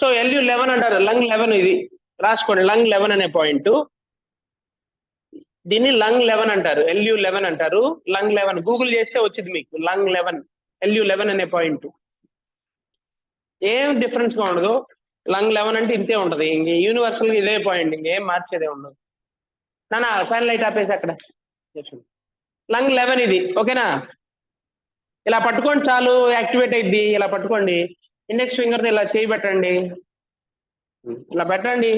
So LU11 అంటారు, lung 11 ఇది రాసుకోండి, లంగ్ 11 అనే పాయింట్. దీన్ని లంగ్ 11 అంటారు, LU11 అంటారు, లంగ్ 11 గూగుల్ చేస్తే వచ్చింది మీకు లంగ్ 11 LU11 అనే పాయింట్. ఏం డిఫరెన్స్ గా ఉండదు, లంగ్ 11 అంటే ఇంతే ఉంటది, ఇంక యూనివర్సల్ గా ఇదే పాయింట్, ఇంకేం మార్చేదే ఉండదు. నానా ఫ్యాన్ లైట్ ఆపేసి అక్కడ. లంగ్ 11 ఇది, ఓకేనా? ఇలా పట్టుకోండి చాలు, యాక్టివేట్ అయింది. ఇలా పట్టుకోండి, ఇండెక్స్ ఫింగర్ ఇలా చేయి పెట్టండి, ఇలా పెట్టండి,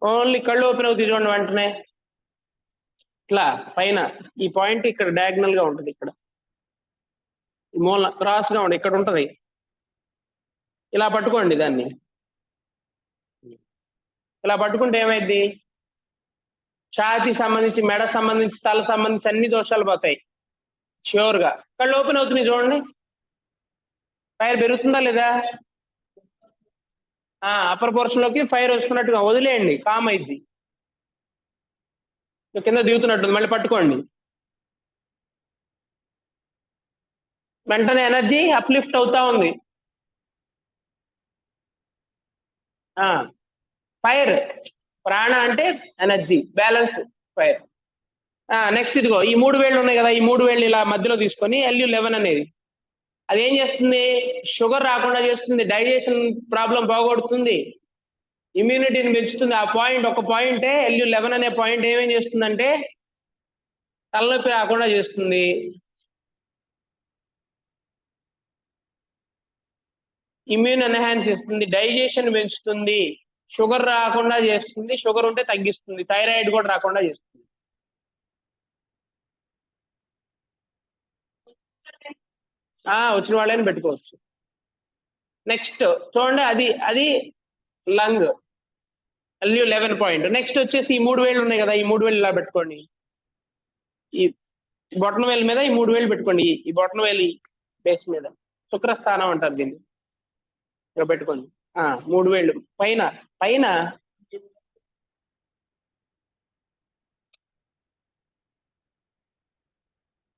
ఓన్లీ కళ్ళు ఓపెన్ అవుతుంది చూడండి వెంటనే. ఇట్లా పైన ఈ పాయింట్ ఇక్కడ డయాగ్నల్ గా ఉంటుంది, ఇక్కడ ఈ మూల క్రాస్ గా ఉంటుంది, ఇక్కడ ఉంటది. ఇలా పట్టుకోండి దాన్ని, ఇలా పట్టుకుంటే ఏమైంది, ఛాతీ సంబంధించి, మెడ సంబంధించి, తల సంబంధించి అన్ని దోషాలు పోతాయి ష్యూర్ గా. కళ్ళు ఓపెన్ అవుతుంది చూడండి, ఫైర్ పెరుగుతుందా లేదా? అప్పర్ పోర్షన్ లోకి ఫైర్ వస్తున్నట్టుగా వదిలేయండి, కామ్ అయింది, కింద దిగుతున్నట్టు మళ్ళీ పట్టుకోండి, వెంటనే ఎనర్జీ అప్లిఫ్ట్ అవుతా ఉంది. ఫైర్ ప్రాణ అంటే ఎనర్జీ, బ్యాలెన్స్ ఫైర్. నెక్స్ట్ ఇదిగో ఈ 3 వేళ్ళు ఉన్నాయి కదా, ఈ 3 వేళ్ళు ఇలా మధ్యలో తీసుకొని LU11 అనేది అది ఏం చేస్తుంది, షుగర్ రాకుండా చేస్తుంది, డైజెషన్ ప్రాబ్లం పోగొడుతుంది, ఇమ్యూనిటీని పెంచుతుంది. ఆ పాయింట్, ఒక పాయింటే LU11 అనే పాయింట్ ఏమేం చేస్తుందంటే తలనొప్పి రాకుండా చేస్తుంది, ఇమ్యూన్ ఎన్హాన్స్ చేస్తుంది, డైజెషన్ పెంచుతుంది, షుగర్ రాకుండా చేస్తుంది, షుగర్ ఉంటే తగ్గిస్తుంది, థైరాయిడ్ కూడా రాకుండా చేస్తుంది. వచ్చిన వాళ్ళని పెట్టుకోవచ్చు. నెక్స్ట్ చూడండి, అది లంగ్ LU11 పాయింట్. నెక్స్ట్ వచ్చేసి ఈ 3 వేళ్ళు ఉన్నాయి కదా, ఈ 3 వేళ్ళు ఇలా పెట్టుకోండి, ఈ బొటన వేలు మీద ఈ 3 వేలు పెట్టుకోండి, ఈ బొటన వేలు బేస్ మీద శుక్రస్థానం అంటారు దీన్ని, ఇలా పెట్టుకోండి. 3 వేళ్ళు పైన పైన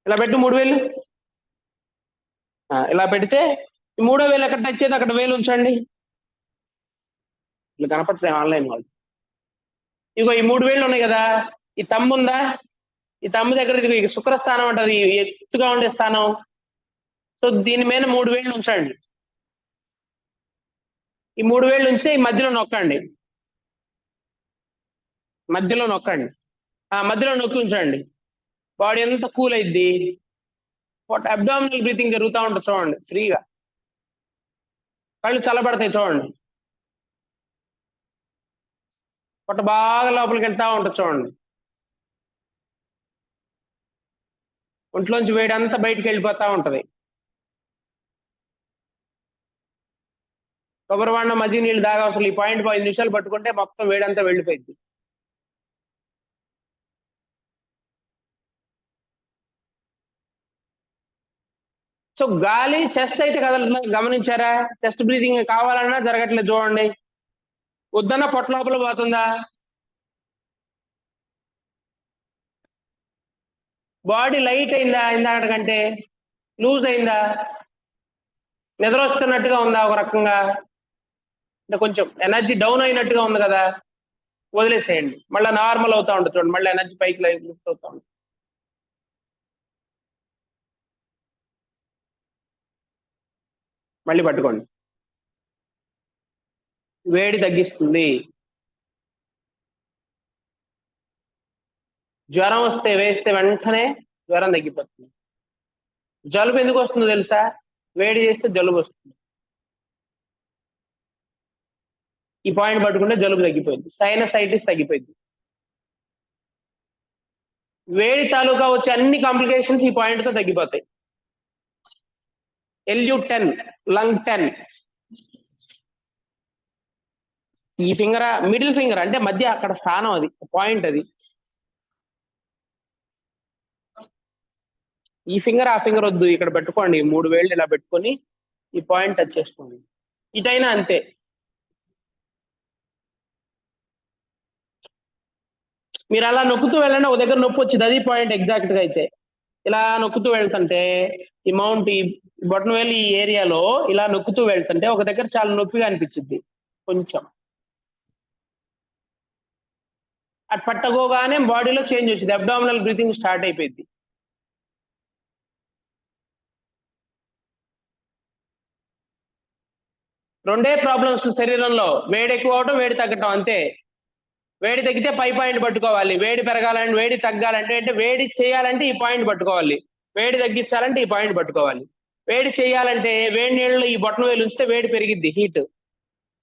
ఇలా పెట్టు, 3 వేలు ఇలా పెడితే ఈ 3వ వేలు ఎక్కడ టచ్ చేసి అక్కడ వేలు ఉంచండి, ఇలా కనపడుతుంది ఆన్లైన్ వాళ్ళు. ఇగో ఈ 3 వేళ్ళు ఉన్నాయి కదా, ఈ తమ్ము ఉందా, ఈ తమ్ము దగ్గర ఇది శుక్రస్థానం అంటది, ఎత్తుగా ఉండే స్థానం. సో దీని మీద 3 వేళ్ళు ఉంచండి, ఈ 3 వేళ్ళు ఉంచితే ఈ మధ్యలో నొక్కండి, మధ్యలో నొక్కండి, మధ్యలో నొక్కి ఉంచండి, బాడీ ఎంత కూల్ అయింది, అబ్డామినల్ బ్రీతింగ్ జరుగుతూ ఉంటుంది చూడండి ఫ్రీగా, కళ్ళు చల్లబడతాయి చూడండి, పొట్ట బాగా లోపలికి వెళ్తా ఉంటుంది చూడండి, ఒంట్లోంచి వేడి అంతా బయటికి వెళ్ళిపోతా ఉంటది. కొబ్బరి వాడిన మజ్జిగ నీళ్ళు దాగా అసలు ఈ పాయింట్ 5 నిమిషాలు పట్టుకుంటే మొత్తం వేడంతా వెళ్ళిపోయింది. సో గాలి చెస్ట్ అయితే కదలదు, గమనించారా? చెస్ట్ బ్రీతింగ్ కావాలన్నా జరగట్లేదు చూడండి, వద్దన్నా పొట్ట లోపల పోతుందా, బాడీ లైట్ అయిందా, ఇందాక కంటే లూజ్ అయిందా, నిద్ర వస్తున్నట్టుగా ఉందా, ఒక రకంగా అంటే కొంచెం ఎనర్జీ డౌన్ అయినట్టుగా ఉంది కదా, వదిలేసేయండి, మళ్ళీ నార్మల్ అవుతా ఉంటుంది చూడండి, మళ్ళీ ఎనర్జీ పైకి లిఫ్ట్ అవుతా ఉంటుంది. మళ్ళీ పట్టుకోండి, వేడి తగ్గిస్తుంది, జ్వరం వేస్తే వెంటనే జ్వరం తగ్గిపోతుంది. జలుబు ఎందుకు వస్తుందో తెలుసా? వేడి చేస్తే జలుబు వస్తుంది. ఈ పాయింట్ పట్టుకుంటే జలుబు తగ్గిపోయింది, సైనసైటిస్ తగ్గిపోయింది. వేడి తాలూకా వచ్చే అన్ని కాంప్లికేషన్స్ ఈ పాయింట్ తో తగ్గిపోతాయి. LU10 లంగ్ 10, ఈ ఫింగర్ మిడిల్ ఫింగర్ అంటే మధ్య అక్కడ స్థానం, అది పాయింట్, అది ఈ ఫింగర్ ఆ ఫింగర్ వద్దు, ఇక్కడ పెట్టుకోండి, 3 వేళ్ళు ఇలా పెట్టుకొని ఈ పాయింట్ టచ్ చేసుకోండి, ఇటైనా అంతే. మీరు అలా నొక్కుతూ వెళ్ళండి, ఒక దగ్గర నొప్పి వచ్చింది, అది పాయింట్ ఎగ్జాక్ట్ గా అయితే. ఇలా నొక్కుతూ వెళ్తుంటే ఈ మౌంట్, ఈ బొటనవేలు ఈ ఏరియాలో ఇలా నొక్కుతూ వెళ్తుంటే ఒక దగ్గర చాలా నొప్పిగా అనిపించింది, కొంచెం అటు పట్టకోగానే బాడీలో చేంజ్ వచ్చింది, అబ్డామినల్ బ్రీతింగ్ స్టార్ట్ అయిపోయింది. రెండే ప్రాబ్లమ్స్ శరీరంలో, వేడి ఎక్కువ అవటం, వేడి తగ్గటం, అంతే. వేడి తగ్గితే పై పాయింట్ పట్టుకోవాలి, వేడి పెరగాలంటే, వేడి తగ్గాలంటే, అంటే వేడి చేయాలంటే ఈ పాయింట్ పట్టుకోవాలి, వేడి తగ్గించాలంటే ఈ పాయింట్ పట్టుకోవాలి. వేడి చేయాలంటే వేడి నీళ్ళు ఈ బొట్టన వేలు ఉంచితే వేడి పెరిగిద్ది, హీట్.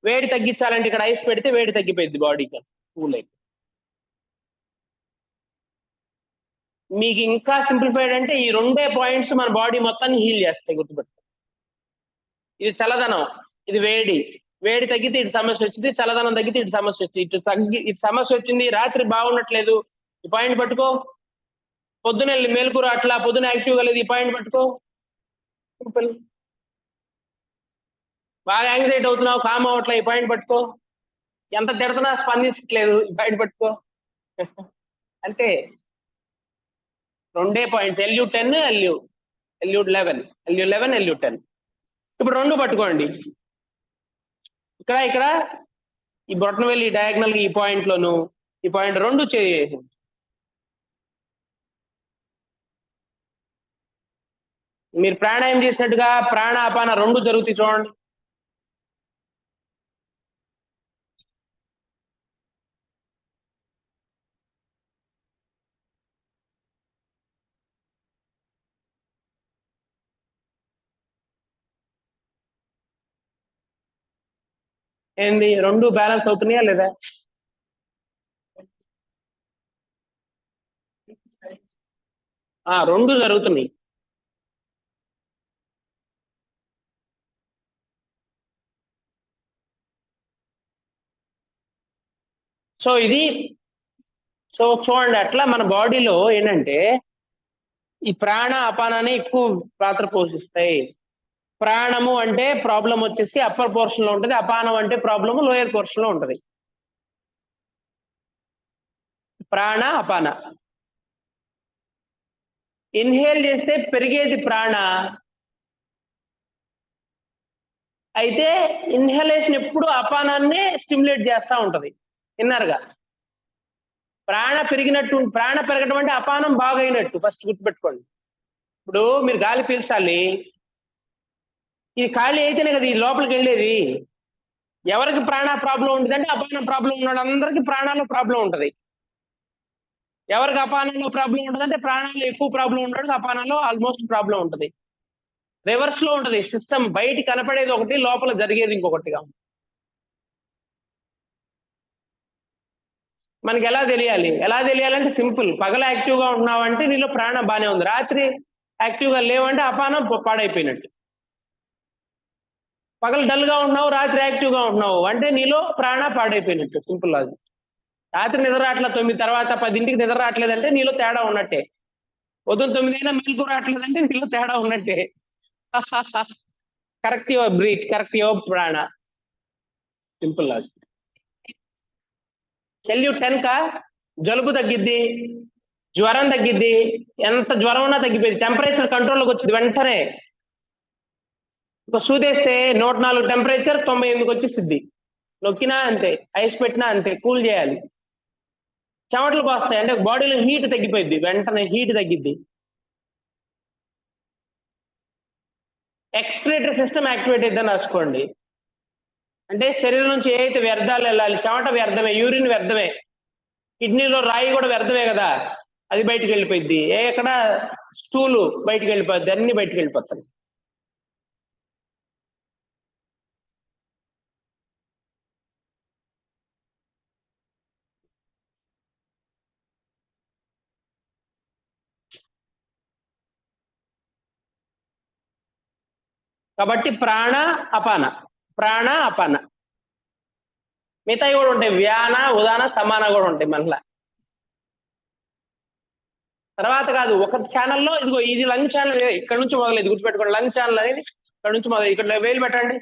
వేడి తగ్గించాలంటే ఇక్కడ ఐస్ పెడితే వేడి తగ్గిపోయింది బాడీకి, కూల్ అయిపోయింది. మీకు ఇంకా సింప్లిఫైడ్ అంటే ఈ రెండే పాయింట్స్ మన బాడీ మొత్తాన్ని హీల్ చేస్తాయి, గుర్తుపెట్టు. ఇది చల్లదనం, ఇది వేడి. వేడి తగ్గితే ఇటు సమస్య వచ్చింది, చల్లదనం తగ్గితే ఇటు సమస్య వచ్చింది. ఇటు సమస్య వచ్చింది, రాత్రి బాగుండట్లేదు, ఈ పాయింట్ పట్టుకో. పొద్దున మేలుకు అట్లా, పొద్దున యాక్టివ్గా లేదు, ఈ పాయింట్ పట్టుకో. సింపుల్. బాగా యాంగ్జైటీ అవుతున్నావు, కామ్ అవట్లా, ఈ పాయింట్ పట్టుకో. ఎంత తిడుతున్నా స్పందించట్లేదు, ఈ పాయింట్ పట్టుకో. అంతే. రెండే points, LU10 LU11, LU11 LU10. ఇప్పుడు రెండు పట్టుకోండి, ఇక్కడ ఈ బొట్టన వెళ్ళి డయాగ్నల్ ఈ పాయింట్ లోను, ఈ పాయింట్ రెండు చేసి మీరు ప్రాణాయామం చేసినట్టుగా ప్రాణ అపాన రెండు జరుగుతాయి, చూడండి. ఏంది, రెండు బ్యాలెన్స్ అవుతున్నాయా లేదా? రెండు జరుగుతున్నాయి. సో ఇది, సో చూడండి, అట్లా మన బాడీలో ఏంటంటే ఈ ప్రాణ అపానాన్ని ఎక్కువ పాత్ర పోషిస్తాయి. ప్రాణము అంటే ప్రాబ్లం వచ్చేసి అప్పర్ పోర్షన్ లో ఉంటది, అపానం అంటే ప్రాబ్లము లోయర్ పోర్షన్ లో ఉంటది. ప్రాణ అపాన. ఇన్హేల్ చేస్తే పెరిగేది ప్రాణ, అయితే ఇన్హలేషన్ ఎప్పుడు అపానాన్ని స్టిమ్యులేట్ చేస్తూ ఉంటది ఇన్నర్గా. ప్రాణ పెరగడం అంటే అపానం బాగైనట్టు, ఫస్ట్ గుర్తుపెట్టుకోండి. ఇప్పుడు మీరు గాలి పీల్చాలి, ఇది ఖాళీ అయితేనే కదా ఈ లోపలికి వెళ్ళేది. ఎవరికి ప్రాణ ప్రాబ్లం ఉంటుంది అంటే అపానం ప్రాబ్లం ఉన్నాడు, అందరికీ ప్రాణాల్లో ప్రాబ్లం ఉంటుంది. ఎవరికి అపానంలో ప్రాబ్లం ఉంటుంది అంటే ప్రాణాల్లో ఎక్కువ ప్రాబ్లం ఉంటాడు, అపానంలో ఆల్మోస్ట్ ప్రాబ్లం ఉంటుంది. రివర్స్ లో ఉంటది సిస్టమ్, బయట కనపడేది ఒకటి, లోపల జరిగేది ఇంకొకటిగా. మనకి ఎలా తెలియాలంటే సింపుల్. పగల యాక్టివ్ గా ఉంటున్నావు అంటే నీలో ప్రాణం బానే ఉంది, రాత్రి యాక్టివ్ గా లేవంటే అపానం పాడైపోయినట్టు. పగలు డల్ గా ఉంటున్నావు, రాత్రి యాక్టివ్ గా ఉంటున్నావు అంటే నీలో ప్రాణ పాడైపోయినట్టు, సింపుల్ అది. రాత్రి నిద్ర రావట్లేదు 9 తర్వాత 10ంటికి నిద్ర రావట్లేదంటే నీలో తేడా ఉన్నట్టే. ఉదయం 9 అయినా మెలకు రావట్లేదంటే నీలో తేడా ఉన్నట్టే. Correct your breath, correct your prana, simple logic. LU10 కా జలుబు తగ్గిద్ది, జ్వరం తగ్గిద్ది, ఎంత జ్వరం ఉన్నా తగ్గిపోయింది, టెంపరేచర్ కంట్రోల్లోకి వచ్చింది వెంటనే. ఒక సూదేస్తే 104 టెంపరేచర్ 98కి వచ్చేసిద్ది, నొక్కినా అంతే, ఐస్ పెట్టినా అంతే, కూల్ చేయాలి. చెమటలకు వస్తాయి అంటే బాడీలో హీట్ తగ్గిపోయింది, వెంటనే హీట్ తగ్గిద్ది. ఎక్స్క్రిటరీ సిస్టమ్ యాక్టివేట్ అయిద్దని రాసుకోండి. అంటే శరీరం నుంచి ఏ అయితే వ్యర్థాలు వెళ్ళాలి, చెమట వ్యర్థమే, యూరిన్ వ్యర్థమే, కిడ్నీలో రాయి కూడా వ్యర్థమే కదా, అది బయటికి వెళ్ళిపోయింది. ఎక్కడ స్టూలు బయటికి వెళ్ళిపోద్ది, అన్ని బయటికి వెళ్ళిపోతాయి. కాబట్టి ప్రాణ అపాన మిగతాయి కూడా ఉంటాయి, వ్యాన ఉదాన సమాన కూడా ఉంటాయి మళ్ళా. తర్వాత కాదు, ఒక ఛానల్లో ఇదిగో ఇది లంగ్ ఛానల్, ఇక్కడ నుంచి మొదలైంది, గుర్తుపెట్టుకోండి. లంగ్ ఛానల్ అనేది ఇక్కడ నుంచి మొదలైంది, ఇక్కడ వేలు పెట్టండి.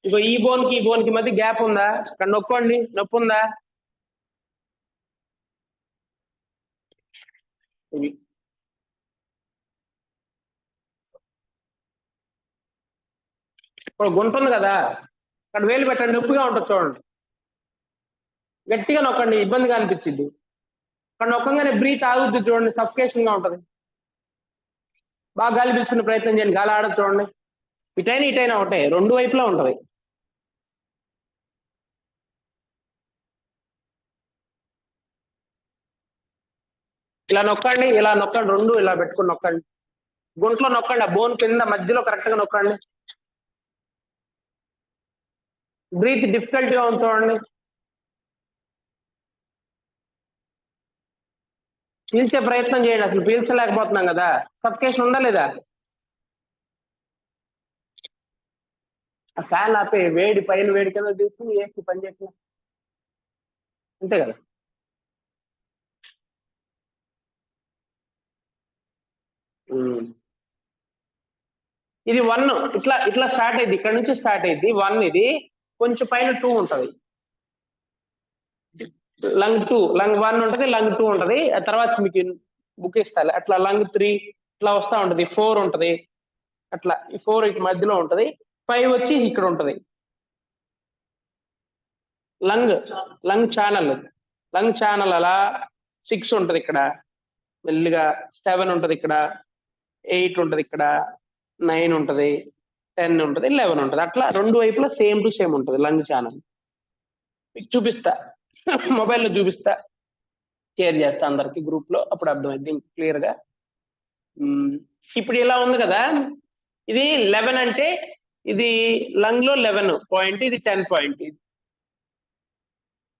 ఇదిగో ఈ బోన్ కి మధ్య గ్యాప్ ఉందా, ఇక్కడ నొక్కండి, నొప్పి ఉందా, ఇది ఇప్పుడు గుంట ఉంది కదా, అక్కడ వేలు పెట్టండి, నొప్పిగా ఉంటుంది చూడండి, గట్టిగా నొక్కండి, ఇబ్బందిగా అనిపించింది. అక్కడ నొక్కగానే బ్రీత్ ఆగుద్ది చూడండి, సఫికేషన్ గా ఉంటుంది. బాగా గాలి పీల్చుకునే ప్రయత్నం చేయండి, గాలి ఆడదు చూడండి. ఇటైనా ఒకటే, రెండు వైపులా ఉంటది. ఇలా నొక్కండి, ఇలా నొక్కండి, రెండు ఇలా పెట్టుకుని నొక్కండి. గుంట్లో నొక్కండి, ఆ బోన్ కింద మధ్యలో కరెక్ట్ గా నొక్కండి. బ్రీత్ డిఫికల్ట్ గా ఉంది చూడండి. పీల్చే ప్రయత్నం చేయండి, అసలు పీల్చలేకపోతున్నాం కదా, సఫికేషన్ ఉందా లేదా? ఆ ఫ్యాన్ ఆపే, వేడి పైన వేడి కింద తీసుకుని ఏసీ పని చేసిన అంతే కదా. ఇది 1, ఇట్లా ఇట్లా స్టార్ట్ అయింది, ఇక్కడ నుంచి స్టార్ట్ అయింది 1, ఇది కొంచెం పైన 2 ఉంటది. లంగ్ 2, లంగ్ 1 ఉంటది, లంగ్ 2 ఉంటది. ఆ తర్వాత మీకు బుక్ ఇస్తాను, అట్లా లంగ్ 3 ఇట్లా వస్తా ఉంటది, 4 ఉంటది, అట్లా ఈ 4 ఇటు మధ్యలో ఉంటది, 5 వచ్చి ఇక్కడ ఉంటది. Lung lung channel, lung channel అలా 6 ఉంటది ఇక్కడ, మెల్లిగా 7 ఉంటది ఇక్కడ, 8 ఉంటది ఇక్కడ, 9 ఉంటది, 10 ఉంటది, 11 ఉంటది, అట్లా రెండు వైపులా సేమ్ టు సేమ్ ఉంటది లంగ్ ఛానల్. మీకు చూపిస్తా, మొబైల్లో చూపిస్తా, షేర్ చేస్తా అందరికి గ్రూప్ లో, అప్పుడు అర్థమైంది క్లియర్ గా. ఇప్పుడు ఇలా ఉంది కదా, ఇది 11 అంటే ఇది లంగ్ లో 11 పాయింట్, ఇది 10 పాయింట్.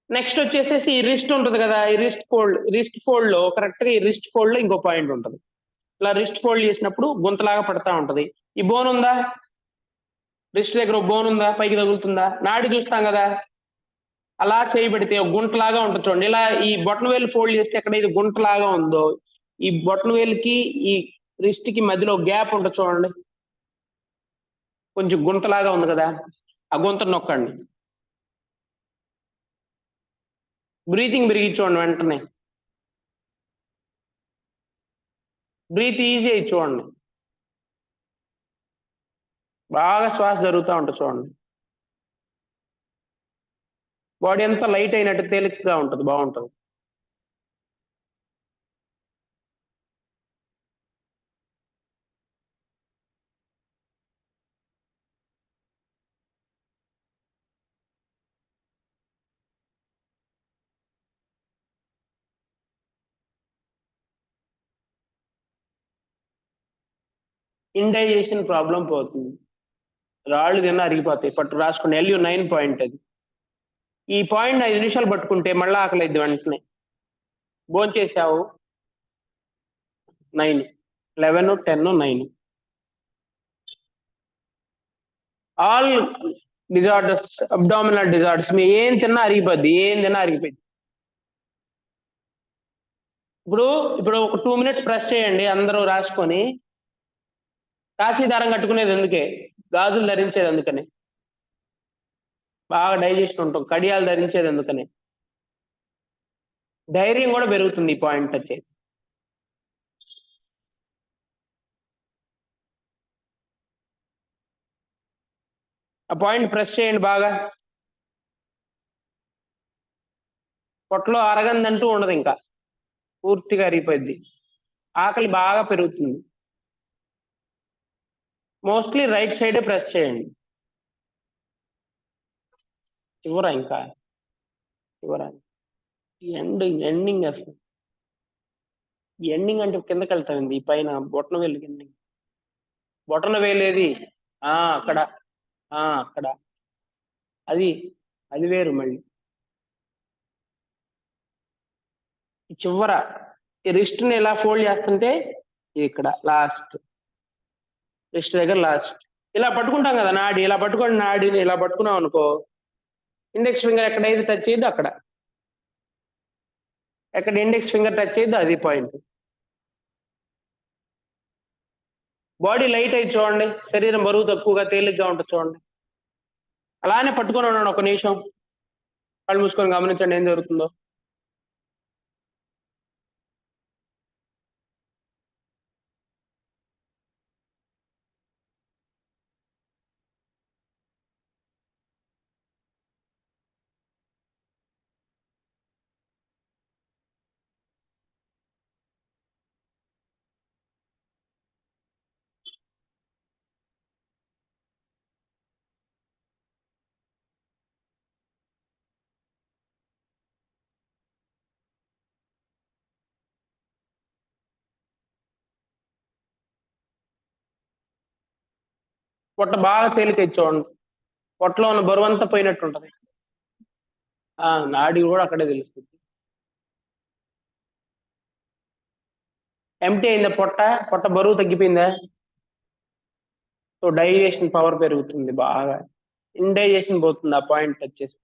నెక్స్ట్ వచ్చేసేసి ఈ రిస్ట్ ఉంటుంది కదా, ఈ రిస్ట్ ఫోల్డ్ లో కరెక్ట్ గా, ఈ రిస్ట్ ఫోల్డ్ లో ఇంకో పాయింట్ ఉంటుంది. ఇలా రిస్ట్ ఫోల్డ్ చేసినప్పుడు గుంతలాగా పడతా ఉంటది. ఈ బోన్ ఉందా, రిస్ట్ దగ్గర బోన్ ఉందా, పైకి తగులుతుందా, నాడి చూస్తాం కదా, అలా చేయబడితే ఒక గుంటలాగా ఉంటుంది చూడండి. ఇలా ఈ బొటన వేలు ఫోల్డ్ చేస్తే ఎక్కడ ఇది గుంటలాగా ఉందో, ఈ బొటన వేలుకి ఈ రిస్ట్ కి మధ్యలో గ్యాప్ ఉంటుంది చూడండి, కొంచెం గుంతలాగా ఉంది కదా, ఆ గుంత నొక్కండి. బ్రీతింగ్ పెరిగి చూడండి, వెంటనే బ్రీత్ ఈజీ అయ్యి చూడండి, బాగా శ్వాస జరుగుతూ ఉంటుంది చూడండి. బాడీ అంతా లైట్ అయినట్టు తేలికగా ఉంటుంది, బాగుంటుంది. ఇండైజెషన్ ప్రాబ్లం పోతుంది, రాళ్ళు తిన్నా అరిగిపోతాయి. పట్టు రాసుకోండి, LU9 పాయింట్ అది. ఈ పాయింట్ 5 నిమిషాలు పట్టుకుంటే మళ్ళీ ఆకలిద్ది వెంటనే. భోంచేసావు 9, 11, 10, 9. ఆల్ డిజార్డర్స్, అబ్డామినల్ డిజార్డర్స్, మీ ఏం తిన్నా అరిగిపోద్ది, ఏం తిన్నా అరిగిపోద్ది. ఇప్పుడు ఇప్పుడు ఒక 2 మినిట్స్ ప్రెస్ చేయండి, అందరూ రాసుకొని. కాశీ దారం కట్టుకునేది ఎందుకే, గాజులు ధరించేది అందుకని, బాగా డైజెషన్ ఉంటాం. కడియాలు ధరించేది ఎందుకని, ధైర్యం కూడా పెరుగుతుంది ఈ పాయింట్ వచ్చి. ఆ పాయింట్ ప్రెస్ చేయండి బాగా, పొట్టలో అరగందంటూ ఉండదు, ఇంకా పూర్తిగా అరిగిపోయింది. ఆకలి బాగా పెరుగుతుంది. మోస్ట్లీ రైట్ సైడే ప్రెస్ చేయండి. చివర ఇంకా చివర ఎండింగ్ అసలు, ఎండింగ్ అంటే కిందకి వెళ్తామండి, ఈ పైన బొట్టన వేలు ఎండింగ్, బొటన వేలేది అక్కడ, అక్కడ, అది అది వేరు మళ్ళీ. ఈ చివర ఈ రిస్ట్ ని ఇలా ఫోల్డ్ చేస్తుంటే ఇక్కడ లాస్ట్, రిస్ట్ దగ్గర లాస్ట్. ఇలా పట్టుకుంటాం కదా నాడి, ఇలా పట్టుకోండి, నాడిని ఇలా పట్టుకున్నాం అనుకో, ఇండెక్స్ ఫింగర్ ఎక్కడైతే టచ్ చేయొద్దు అక్కడ, ఎక్కడ ఇండెక్స్ ఫింగర్ టచ్ చేయొద్దు అది పాయింట్. బాడీ లైట్ అయి చూడండి, శరీరం బరువు తక్కువగా తేలిగ్గా ఉంటుంది చూడండి. అలానే పట్టుకొని ఉండండి ఒక నిమిషం, కళ్ళు మూసుకొని గమనించండి ఏం జరుగుతుందో. పొట్ట బాగా తేలిక చూడండి, పొట్టలో ఉన్న బరువు అంతా పోయినట్టు ఉంటది. నాడి కూడా అక్కడే తెలుస్తుంది. ఎంటీ అయిందా పొట్ట బరువు తగ్గిపోయిందా? సో డైజెషన్ పవర్ పెరుగుతుంది బాగా, ఇండైజెషన్ పోతుంది ఆ పాయింట్ టచ్ చేస్తే.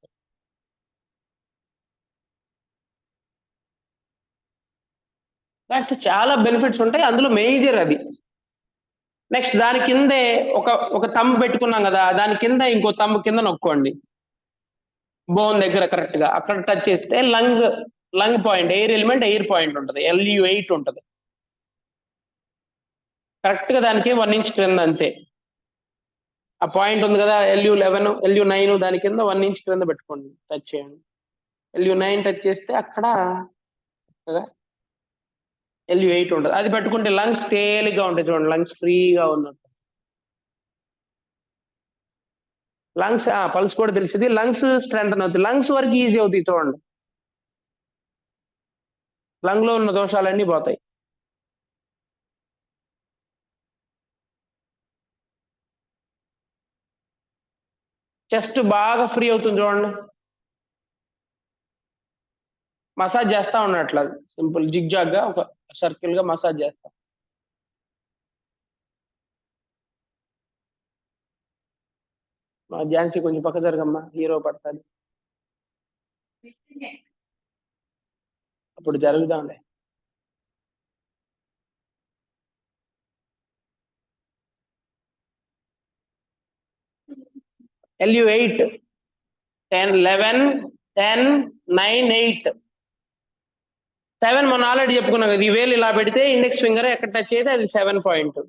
చాలా బెనిఫిట్స్ ఉంటాయి, అందులో మేజర్ అది. నెక్స్ట్ దాని కిందే ఒక తమ్ము పెట్టుకున్నాం కదా, దాని కింద ఇంకో తమ్ము కింద నొక్కోండి, బోన్ దగ్గర కరెక్ట్ గా అక్కడ టచ్ చేస్తే lung point, air element, air point ఉంటుంది, LU8 ఉంటుంది కరెక్ట్ గా దానికి 1 ఇంచ్ క్రింద అంతే. ఆ పాయింట్ ఉంది కదా LU11 LU9, దాని కింద 1 ఇంచ్ క్రింద పెట్టుకోండి, టచ్ చేయండి. LU9 టచ్ చేస్తే అక్కడ LU8 ఉంటుంది, అది పెట్టుకుంటే లంగ్స్ తేలిగ్గా ఉంటాయి చూడండి, లంగ్స్ ఫ్రీగా ఉన్నట్టు. లంగ్స్ పల్స్ కూడా తెలిసింది, లంగ్స్ స్ట్రెంగ్ అవుతుంది, లంగ్స్ వరకు ఈజీ అవుతాయి చూడండి, లంగ్ లో ఉన్న దోషాలన్నీ పోతాయి. చెస్ట్ బాగా ఫ్రీ అవుతుంది చూడండి, మసాజ్ చేస్తా ఉన్నట్లు, సింపుల్ జిగ్జాగ్ గా ఒక సర్కిల్ గా మసాజ్ చేస్తా. ఝాన్సీ కొంచెం పక్క జరగమ్మా, హీరో పడతాడు, అప్పుడు జరుగుదాంలే. LU8 10 11 10 9 8 7 మనం ఆల్రెడీ చెప్పుకున్నాం కదా, ఈ వేలు ఇలా పెడితే ఇండెక్స్ ఫింగర్ ఎక్కడ టచ్ అయితే అది 7 పాయింట్.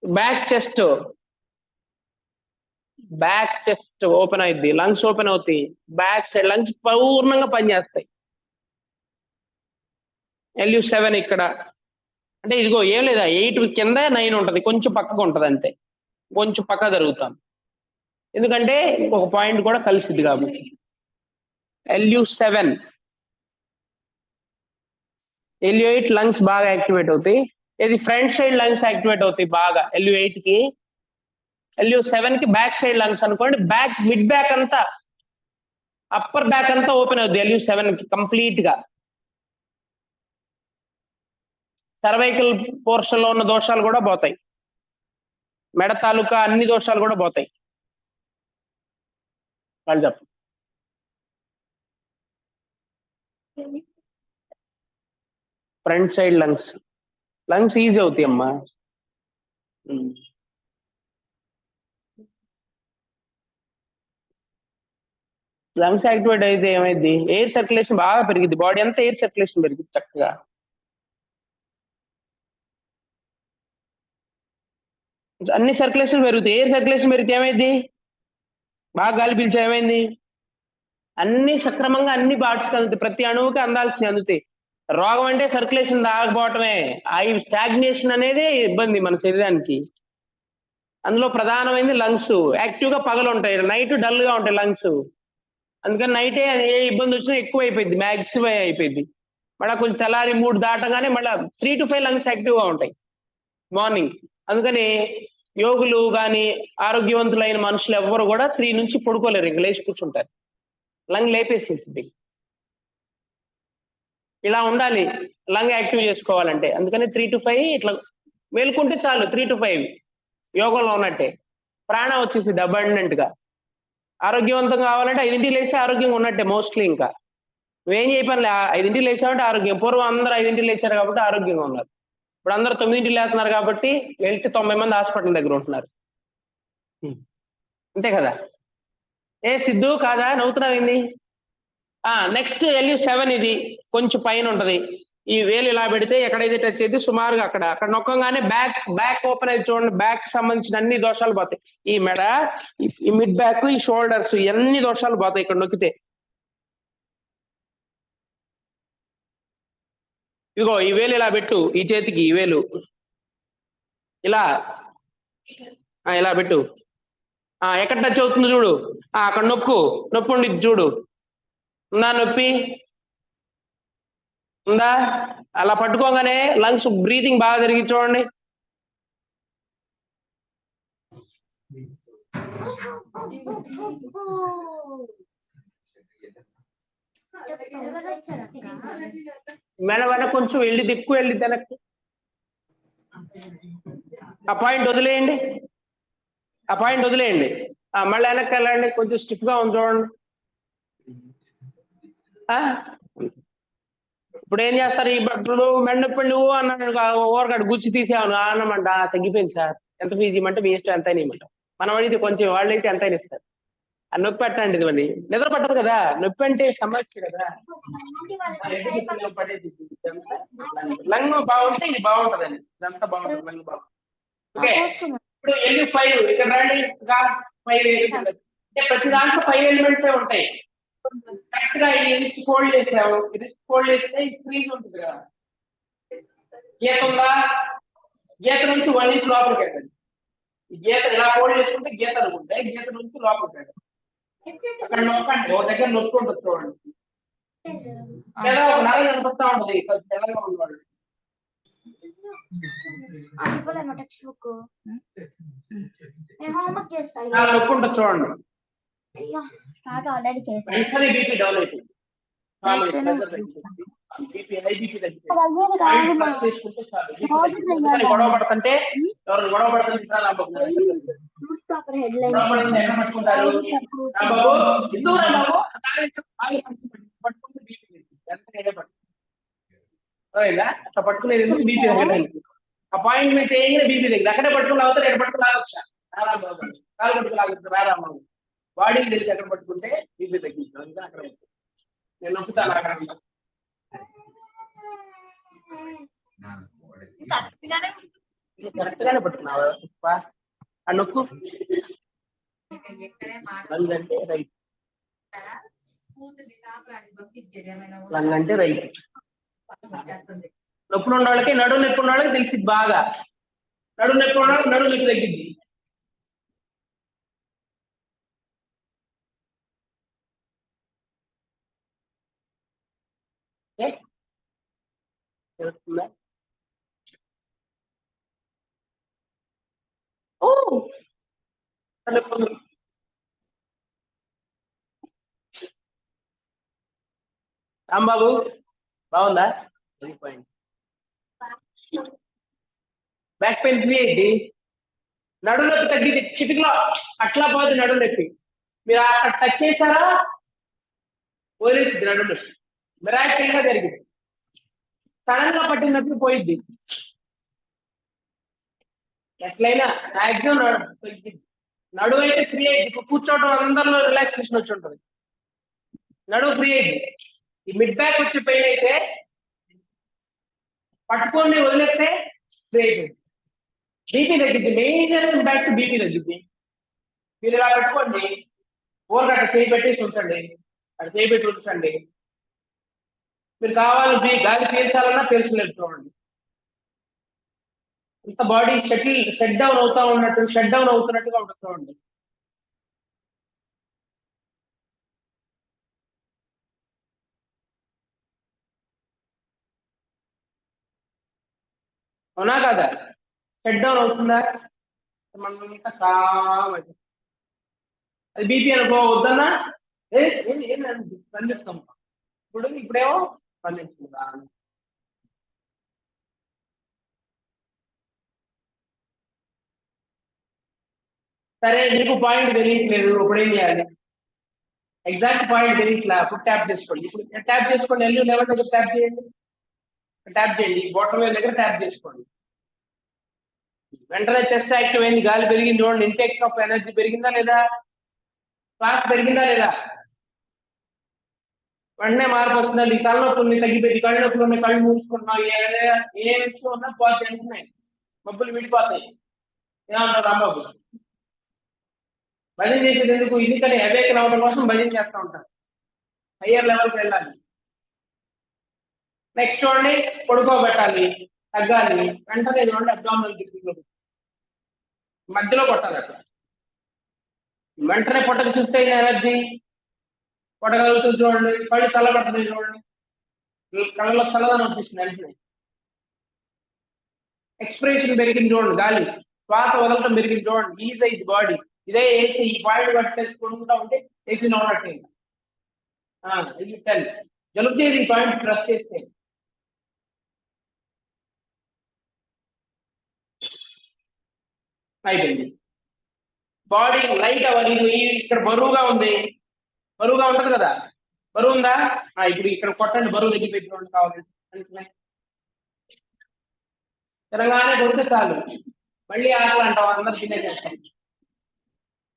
బ్యాక్ చెస్ట్ ఓపెన్ అయింది, లంగ్స్ ఓపెన్ అవుతాయి, బ్యాక్ సైడ్ లంగ్స్ పూర్ణంగా పనిచేస్తాయి. LU7 ఇక్కడ అంటే ఇదిగో ఏం లేదా, 8 కింద 9 ఉంటది, కొంచెం పక్కకు ఉంటది అంతే, కొంచెం పక్క జరుగుతాం, ఎందుకంటే ఒక పాయింట్ కూడా కలిసిద్ది కాబట్టి. LU7 LU8 లంగ్స్ బాగా యాక్టివేట్ అవుతాయి, ఇది ఫ్రంట్ సైడ్ లంగ్స్ యాక్టివేట్ అవుతాయి బాగా LU8 కి. LU7 కి బ్యాక్ సైడ్ లంగ్స్ అనుకోండి, మిడ్ బ్యాక్ అంతా, అప్పర్ బ్యాక్ అంతా ఓపెన్ అవుతుంది LU7 కి కంప్లీట్ గా. సర్వైకల్ పోర్షన్ లో ఉన్న దోషాలు కూడా పోతాయి, మెడ తాలూకా అన్ని దోషాలు కూడా పోతాయి. వాళ్ళు చెప్పు. ఫ్రంట్ సైడ్ లంగ్స్ ఈజీ అవుతాయి అమ్మా. లంగ్స్ యాక్టివేట్ అయితే ఏమైంది, ఎయిర్ సర్క్యులేషన్ బాగా పెరిగింది, బాడీ అంతా ఎయిర్ సర్క్యులేషన్ పెరిగింది చక్కగా. అన్ని సర్క్యులేషన్ పెరుగుతాయి, ఎయిర్ సర్క్యులేషన్ పెరిగితే ఏమైంది, బాగా గాలి పీల్చి ఏమైంది, అన్ని సక్రమంగా అన్ని బాడీస్కి అందుతాయి, ప్రతి అణువుకి అందాల్సినవి అందుతాయి. రోగం అంటే సర్క్యులేషన్ ఆగపోవటమే, ఆ స్టాగ్నేషన్ అనేది ఇబ్బంది మన శరీరానికి. అందులో ప్రధానమైనది లంగ్స్ యాక్టివ్ గా పగలు ఉంటాయి, నైట్ డల్ గా ఉంటాయి లంగ్స్, అందుకని నైటే ఏ ఇబ్బంది వచ్చినా ఎక్కువ అయిపోయింది, మ్యాక్సిమం అయిపోయింది. మళ్ళీ కొంచెం తెల్లారి 3 దాటగానే మళ్ళీ 3 to 5 లంగ్స్ యాక్టివ్ గా ఉంటాయి మార్నింగ్. అందుకని యోగులు కానీ ఆరోగ్యవంతులైన మనుషులు ఎవ్వరు కూడా 3 నుంచి పడుకోలేరు, ఇంక లేచి కూర్చుంటారు, లంగ్ లేపేసేసింది. ఇలా ఉండాలి లంగ్ యాక్టివ్ చేసుకోవాలంటే, అందుకని 3 to 5 ఇట్లా మేలుకుంటే చాలు, 3 to 5 యోగంలో ఉన్నట్టే, ప్రాణం వచ్చేసింది అబండెంట్ గా. ఆరోగ్యవంతంగా కావాలంటే 5ంటికి లేస్తే ఆరోగ్యంగా ఉన్నట్టే మోస్ట్లీ. ఇంకా నువ్వేం చేయపనిలే, 5ంటికి లేచావంటే ఆరోగ్యం. పూర్వం అందరూ 5ంటికి లేచారు కాబట్టి ఆరోగ్యంగా ఉన్నారు, ఇప్పుడు అందరూ 9ంటికి లేస్తున్నారు కాబట్టి వెళ్తే 90 మంది హాస్పిటల్ దగ్గర ఉంటున్నారు, అంతే కదా. సిద్ధు కాదా, నవ్వుతున్నావు? నెక్స్ట్ LU7 ఇది కొంచెం పైన ఉంటది, ఈ వేలు ఇలా పెడితే ఎక్కడైతే టచ్ అయితే సుమారుగా అక్కడ నొక్కగానే బ్యాక్ ఓపెన్ అయితే చూడండి, బ్యాక్ సంబంధించిన అన్ని దోషాలు పోతాయి, ఈ మెడ, ఈ మిడ్ బ్యాక్, ఈ షోల్డర్స్, ఇవన్నీ దోషాలు పోతాయి ఇక్కడ నొక్కితే. ఇదిగో ఈ వేలు ఇలా పెట్టు, ఈ చేతికి ఈ వేలు ఇలా ఇలా పెట్టు, ఎక్కడ టచ్ అవుతుంది చూడు, అక్కడ నొప్పు ఉండి చూడు, ఉందా నొప్పి? ఉందా? అలా పట్టుకోగానే లంగ్స్ బ్రీతింగ్ బాగా జరిగి చూడండి. వెనక కొంచెం వెళ్ళి ఎక్కువ వెళ్ళి వెనక్కి. ఆ పాయింట్ వదిలేయండి, ఆ పాయింట్ వదిలేయండి. మళ్ళీ వెనక్కి వెళ్ళండి, కొంచెం స్టిఫ్ గా ఉంది చూడండి. ఇప్పుడు ఏం చేస్తారు? ఇప్పుడు మెండపండి అన్నాడు, ఓరగాడు గుచ్చి తీసేవాను అన్నమాట. తగ్గిపోయింది సార్, ఎంత ఫీజు ఇవ్వమంటే మీ ఇష్టం, ఎంత ఇవ్వమంటాం. మనం అడిగితే కొంచెం, వాళ్ళు అయితే ఎంత ఇస్తారు. ఆ నొప్పి పెట్టండి, ఇవన్నీ నిద్ర పట్టదు కదా, నొప్పి అంటే సమస్య కదా. లంగ్ బాగుంటే ఇది బాగుంటదండి, ఇదంతా బాగుంటుంది, లంగ్ బాగుంటుంది. ఓకే, ఇప్పుడు L5 ఇక్కడ రండి. 5 అంటే ప్రతి దాంట్లో 5 ఎలిమెంట్స్ ఉంటాయి. కరెక్ట్ గా ఈ రిస్ట్ ఫోల్డ్ చేసావు, రిస్ట్ ఫోల్డ్ చేస్తే ఈ ఫ్రీజ్ ఉంటుంది కదా, గీత ఉందా? గీత నుంచి 1 ఇంచ్ లోపలికి వెళ్ళండి. ఈ గీత ఇలా ఫోల్డ్ చేసుకుంటే గీత అనుకుంటే గీత నుంచి లోపలికి వెళ్ళండి. అక్కడ నొక్కండి, ఒక దగ్గర నొక్కి ఉంటుంది చూడండి, లేదా ఒక నర కనిపిస్తా ఉంటుంది తెల్లగా ఉన్నవాళ్ళు. నొక్కి ఉంటుంది చూడండి, వెంటనే బీపీ డౌన్ అయిపోయింది. గొడవ పడుతుంటే ఎవరు గొడవ పడుతుంటే అట్లా పట్టుకునేది ఎందుకు? బీపీ తగ్గడానికి. అపాయింట్మెంట్ చేయగానే బీపీ దగ్గర అక్కడే పట్టుకుని అవుతారు, ఎక్కడ పట్టుకుని లాగొచ్చా, కాలు పట్టుకు లాగొచ్చు, రారామ్మ బాడీకి తెలిసి ఎక్కడ పట్టుకుంటే బీపీ తగ్గించాలి. అక్కడ నేను నొప్పుతాను అక్కడ. కరెక్ట్ గానే పట్టుకున్నావు ఆ నొక్కు. లంగ్ అంటే రైట్, లంగ్ అంటే రైట్. నొప్పులు ఉన్న వాళ్ళకి, నడుము నొప్పి ఉన్న వాళ్ళకి తెలిసింది బాగా. నడుము నొప్పి ఉన్న వాళ్ళకి నడుము నొప్పి తగ్గింది. రాంబాబు బాగుందా? బ్యాక్ పెయిన్ ఫ్రీ అయింది, నడుము నొప్పి తగ్గింది చిటికలో. అట్లా పోదు నడుము నొప్పి, మీరు అక్కడ టచ్ చేశారా వదిలేసింది నడుము నొప్పి. మిరాకిల్ గా జరిగింది, సడన్ గా పట్టినప్పుడు పోయింది. ఎట్లయినా మాక్సిమం నడువు అయితే ఫ్రీ అయింది. కూర్చోవడం అందరిలో రిలాక్సేషన్ వచ్చి ఉంటుంది, నడువు ఫ్రీ అయింది. ఈ మిడ్ బ్యాక్ వచ్చే పెయిన్ అయితే పట్టుకొని వదిలేస్తే ఫ్రీ అయిపోయింది. బీపీ తగ్గింది, మేజర్ ఇంపాక్ట్ బీపీ తగ్గింది. మీరు ఇలా పెట్టుకోండి, ఊరికి అక్కడ చేయి పెట్టేసి ఉంచండి, అక్కడ చేయి పెట్టి ఉంచండి. మీరు కావాలి గాలి పీల్చాలన్నా పీల్చలేదు చూడండి. ఇంత బాడీ షట్ డౌన్ అవుతా ఉన్నట్టు, షట్ డౌన్ అవుతున్నట్టుగా ఉంటుంది చూడండి. అవునా కదా? షట్ డౌన్ అవుతుందా? మనం ఇంకా అది బీపీ అనుకో, వద్దన్నా స్పందిస్తాం. ఇప్పుడేమో స్పందిస్తుందా? సరే, మీకు పాయింట్ తెలియట్లేదు, ఇప్పుడు ఏం చేయాలి? ఎగ్జాక్ట్ పాయింట్ తెలియట్లా, ఇప్పుడు ట్యాప్ చేసుకోండి. ఇప్పుడు ట్యాప్ చేసుకోండి, L11 దగ్గర ట్యాప్ చేయండి, ట్యాప్ చేయండి, బాటమ్ దగ్గర ట్యాప్ చేసుకోండి. వెంటనే చెస్ట్ యాక్టివ్ అయింది, గాలి పెరిగింది చూడండి, ఇంటేక్ ఆఫ్ ఎనర్జీ పెరిగిందా లేదా, శ్వాస పెరిగిందా లేదా, వెంటనే మార్పు వస్తుందండి. తలనొప్పులు తగ్గిపోయి, కళ్ళు నొప్పులు ఉన్నాయి, కళ్ళు మూసుకుంటున్నాం, ఏ విషయం ఉన్నా పోతే అంటున్నాయి, మబ్బులు విడిపోతాయి. ఏమంటారు రాంబాబు? భజన చేసేది ఎందుకు? ఎందుకని అవేకన్ అవడం కోసం భజన చేస్తూ ఉంటారు, హయ్యర్ లెవెల్కి వెళ్ళాలి. నెక్స్ట్ చూడండి, పడుకోబెట్టాలి, తగ్గాలి. వెంటనే చూడండి అబ్డామినల్ డిప్లో మధ్యలో కొట్టాలి అక్కడ. వెంటనే పొట్టకు షిఫ్ట్ అయిన ఎనర్జీ కొట్టగలుగుతుంది చూడండి, కళ్ళు చల్లబడుతుంది చూడండి. కళ్ళలో చల్లదనం అనిపిస్తుంది వెంటనే. ఎక్స్ప్రెషన్ పెరిగింది చూడండి, గాలి శ్వాస వదలటం పెరిగింది చూడండి, ఈజ్ అయింది బాడీ. ఇదే ఏసీ ఈ పాయింట్ కట్టేసుకుంటా ఉంటే ఏసీ ఉన్నట్టే. ఇది 10. జలుబు చేయదు ఈ పాయింట్ ప్రెస్ చేస్తే. అయిపోయింది. బాడీ లైట్ అవ్వాలి. ఇక్కడ బరువుగా ఉంది, బరువుగా ఉంటది కదా, బరువు ఉందా? ఇప్పుడు ఇక్కడ కొట్టండి, బరువు దగ్గర పెట్టుకోండి కావాలి. తినగానే కొడితే చాలు, మళ్ళీ ఆకలి అంటాం, అందరు తినేసేస్తాం.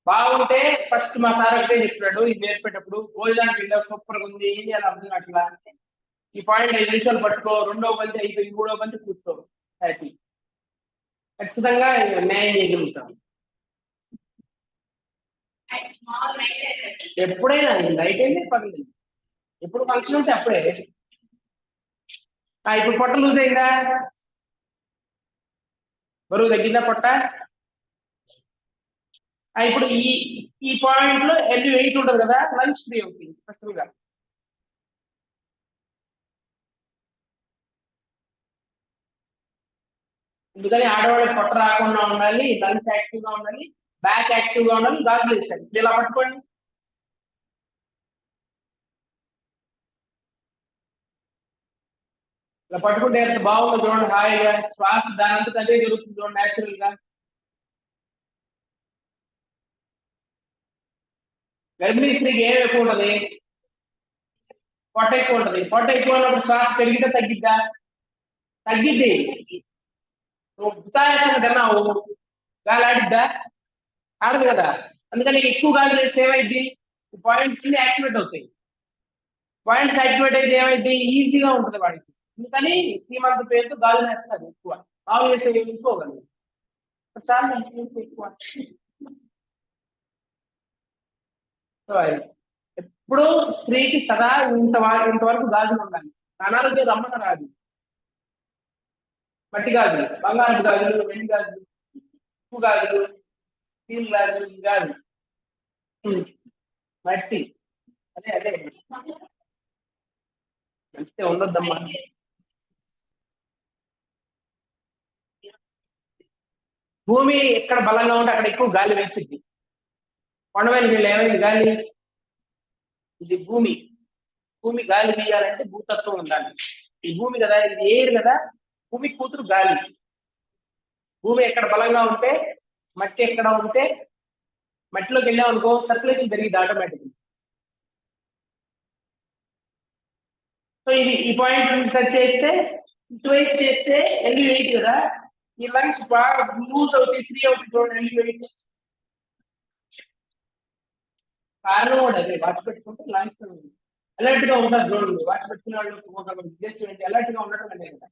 బాగుంటే ఫస్ట్ మా సార్ ఒకటే చెప్పాడు ఇది నేర్పేటప్పుడు, భోజనానికి వెళ్ళా సూపర్గా ఉంది, ఏం చేయాలి అర్థం అట్లా. ఈ పాయింట్ 5 నిమిషాలు పట్టుకో, రెండో బంతి అయిపోయింది, మూడో బంతి కూర్చో, హ్యాపీ. ఖచ్చితంగా న్యాయం చేయగలుగుతాం. ఎప్పుడైనా నైట్ అయితే పర్లేదు, ఎప్పుడు ఫంక్షన్ ఉంటే అప్పుడే. ఇప్పుడు పొట్ట లూజ్ అయిందా, బరువు తగ్గిందా పొట్ట? ఇప్పుడు ఈ పాయింట్ లో LU8 ఉంటుంది కదా, లంగ్స్ ఫ్రీ అవుతుంది స్పెషల్ గా. అందుకని ఆడవాళ్ళకి పొట్ట రాకుండా ఉండాలి, లంగ్స్ యాక్టివ్ గా ఉండాలి, బ్యాక్ యాక్టివ్ గా ఉండాలి, గాజులు వేసాలి. ఇలా పట్టుకోండి, ఇలా పట్టుకుంటే ఎంత బాగుందో చూడండి, హాయిగా శ్వాస దాని అంతా అదే జరుగుతుంది చూడండి న్యాచురల్ గా. గర్భిణీ స్త్రీకి ఏం ఎక్కువ ఉంటది? పొట్ట ఎక్కువ ఉంటది. పొట్ట ఎక్కువ ఉన్నప్పుడు శ్వాస పెరిగితే తగ్గిద్దా? తగ్గిద్ది. ఉత్తాయాసం తిన్నావు, గాలి ఆడిద్దా? ఆడదు కదా. అందుకని ఎక్కువ గాలి వేస్తే ఏమైంది, పాయింట్స్ అన్ని యాక్టివేట్ అవుతాయి. పాయింట్స్ యాక్టివేట్ అయితే ఏమైంది, ఈజీగా ఉంటుంది వాడికి. అందుకని శ్రీమంత పేరుతో గాలి వేస్తారు ఎక్కువ, గాలి వేస్తే వేసుకోగలరు చాలా ఎక్కువ. ఎప్పుడు స్త్రీకి సదా ఇంతవరకు గాజులు ఉండాలి, అనారోగ్యం రమ్మన రాదు. మట్టి గాజులు, బంగారు గాజులు, వెండి గాజులు, ఉప్పు గాజులు, స్టీల్ గాజులు, గాజులు మట్టి, అదే అదే మంచిగా ఉండొద్దమ్మా. భూమి ఎక్కడ బలంగా ఉంటే అక్కడ ఎక్కువ గాలి వేసిద్ది. కొండమైన వీళ్ళు ఏమైంది గాలి, ఇది భూమి. భూమి గాలి తీయాలంటే భూతత్వం ఉండాలి. ఈ భూమి కదా, ఇది ఎయిర్ కదా, భూమి కూతురు గాలి. భూమి ఎక్కడ బలంగా ఉంటే, మట్టి ఎక్కడ ఉంటే, మట్టిలోకి వెళ్ళామనుకో సర్క్యులేషన్ పెరిగింది ఆటోమేటిక్. సో ఇది ఈ పాయింట్ టచ్ చేస్తే, ఇటువైపు చేస్తే LU8 కదా, ఈ లంగ్స్ బాగా లూజ్ అవుతాయి, ఫ్రీ అవుతుంది చూడండి LU8. కారణం కూడా అదే, వాచ్ పెట్టుకుంటే లంగ్స్ అలర్ట్ గా ఉంటారు చూడండి. వాచ్ పెట్టుకునే వాళ్ళు జస్ట్ అలర్ట్ గా ఉండటం అంటే కదా,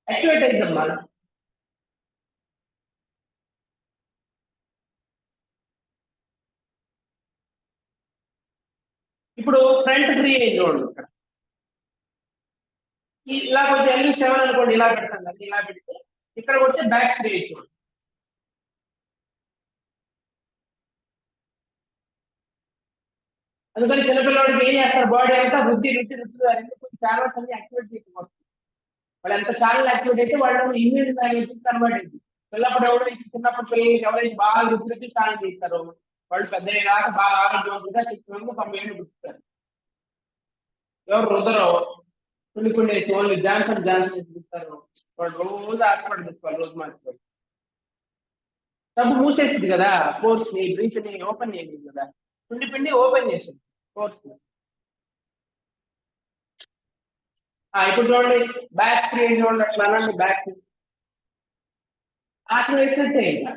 యాక్టివేట్ అయిందమ్మా. ఇప్పుడు ఫ్రంట్ ఫ్రీ అయింది చూడండి, ఇలా కొంచెం LU7 అనుకోండి, ఇలా పెడతాం కదా, ఇలా పెడితే ఇక్కడ వచ్చే బ్యాక్ ఫ్రీ అయింది చూడండి. అందుకని చిన్నపిల్లవాడికి ఏం చేస్తారు, బాడీ అంతా వృద్ధి రుచి రుచిగా కొంచెం ఛానల్స్ అన్ని యాక్టివేట్ చేయకపోవచ్చు. వాళ్ళు ఎంత ఛానల్ యాక్టివేట్ అయితే వాళ్ళు ఇమ్యూన్ మేనేజ్ కన్వర్ట్ అయింది. పిల్లప్పుడు ఎవరు చిన్నప్పుడు పిల్లలకి ఎవరైతే బాగా రుచి రుచి స్నానం చేస్తారు, వాళ్ళు పెద్ద దాకా బాగా ఆరోగ్యవంతంగా చిన్నగా 90 ఏళ్ళు పుట్టుతారు. ఎవరు రుదరో కొన్ని వేసి ఓన్లీ జాన్సన్ చూస్తారు, వాళ్ళు రోజు హాస్పిటల్ తీసుకోవాలి, రోజు మార్చుకోవాలి. డబ్బు మూసేసింది కదా, కోర్స్ ని బ్రీచ్ ని ఓపెన్ చేసింది కదా, పిండి ఓపెన్ చేసింది కోర్స్. ఇప్పుడు చూడండి, బ్యాక్ ఫ్రీ చూడండి, అట్లా అనండి, బ్యాక్ ఆసనం వేసినట్టే ఇంకా,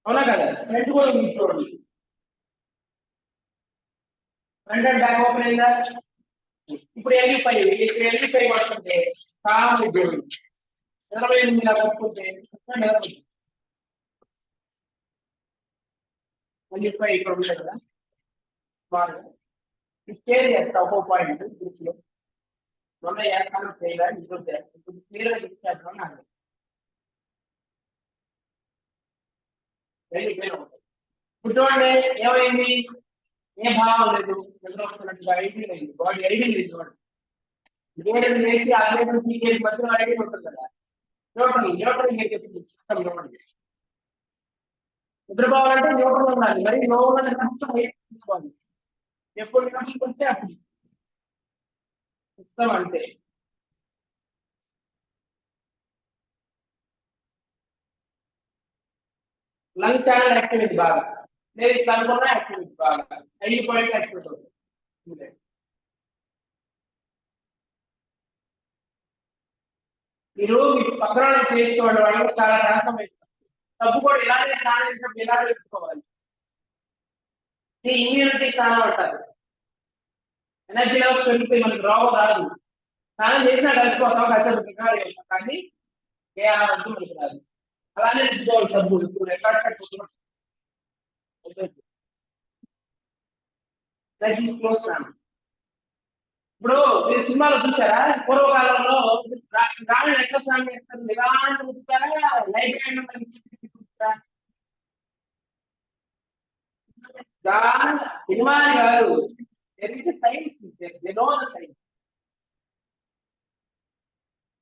అవునా కదా. ఫ్రంట్ కూడా చూడండి, ఫ్రంట్ అండ్ బ్యాక్ ఓపెన్ అయిందా. ఇప్పుడు LU5 పడుతుంటే కావాలి చూడండి, 28 ఇలా పట్టుకుంటే LU5 ఇక్కడ ఉంటాయి కదా, బాగా షేర్ చేస్తా ఒక్కో పాయింట్ గ్రూప్ లో. మొన్న చేస్తాను చేయాలి, ఇప్పుడు క్లియర్ గా ఇచ్చేద్దాం నాకు. ఇప్పుడు చూడండి ఏమైంది, ఏ భావం లేదు, నిద్ర వస్తున్నట్టుగా ఐడి లేదు, బాడీ ఐడి లేదు. వేరే వేసి ఆ వేరే సీకేజ్ మధ్యలో ఐడి ఉంటుంది కదా, న్యూట్రల్ సిస్టమ్ చూడండి. నిద్రపోవాలంటే న్యూట్రల్ ఉండాలి, మరి లో ఉన్నది తీసుకోవాలి. ఎప్పుడు నిమిషం వస్తే అప్పుడు సిస్టమ్ అంటే లంగ్ ఛానల్ యాక్టివిటీ బాగా లేదు, ఇట్లా అనుకున్నా యాక్టివిటీ బాగా 5 యాక్టివిటీ అవుతుంది. మీరు మీకు పక్కన చేయించుకోండి, వాళ్ళకి చాలా ట్రాన్స్ఫర్మేషన్. తప్పు కూడా ఇలాగే స్నానం చేసినప్పుడు ఇలా వేసుకోవాలి. ఇది ఇమ్యూనిటీ స్నానం అంటారు. ఎనర్జీ లెవెల్స్ పెరుగుతాయి, మనకి రోగం రాదు. స్నానం చేసినా కలిసిపోతాం, కష్టపడి కానీ ఏ ఆరోగ్యం మనకి రాదు. అలానే తీసుకోవాలి సబ్బు. ఇప్పుడు రికార్డ్ పెట్టుకుంటున్నాం క్లోజ్ స్నానం. ఇప్పుడు మీరు సినిమాలో చూసారా, పూర్వకాలంలో రాళ్ళు ఎట్లా స్నానం చేస్తారు, నిదానంగా ఉతుకుతారా, లైట్ సినిమా కాదు, సైన్స్, సైన్స్.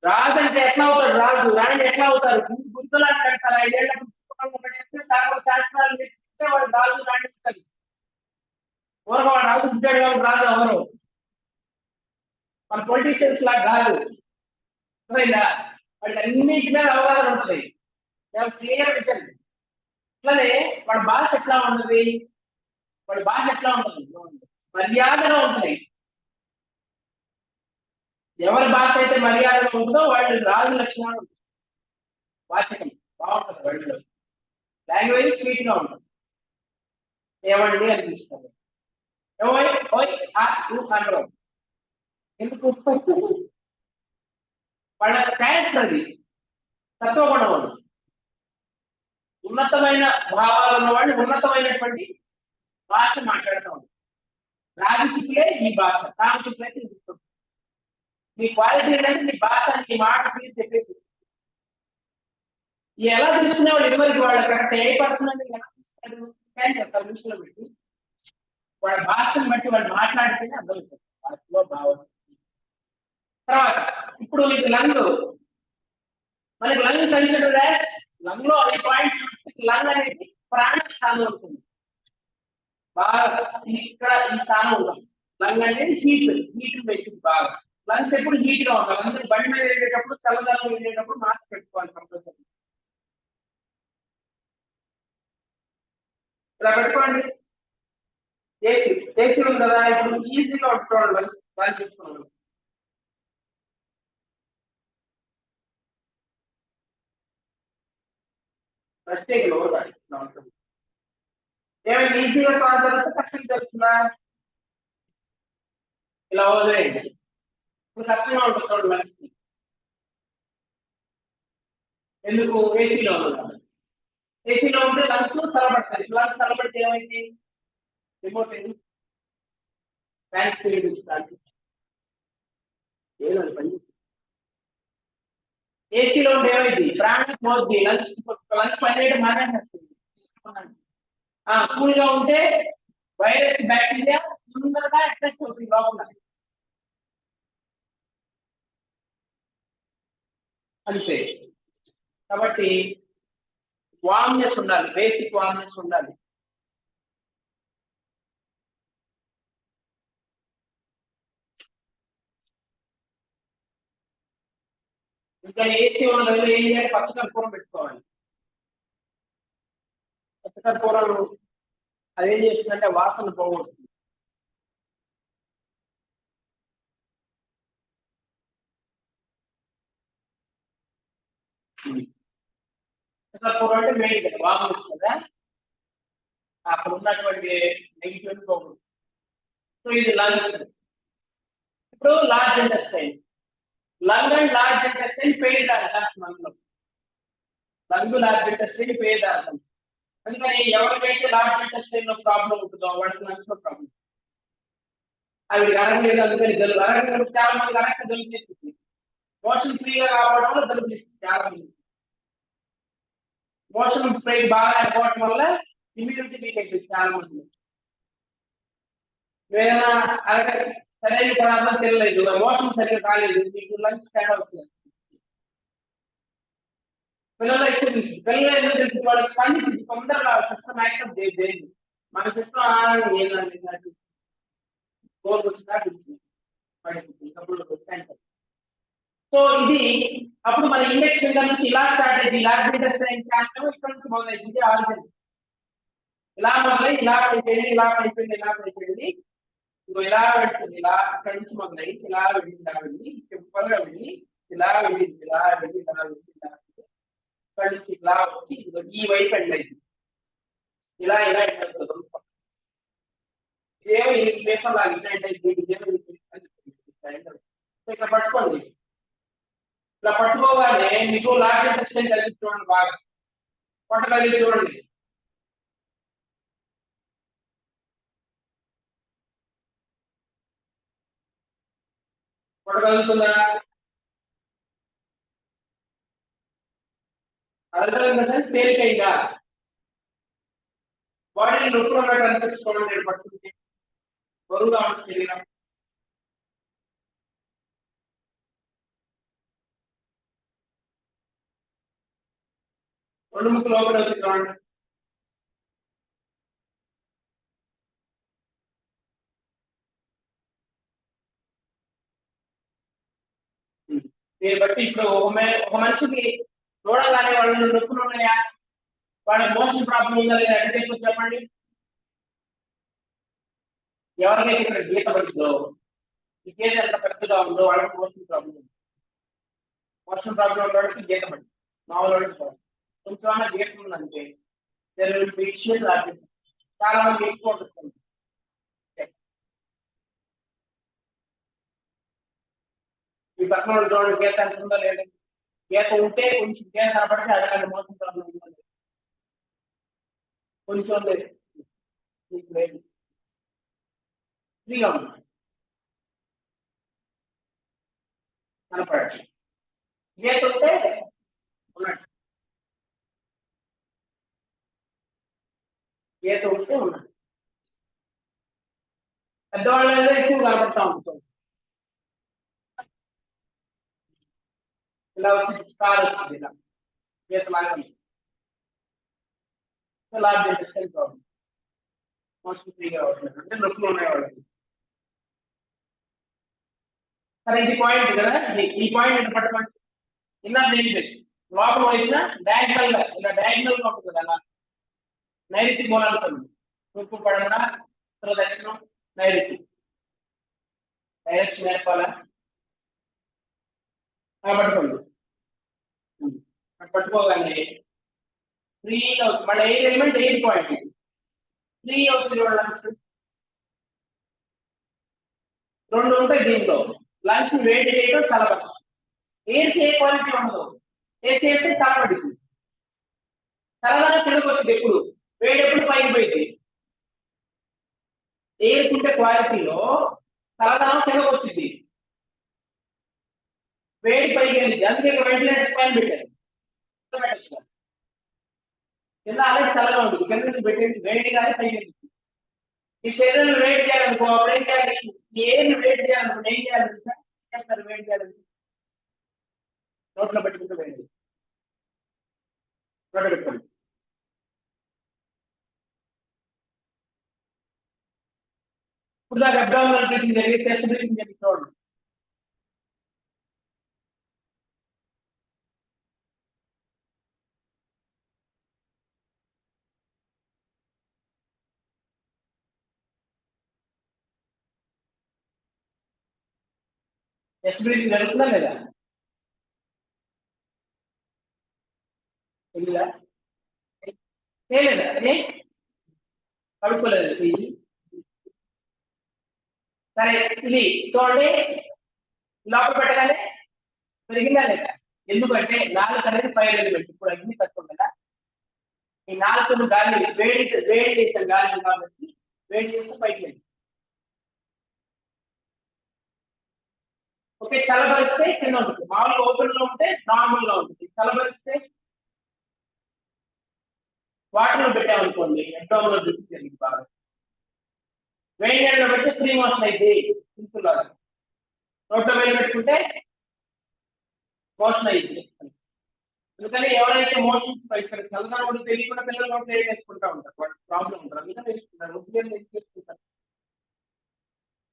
రాజు అంటే ఎట్లా అవుతాడు, రాణి ఎట్లా అవుతారు, గుర్తులాంటి అంటారు. 5 ఏళ్ళ సగం శాస్త్రాలు నేర్చుకుంటే వాడు రాజు రాణి ఉంటారు. పూర్వం రాజు పుట్టాడు కాబట్టి రాజు ఎవరు, మన పొలిటీషియన్స్ లాగా కాదు. అర్థమైందా? వాడికి అన్నింటి మీద అవగాహన ఉంటుంది, క్లియర్ విషయం. అట్లనే వాడి భాష ఎట్లా ఉంటుంది, మర్యాదగా ఉంటుంది. ఎవరి భాష అయితే మర్యాదగా ఉంటుందో వాళ్ళు రాజు లక్షణాలు ఉంటుంది. వాచకం బాగుంటుంది, వాళ్ళలో లాంగ్వేజ్ స్వీట్ గా ఉంటుంది. ఏమండి అనిపిస్తుంది, అనడం ఎందుకు, వాళ్ళ క్యారెక్టర్ అది, తత్వగుణం వాడు. ఉన్నతమైన భావాలు ఉన్నవాడిని ఉన్నతమైనటువంటి భాష మాట్లాడుతూ ఉంటాడు. రాజచికులే ఈ భాష, రామచికులైతే మీ క్వాలిటీ ఏంటంటే మీ భాష, నీ మాట గురించి చెప్పేసి. ఎలా తెలుసుకునేవాళ్ళు ఇదివరకు, వాళ్ళ కరెక్ట్ ఏ పర్సన్ అని ఎలా చూస్తారు, స్కాన్ చేస్తారు దృష్టిలో పెట్టి. వాళ్ళ భాషను బట్టి వాళ్ళు మాట్లాడితేనే అర్థమవుతుంది భాషలో భావం. తర్వాత ఇప్పుడు ఇది లంగ్, మనకి లంగ్ కన్సిడర్ యాజ్, లంగ్ లో 5 పాయింట్స్. లంగ్ అనేది ప్రాణ స్థానం ఉంటుంది. బాగా ఇక్కడ ఈ స్థానం ఉంటుంది. లంగ్ అనేది హీట్ పెట్టుకుంది బాగా. లంగ్స్ ఎప్పుడు హీట్ గా ఉండాలి. అందరూ బండి మీద వెళ్ళేటప్పుడు, చల్లదనం వెళ్ళేటప్పుడు మాస్క్ పెట్టుకోవాలి కంపల్సరీ. ఇలా పెట్టుకోండి. ఏసీ ఉంది కదా, ఇప్పుడు ఈజీగా ఉంటున్నాడు లంగ్ తీసుకున్నాడు. ఫస్ట్ ఉంటుంది. ఏమైనా ఈజీగా సాల్వ్ జరుగుతుంది, కష్టం జరుగుతుందా? ఇలా వదిలేయండి. ఇప్పుడు కష్టంగా ఉంటుంది లంగ్స్. ఎందుకు? ఏసీలో ఉంది. ఏసీలో ఉంటే లంగ్స్ చల్లబడతాయి. లంగ్స్ చల్లబడితే ఏమైంది, రిమోట్ ఫ్యాన్ స్పీడ్ ఏదని పని. ఏసీలో ఉంటే ఏమైంది, ప్రాణం పోద్ది, లంగ్స్ పని చేయడం మానేస్తుంది. కూల్ గా ఉంటే వైరస్ బ్యాక్టీరియా సుందరగా అట్రాక్ట్ అవుతుంది లోపల. అంతే. కాబట్టి వార్మ్నెస్ ఉండాలి, బేసిక్ వార్మ్నెస్ ఉండాలి. ఇంకా ఏసీ ఉన్న దగ్గర ఏం చేయాలి, పచ్చకర్పూరం పెట్టుకోవాలి. పచ్చకర్పూరం అదేం చేస్తుందంటే వాసన పోగొడుతుంది. పచ్చకర్పూరం అంటే మెయిన్ కదా, వార్మ్నెస్ కదా, అక్కడ ఉన్నటువంటి నెగిటివ్ పోగొడుతుంది. సో ఇది లంగ్స్. ఇప్పుడు large intestine, lung and large intestine paired organs. మనలో lung, large intestine paired organs. అందుకని ఎవరికైతే లార్జ్ ఇంటెస్టైన్ లో ప్రాబ్లం ఉంటుందో వాళ్ళకి లంగ్స్ లో ప్రాబ్లం. అవి అరగలేదు, అందుకని జలుబు. అరగలేదు చాలా మంది అరగ జలుబు చేస్తుంది. మోషన్ ఫ్రీగా కావడం వల్ల జలుబు చేస్తుంది చాలా మంది. మోషన్ ఫ్రీ బాగా అయిపోవడం వల్ల ఇమ్యూనిటీ వీక్ అయిపోయింది చాలా మంది. ఏదైనా అలాగే సరైన పదార్థం తెలియలేదు, మోషన్ సరిగ్గా కాలేదు, మీకు లంగ్స్ తేడా అవుతుంది. పిల్లలు ఎక్కువ తెలుసు, పిల్లలు ఎందుకు తెలుసు, వాళ్ళు స్పందించి తొందరగా సిస్టమ్ యాక్సెప్ట్ చేయలేదు. మన సిస్టమ్ ఏంటంటే గోల్ వచ్చినా సో ఇది అప్పుడు మన ఇండెక్స్ ఫింగర్ నుంచి ఇలా స్టార్ట్ అయింది, ఇలా ఇండస్ట్రీ ఇక్కడ నుంచి మొదలైంది. ఇది ఆలోచన ఇలా మొదలై ఇలా అయిపోయింది, ఇలా అయిపోయింది, ఇలా అయిపోయింది, ఇలా వెళ్తుంది, ఇలా ఇక్కడ నుంచి మొదలై ఇలా వెళ్ళి, ఇలా వెళ్ళి సింపుల్గా వెళ్ళి ఇలా వెళ్ళింది, ఇలా వెళ్ళి, ఇలా వెళ్ళి, ఇలా ఇక్కడ నుంచి ఇలా వచ్చి ఈ వైపు వెళ్ళింది, ఇలా ఇలా ఇదేమో ఈ ప్లేసం లాగా ఇదేంటే ఇక్కడ పట్టుకోండి. ఇలా పట్టుకోగానే మీకు లార్జ్ ఇంటెస్టైన్ కలిగి చూడండి, బాగా పొట్ట కలిగి చూడండి. పొట్ట కలుగుతుందా? అదనంగా సెన్స్ తేలికైందా? బాడీని నొప్పులు ఉన్నట్టు అనిపించుకోవడం నేను పట్టుకుంటే బరువుగా ఉంటుంది శరీరం. రెండు ముక్కలు లోపల వచ్చి చూడండి. దీన్ని బట్టి ఇప్పుడు ఒక మనిషికి చూడగానే వాళ్ళు నొప్పులు ఉన్నాయా, వాళ్ళ మోషన్ ప్రాబ్లం ఉందా లేదా అంటే చెప్పండి. ఎవరికైతే ఇక్కడ గీత పడుతుందో, ఈ గీత ఎంత పెద్దగా ఉందో వాళ్ళకి మోషన్ ప్రాబ్లం ఉంది. మోషన్ ప్రాబ్లం ఉన్న వాళ్ళకి గీత పడుతుంది, మామూలు వాళ్ళకి కొంచెం గీత ఉందంటే చాలా మంది ఎక్కువ ఉంటుంది. ఈ పక్కన చూడండి, గీత ఎంత ఉందో లేదు, గీత ఉంటే కొంచెం గీత కనపడితే అడగండి మోషన్ ప్రాబ్లం ఉందండి. కొంచెం లేదు, మీకు లేదు, ఫ్రీగా ఉంది, కనపడచ్చు. గీత ఉంటే ఉన్నట్టు, గీత ఉంటే ఉన్నట్టు. పెద్దవాళ్ళు ఎక్కువ కనపడతా ఉంటుంది. ఇలా వచ్చి స్టార్ వచ్చింది, ఇలా గీత లాగా లార్జ్ ఇంటెస్టైన్ ప్రాబ్లం, మోస్ట్ ఫ్రీగా అవుతుంది అంటే నొప్పులు ఉన్నాయి వాళ్ళకి. సరే ఇది పాయింట్ కదా, ఈ పాయింట్ ఎంత పట్టుకోండి. ఇన్నర్ నెయిల్బేస్ లోపల వైపున డయాగ్నల్ గా ఇలా డయాగ్నల్ గా ఉంటుంది కదా, నైరుతి మూలాలు ఉంటుంది. తూర్పు పడమర, ఉత్తర దక్షిణం, నైరుతి, డైరెక్షన్ నేర్పాల పట్టుకోండి. పట్టుకోగానే ఫ్రీ అవుతుంది. మళ్ళీ air element air point free అవుతుంది. లంగ్స్ రెండు ఉంటాయి దీంట్లో, లంగ్స్ వేడి చేయడం చల్లవచ్చు. ఎయిర్కి ఏ క్వాలిటీ ఉండదు, ఏ చేస్తే చల్లబడింది, చల్లదాన్ని కిందకు వచ్చింది. ఎప్పుడు వేడి ఎప్పుడు పైకి పోయింది, ఎయిర్కుంటే క్వాలిటీలో చల్లదనం కిందకు వచ్చింది, వేడి పైకి వెళ్ళింది. అందుకే వెంటిలేటర్ పైన పెట్టారు, పెట్టచ్చు కింద ఆల్రెడీ చల్లగా ఉంటుంది, కింద నుంచి పెట్టేది వేడి కానీ పైకి వెళ్ళింది. ఈ శరీరం వేడి చేయాలనుకో అప్పుడు ఏం చేయాలి, ఏం వేడి చేయాలనుకో ఏం చేయాలి చేస్తారు, వేడి చేయాలి నోట్లో పెట్టుకుంటూ వేడి నోట్లో పెట్టుకోండి. ఇప్పుడు దాకా అబ్డామినల్ బ్రీతింగ్ జరిగి చెస్ట్ బ్రీతింగ్ జరిగి చూడండి. చెస్ట్ బ్రీతింగ్ జరుగుతుందా లేదా? తెలీదా? చేయలేదా? అదే పడుకోలేదు. సరే ఇది చూడండి, లోపల పెట్టగానే పెరిగిందా లేదా? ఎందుకంటే నాలుగు అనేది ఫైర్ ఎలిమెంట్, ఇప్పుడు అగ్ని తక్కువ కదా, ఈ నాలుగు గాలి వేడి వేడి చేసిన గాలి కాబట్టి వేడి చేస్తే పైకి వెళ్ళి ఓకే. చల్లబరిస్తే కింద ఉంటుంది, మామూలుగా ఓపెన్ లో ఉంటే నార్మల్ గా ఉంటుంది. చల్లబరిస్తే వాటర్ లో పెట్టామనుకోండి అబ్డామినల్ బ్రీతింగ్ జరిగింది బాగా. వేడి నీళ్ళలో పెడితే ఫ్రీ మోషన్ అయితే సింపుల్ నోట్లో వేలు పెట్టుకుంటే మోషన్ అయింది. అందుకని ఎవరైతే మోషన్ ఇక్కడ చల్లదనం కూడా తెలియకుండా పిల్లలు నోట్లో వేలు వేసుకుంటా ఉంటారు, వాళ్ళకి ప్రాబ్లం ఉంటారు, అందుకని వేసుకుంటారు, ముఖ్యంగా వేసుకుంటారు.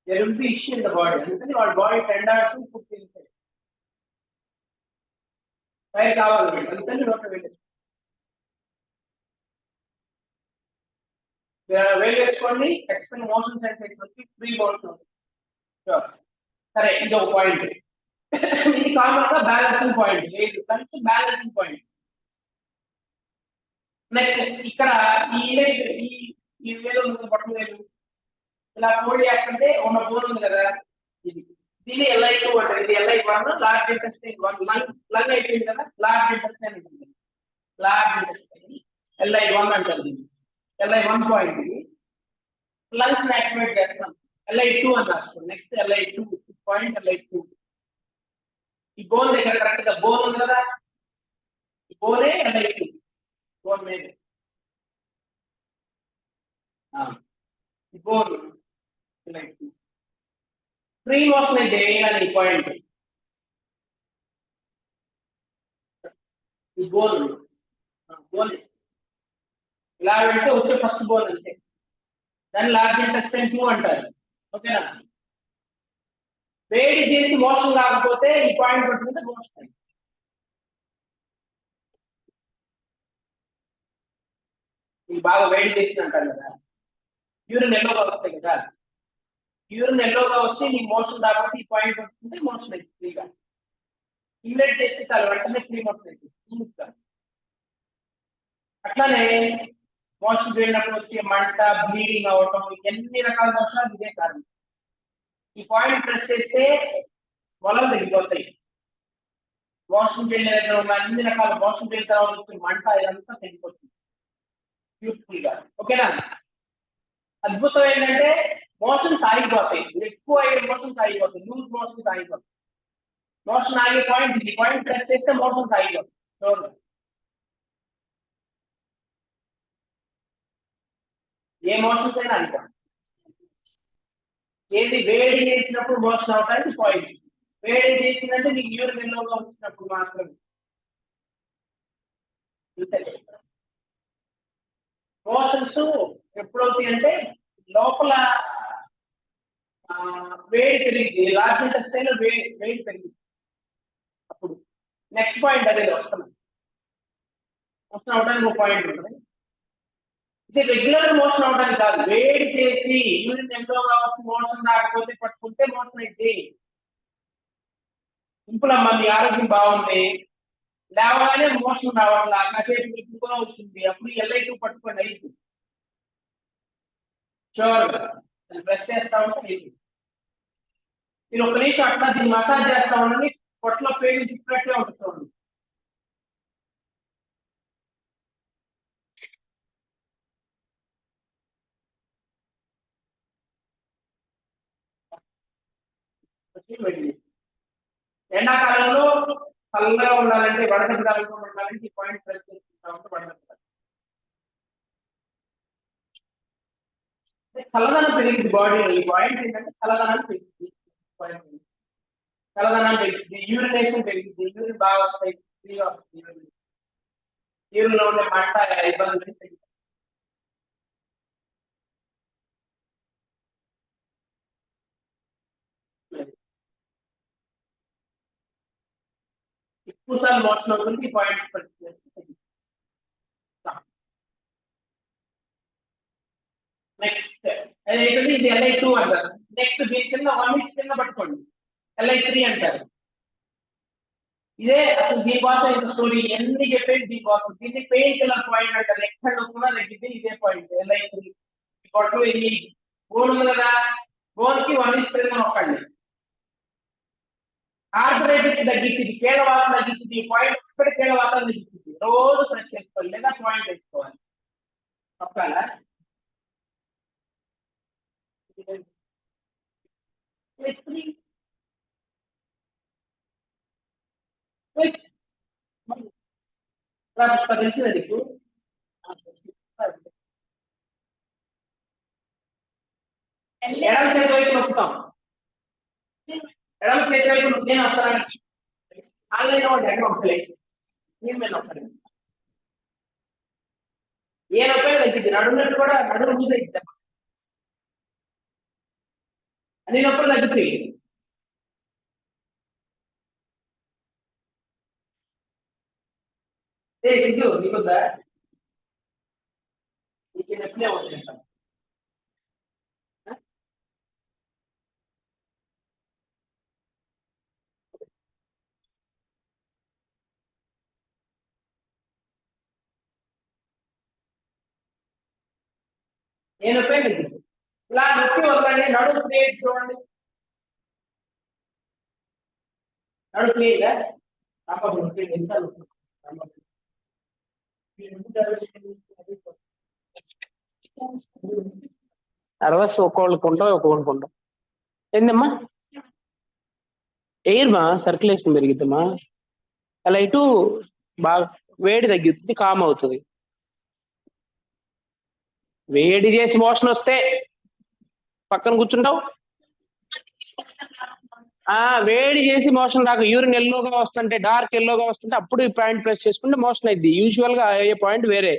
There will be issue in the body. అందుకని వాళ్ళ body tender to food inside fire కావాలి, అందుకని నోట్లో వేలు వేలు వేసుకోండి. ఖచ్చితంగా మోషన్ సెన్సేషన్ వచ్చి ఫ్రీ మోషన్ అవుతుంది. సరే, ఇది ఒక పాయింట్. ఇది కామన్ గా బ్యాలెన్సింగ్ పాయింట్ లేదు, కలిసి బ్యాలెన్సింగ్ పాయింట్. నెక్స్ట్ ఇక్కడ ఈ ఇమేజ్ ఈ వేలు ఉంది, పట్టు వేలు ఇలా ఫోల్డ్ చేస్తుంటే ఉన్న బోన్ ఉంది కదా, ఇది దీన్ని LI2 అంటారు. ఇది LI1 లార్జ్ ఇంటెస్టైన్ 1 లంగ్ అయిపోయింది కదా, లార్జ్ ఇంటెస్టైన్ ఉంటుంది. లార్జ్ ఇంటెస్టైన్ LI1 అంటారు. దీన్ని LI1 పాయింట్. ఇది లంగ్స్ ని యాక్టివేట్ చేస్తాం, LI2 అని రాసుకోండి. నెక్స్ట్ LI2 పాయింట్, LI2 ఈ బోన్ దగ్గర కరెక్ట్ గా బోన్ ఉంది కదా, ఈ బోనే LI2 బోన్ మీద ఈ బోన్ LI2 ఫ్రీ మోషన్ అయితే ఈ పాయింట్ ఈ బోన్ బోన్ ఇలా వెళ్తే వచ్చే ఫస్ట్ బోన్ అంతే, దాన్ని లార్జ్ ఇంటెస్టైన్ 2 అంటారు. ఓకేనా? వేడి చేసి మోషన్ కాకపోతే ఈ పాయింట్ పట్టుకుంటే మోషన్ అయింది. ఇది బాగా వేడి చేసింది అంటారు కదా, యూరిన్ ఎల్లోగా వస్తాయి కదా, యూరిన్ ఎల్లోగా వచ్చి నీ మోషన్ కాకపోతే ఈ పాయింట్ పట్టుకుంటే మోషన్ అయింది ఫ్రీగా. ఇన్లెట్ చేస్తే చాలు, వెంటనే ఫ్రీ మోషన్ అయింది. అట్లానే మోషన్ వెళ్ళినప్పుడు వచ్చే మంట, బ్లీడింగ్ అవటం, ఎన్ని రకాల దోషాలు ఇదే కారణం. ఈ పాయింట్ ప్రెస్ చేస్తే మొలలు తగ్గిపోతాయి. మోషన్ వెళ్ళిన దగ్గర ఉన్న అన్ని రకాల మోషన్ వెళ్ళిన తర్వాత వచ్చే మంట ఇదంతా తగ్గిపోతుంది బ్యూటిఫుల్ గా. ఓకేనా? అద్భుతం ఏంటంటే మోషన్ ఆగిపోతాయి, ఎక్కువ అయ్యే మోషన్ ఆగిపోతాయి, లూజ్ మోషన్ ఆగిపోతాయి. మోషన్ ఆగే పాయింట్ ఇది, పాయింట్ ప్రెస్ చేస్తే మోషన్ ఆగిపోతాయి. చూడండి, ఏ మోషన్స్ అయినా ఆగిపోతాయి. ఏది వేడి చేసినప్పుడు మోషన్ అవడానికి పాయింట్, వేడి చేసిందంటే నీకు యూరిన్ ఎల్లోగా వచ్చినప్పుడు మాత్రమే. మోషన్స్ ఎప్పుడవుతాయి అంటే లోపల వేడి పెరిగింది, లార్జ్ ఇంటెస్టైన్ వేడి పెరిగింది అప్పుడు. నెక్స్ట్ పాయింట్ అనేది వస్తున్నాం, మోషన్ అవడానికి ఒక పాయింట్ ఉంటుంది. ఇది రెగ్యులర్ మోషన్ అవడానికి కాదు, వేడి చేసి యూరిన్ ఎంతో కావచ్చు మోషన్ రాకపోతే పట్టుకుంటే మోషన్ అయితే. సింపుల్ అమ్మా, మీ ఆరోగ్యం బాగుంది, లేవగానే మోషన్ రావట్లా, కాసేపు ఎక్కువగా అవుతుంది, అప్పుడు LI2 పట్టుకోండి అయిపోతుంది. షూర్ బ్రష్ చేస్తా ఉంటే అయిపోతుంది. మీరు ఒక నిమిషం అట్లా దీన్ని మసాజ్ చేస్తా ఉండండి, పొట్టలో పెయిన్ తిప్పినట్లే ఉంటుంది చూడండి. ఎండాకాలంలో చల్లగా ఉండాలంటే, వడదెబ్బ తగలకుండా ఉండాలంటే ఈ పాయింట్ ప్రెస్ చేసుకుంటా ఉంటే వడదెబ్బ. చల్లదనం పెరిగింది బాడీలో, ఈ పాయింట్ ఏంటంటే చల్లదనాన్ని పెరిగింది, చల్లదనాన్ని పెరిగింది, యూరినేషన్ పెరిగింది, యూరిన్ బాగా వస్తాయి, ఫ్రీగా వస్తుంది, యూరిన్ లో ఉండే మంట ఇబ్బంది పెరిగింది. ఎక్కువసార్లు మోషన్ అవుతుంది, ఈ పాయింట్ నెక్స్ట్ అదైతే ఇది LI2 అంటారు. నెక్స్ట్ దీని కింద 1 ఇంచ్ కింద పట్టుకోండి, LI3 అంటారు. ఇదే అసలు దీనికోసం ఇంత స్టోరీ ఎన్ని చెప్పేది దీనికోసం. దీన్ని పెయిన్ కిల్లర్ పాయింట్ అంటారు, ఎక్కడ నొప్పున్నా తగ్గితే ఇదే పాయింట్ LI3. పొట్టు ఇది బోన్ ఉంది కదా, బోన్ కి 1 ఇంచ్ కింద నొక్కండి. ఆర్థరైటిస్ తగ్గించింది, కీళ్ళవాతం తగ్గించింది, ఈ పాయింట్ ఒక్కటి కీళ్ళవాతం తగ్గించింది. రోజు ఫ్రెష్ చేసుకోవాలి లేదా పాయింట్ వేసుకోవాలి. నొక్కాలా? తెలిసిందా నీకు? ఎడమ చేతి వైపు నొక్కుతాం. ఎడమ చేతి వైపు నేను వస్తాను. ఆన్లైన్ ఎడమ వస్తలేదు. నేను మీద వస్తాను. ఏ నొప్పి తగ్గింది. నడుమున్నట్టు కూడా నడుము చూసే ఇద్దాం. అన్ని నొప్పులు తగ్గుతాయి. సిద్ధు నీకుందా? నీకు నొప్పిలే ఉంటుంది. నేను నొప్పి తగ్గింది. ఇలా నొప్పి వదలండి. నడుము క్రియేట్ చూడండి. నడు క్లియర్గా అరవస్ ఒక్కొక్కళ్ళకి ఉంటాం ఒక్కొక్కరికి ఉంటాం. ఏందమ్మా ఎయిర్మా సర్క్యులేషన్ పెరిగిద్దమ్మా. అలా ఇటు బాగా వేడి తగ్గుతుంది, కామ్ అవుతుంది. వేడి చేసి మోషన్ వస్తే పక్కన కూర్చుంటావు. వేడి చేసి మోషన్ రాక యూరిన్ ఎల్లోగా వస్తుంటే, డార్క్ ఎల్లోగా వస్తుంటే అప్పుడు ఈ పాయింట్ ప్రెస్ చేసుకుంటే మోషన్ అయింది. యూజువల్ గా అయ్యే పాయింట్ వేరే.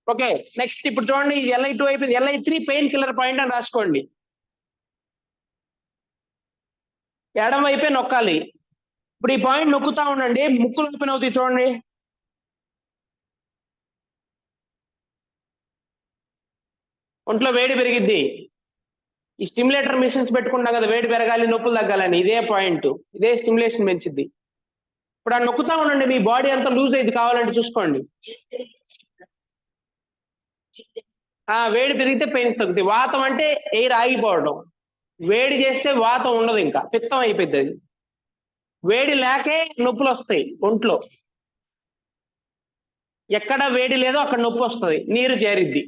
ఓకే, నెక్స్ట్ ఇప్పుడు చూడండి, LI2 అయిపోయింది. LI3 పెయిన్ కిల్లర్ పాయింట్ అని రాసుకోండి. ఎడమ వైపే నొక్కాలి. ఇప్పుడు ఈ పాయింట్ నొక్కుతా ఉండండి. ముక్కులు ఓపెన్ అవుతాయి చూడండి. ఒంట్లో వేడి పెరిగిద్ది. ఈ స్టిమ్యులేటర్ మిషన్స్ పెట్టుకుంటాం కదా, వేడి పెరగాలి నొప్పులు తగ్గాలని. ఇదే పాయింట్, ఇదే స్టిమ్యులేషన్ పెంచిద్ది. ఇప్పుడు ఆ నొక్కుతా ఉండండి, మీ బాడీ అంతా లూజ్ అయింది. కావాలంటే చూసుకోండి. వేడి పెరిగితే పెయిన్స్ తగ్గుతాయి. వాతం అంటే ఎయిర్ ఆగిపోవడం. వేడి చేస్తే వాతం ఉండదు, ఇంకా పిత్తం అయిపోద్ది. అది వేడి లేకే నొప్పులు వస్తాయి ఒంట్లో. ఎక్కడ వేడి లేదో అక్కడ నొప్పి వస్తుంది, నీరు చేరిద్ది,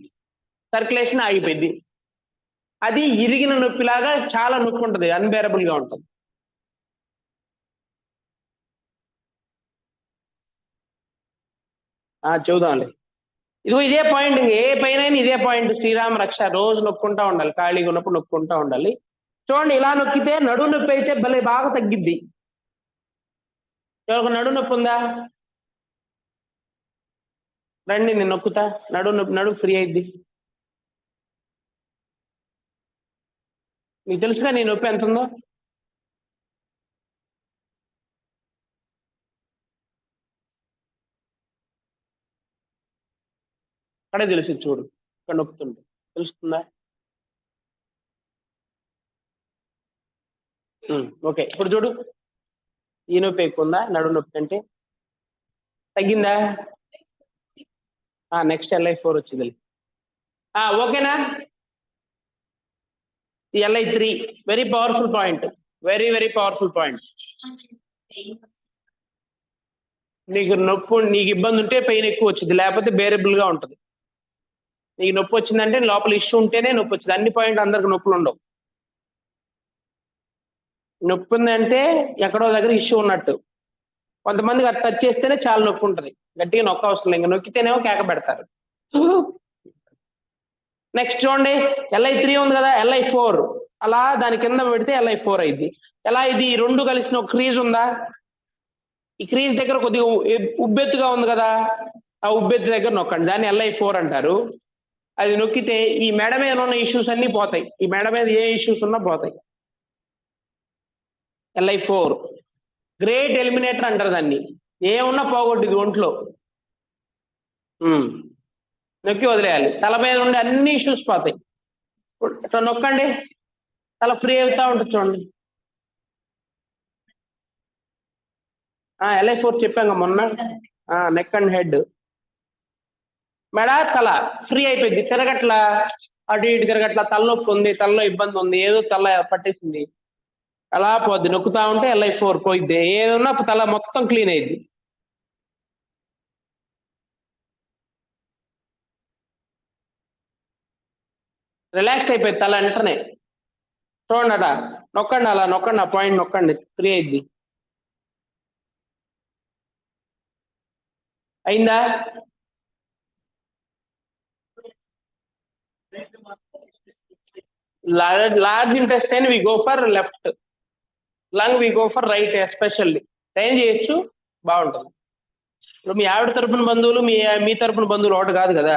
సర్క్యులేషన్ ఆగిపోయింది. అది ఇరిగిన నొప్పిలాగా చాలా నొప్పి ఉంటుంది, అన్బేరబుల్ గా ఉంటుంది. చూద్దాంలే. ఇదిగో ఇదే పాయింట్, ఏ పైన ఇదే పాయింట్. శ్రీరామ రక్ష రోజు నొక్కుంటా ఉండాలి, ఖాళీగా ఉన్నప్పుడు నొక్కుంటా ఉండాలి. చూడండి, ఇలా నొక్కితే నడు నొప్పి అయితే భలే బాగా తగ్గిద్ది. ఎవరికి నడు నొప్పి ఉందా? రండి, నేను నొక్కుతా. నడు ఫ్రీ అయిద్ది. మీకు తెలుసుగా నీ నొప్పి ఎంత ఉందో. అక్కడే తెలుసు, చూడు ఇక్కడ నొప్పుతుంటే తెలుస్తుందా? ఓకే, ఇప్పుడు చూడు, ఈ నొప్పి ఎక్కువ ఉందా నడు నొప్పి అంటే? తగ్గిందా? నెక్స్ట్ LI4 వచ్చింది. ఓకేనా? LI3 very powerful point, very very powerful point. నీకు నొప్పి, నీకు ఇబ్బంది ఉంటే పెయిన్ ఎక్కువ వచ్చింది, లేకపోతే బేరబుల్ గా ఉంటుంది. నీకు నొప్పి వచ్చిందంటే లోపల ఇష్యూ ఉంటేనే నొప్పి వచ్చింది. అన్ని పాయింట్ అందరికి నొప్పులు ఉండవు. నొప్పి ఉందంటే ఎక్కడో దగ్గర ఇష్యూ ఉన్నట్టు. కొంతమందికి అది టచ్ చేస్తేనే చాలా నొప్పి ఉంటుంది, గట్టిగా నొక్క అవసరం, ఇంకా నొక్కితేనేమో కేక పెడతారు. నెక్స్ట్ చూడండి, LI3 ఉంది కదా, LI4 అలా దాని కింద పెడితే LI4 అయింది. ఎలా ఇది రెండు కలిసిన ఒక క్రీజ్ ఉందా? ఈ క్రీజ్ దగ్గర కొద్దిగా ఉబ్బెత్తుగా ఉంది కదా, ఆ ఉబ్బెత్తు దగ్గర నొక్కండి, దాన్ని LI4 అంటారు. అది నొక్కితే ఈ మెడ మీద ఉన్న ఇష్యూస్ అన్ని పోతాయి. ఈ మెడ మీద ఏ ఇష్యూస్ ఉన్నా పోతాయి. LI4 గ్రేట్ ఎలిమినేటర్ అంటారు దాన్ని. ఏమున్నా పోగొట్టింది ఒంట్లో. నొక్కి వదిలేయాలి. తల మీద ఉండే అన్ని ఇష్యూస్ పోతాయి. సో నొక్కండి, తల ఫ్రీ అవుతా ఉంటుంది చూడండి. LI4 చెప్పాங்க మొన్న. నెక్ అండ్ హెడ్, మెడ తల ఫ్రీ అయిపోయింది. తిరగట్ల, అటు ఇటు తిరగట్ల, తలనొప్పి ఉంది, తలలో ఇబ్బంది ఉంది, ఏదో తల పట్టేసింది, అలా పోద్ది. నొక్కుతా ఉంటే LI4 పోయిద్ది. ఏదన్నా తల మొత్తం క్లీన్ అయింది. రిలాక్స్ అయిపోయింది తల వెంటనే. చూడండి అట, నొక్కండి, అలా నొక్కండి, ఆ పాయింట్ నొక్కండి, ఫ్రీ అయింది. అయిందా? Large intestine we go for left, lung we go for right. Especially train చేయొచ్చు, బాగుంటుంది. ఇప్పుడు మీ ఆవిడ తరపున బంధువులు మీ తరపున బంధువులు ఒకటి కాదు కదా,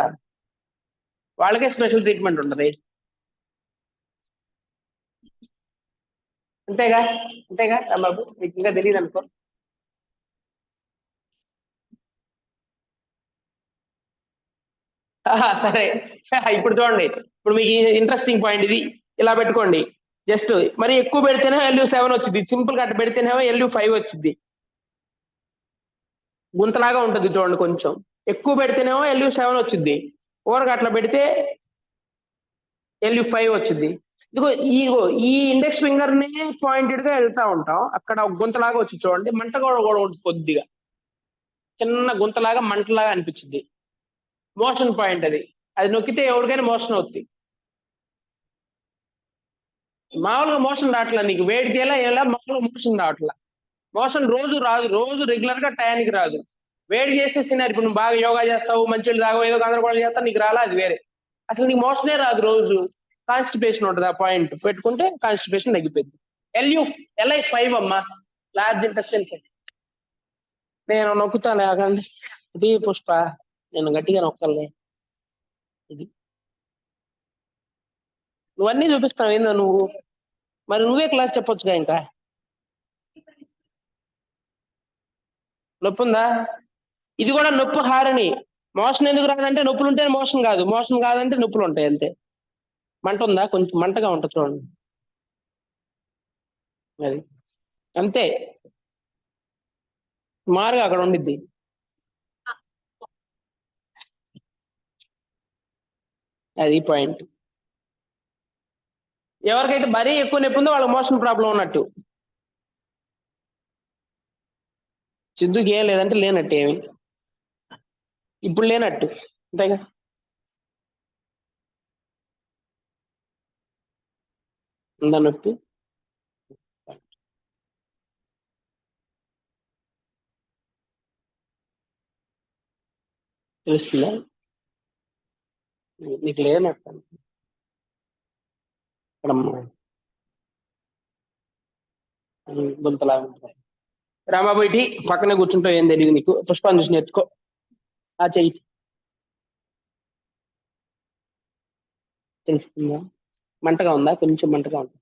వాళ్ళకే స్పెషల్ ట్రీట్మెంట్ ఉంటుంది. అంతేగా అంతేగా బాబు, మీకు ఇంకా తెలియదు అనుకో. సరే ఇప్పుడు చూడండి, ఇప్పుడు మీకు ఇంట్రెస్టింగ్ పాయింట్ ఇది. ఇలా పెట్టుకోండి, జస్ట్ మరి ఎక్కువ పెడితేనే LU7 వచ్చింది, సింపుల్ గా అట్లా పెడితేనేమో LU5 వచ్చింది. గుంతలాగా ఉంటుంది చూడండి, కొంచెం ఎక్కువ పెడితేనేమో LU7 వచ్చింది, ఓరగా అట్లా పెడితే LU5 వచ్చింది. ఇదిగో ఈ ఇండెక్స్ ఫింగర్ ని పాయింటెడ్ గా వెళ్తా ఉంటాం, అక్కడ ఒక గుంతలాగా వచ్చి చూడండి, మంట కూడా ఉంటుంది కొద్దిగా, చిన్న గుంతలాగా మంటలాగా అనిపించింది. మోషన్ పాయింట్ అది, అది నొక్కితే ఎవరికైనా మోషన్ అవుతుంది. మామూలుగా మోషన్ రావట్లా, నీకు వేడికి ఎలా మామూలుగా మోషన్ రావట్లా. మోషన్ రోజు రాదు, రోజు రెగ్యులర్ గా టయానికి రాదు. వేడి చేసే సినారి, ఇప్పుడు నువ్వు బాగా యోగా చేస్తావు, మంచి తాగవు, ఏదో గందరగోళం చేస్తావు, నీకు రాలా, అది వేరే. అసలు నీకు మోషనే రాదు రోజు, కాన్స్టిపేషన్ ఉంటుంది. ఆ పాయింట్ పెట్టుకుంటే కాన్స్టిపేషన్ తగ్గిపోయింది. LI5 అమ్మా, లార్జ్ ఇంటెస్టైన్. నేను నొక్కుతాను ఆగండి, ఇది పుష్ప, నేను గట్టిగా నొక్కలే. ఇది నువ్వన్నీ చూపిస్తావు ఏందో నువ్వు, మరి నువ్వే క్లాస్ చెప్పొచ్చుగా. ఇంకా నొప్పి ఉందా? ఇది కూడా నొప్పి హారని. మోషన్ ఎందుకు రాదంటే నొప్పులు ఉంటే మోషన్ కాదు, మోషన్ కాదంటే నొప్పులు ఉంటాయి అంతే. మంట ఉందా? కొంచెం మంటగా ఉంటుంది చూడండి, అది అంతే. మారుగా అక్కడ ఉండిద్ది. అది పాయింట్. ఎవరికైతే మరీ ఎక్కువ నొప్పి ఉందో వాళ్ళకి మోషన్ ప్రాబ్లం ఉన్నట్టు. సిద్ధుకి ఏం లేదంటే లేనట్టు, ఏమి ఇప్పుడు లేనట్టు, అంతేగా. ఉందా నొప్పి? తెలుస్తుందా? నీకు లేనట్టు ఇక్కడ గుంతలా ఉంటుంది. రామాబు ఇటీ పక్కనే కూర్చుంటావు, ఏం తెలియదు నీకు. పుష్పాన్ని చూసి నేర్చుకో. ఆ చెయ్యి, తెలుస్తుందా? మంటగా ఉందా? కొంచెం మంటగా ఉంది.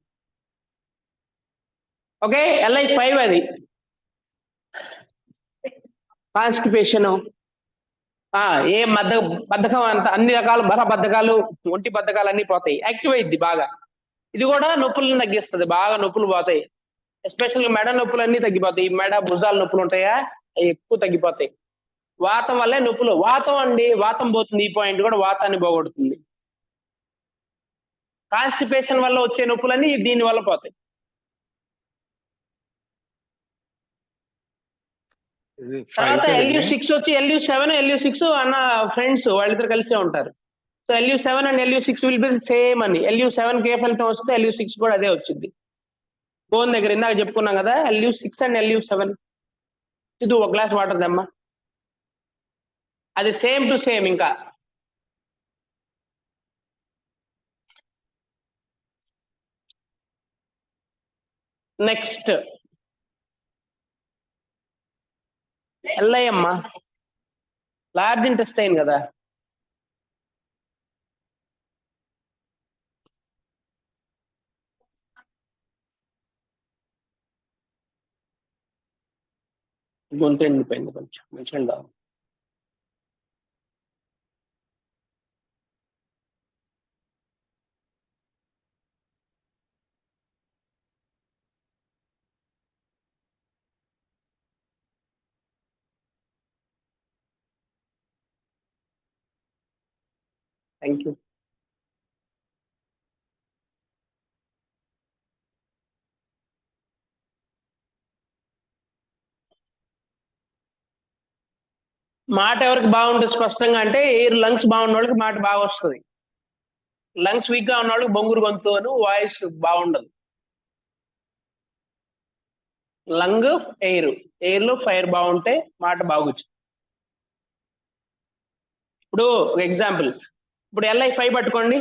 ఓకే, LI5 అది కాన్స్టిపేషన్. ఏ బద్ధకం అంత, అన్ని రకాల బద్ధకాలు, ఒంటి బద్ధకాలు అన్ని పోతాయి, యాక్టివ్ అయింది బాగా. ఇది కూడా నొప్పులను తగ్గిస్తుంది, బాగా నొప్పులు పోతాయి. ఎస్పెషల్ మెడ నొప్పులు అన్ని తగ్గిపోతాయి. మెడ భుజాల నొప్పులు ఉంటాయా, అవి ఎక్కువ తగ్గిపోతాయి. వాతం వల్లే నొప్పులు. వాతం అండి, వాతం పోతుంది. ఈ పాయింట్ కూడా వాతాన్ని పోగొడుతుంది. కాన్స్టిపేషన్ వల్ల వచ్చే నొప్పులన్నీ దీని వల్ల పోతాయి. తర్వాత LU6 వచ్చి, LU7 అన్న ఫ్రెండ్స్ వాళ్ళిద్దరు కలిసే ఉంటారు. So LU7 and LU6 will be same అని. LU7 కే ఫలితం వస్తే LU6 కూడా అదే వచ్చింది. బోన్ దగ్గర ఇందాక చెప్పుకున్నాం కదా, LU6 అండ్ LU7. ఇది ఒక గ్లాస్ వాటర్ దమ్మా, అది సేమ్ టు సేమ్. ఇంకా నెక్స్ట్ LI అమ్మా, లార్జ్ ఇంటెస్టైన్ కదా. గొంతు ఎండిపోయింది కొంచెం, మంచిగా. Thank you. మాట ఎవరికి బాగుంటుంది స్పష్టంగా అంటే, ఎయిర్ లంగ్స్ బాగున్న వాళ్ళకి మాట బాగా వస్తుంది. లంగ్స్ వీక్ గా ఉన్న వాళ్ళకి బొంగురు గొంతు అని వాయిస్ బాగుండదు. లంగ్ ఎయిర్ లో ఫైర్ బాగుంటే మాట బాగుంది. ఇప్పుడు ఒక ఎగ్జాంపుల్, ఇప్పుడు LI5 పట్టుకోండి.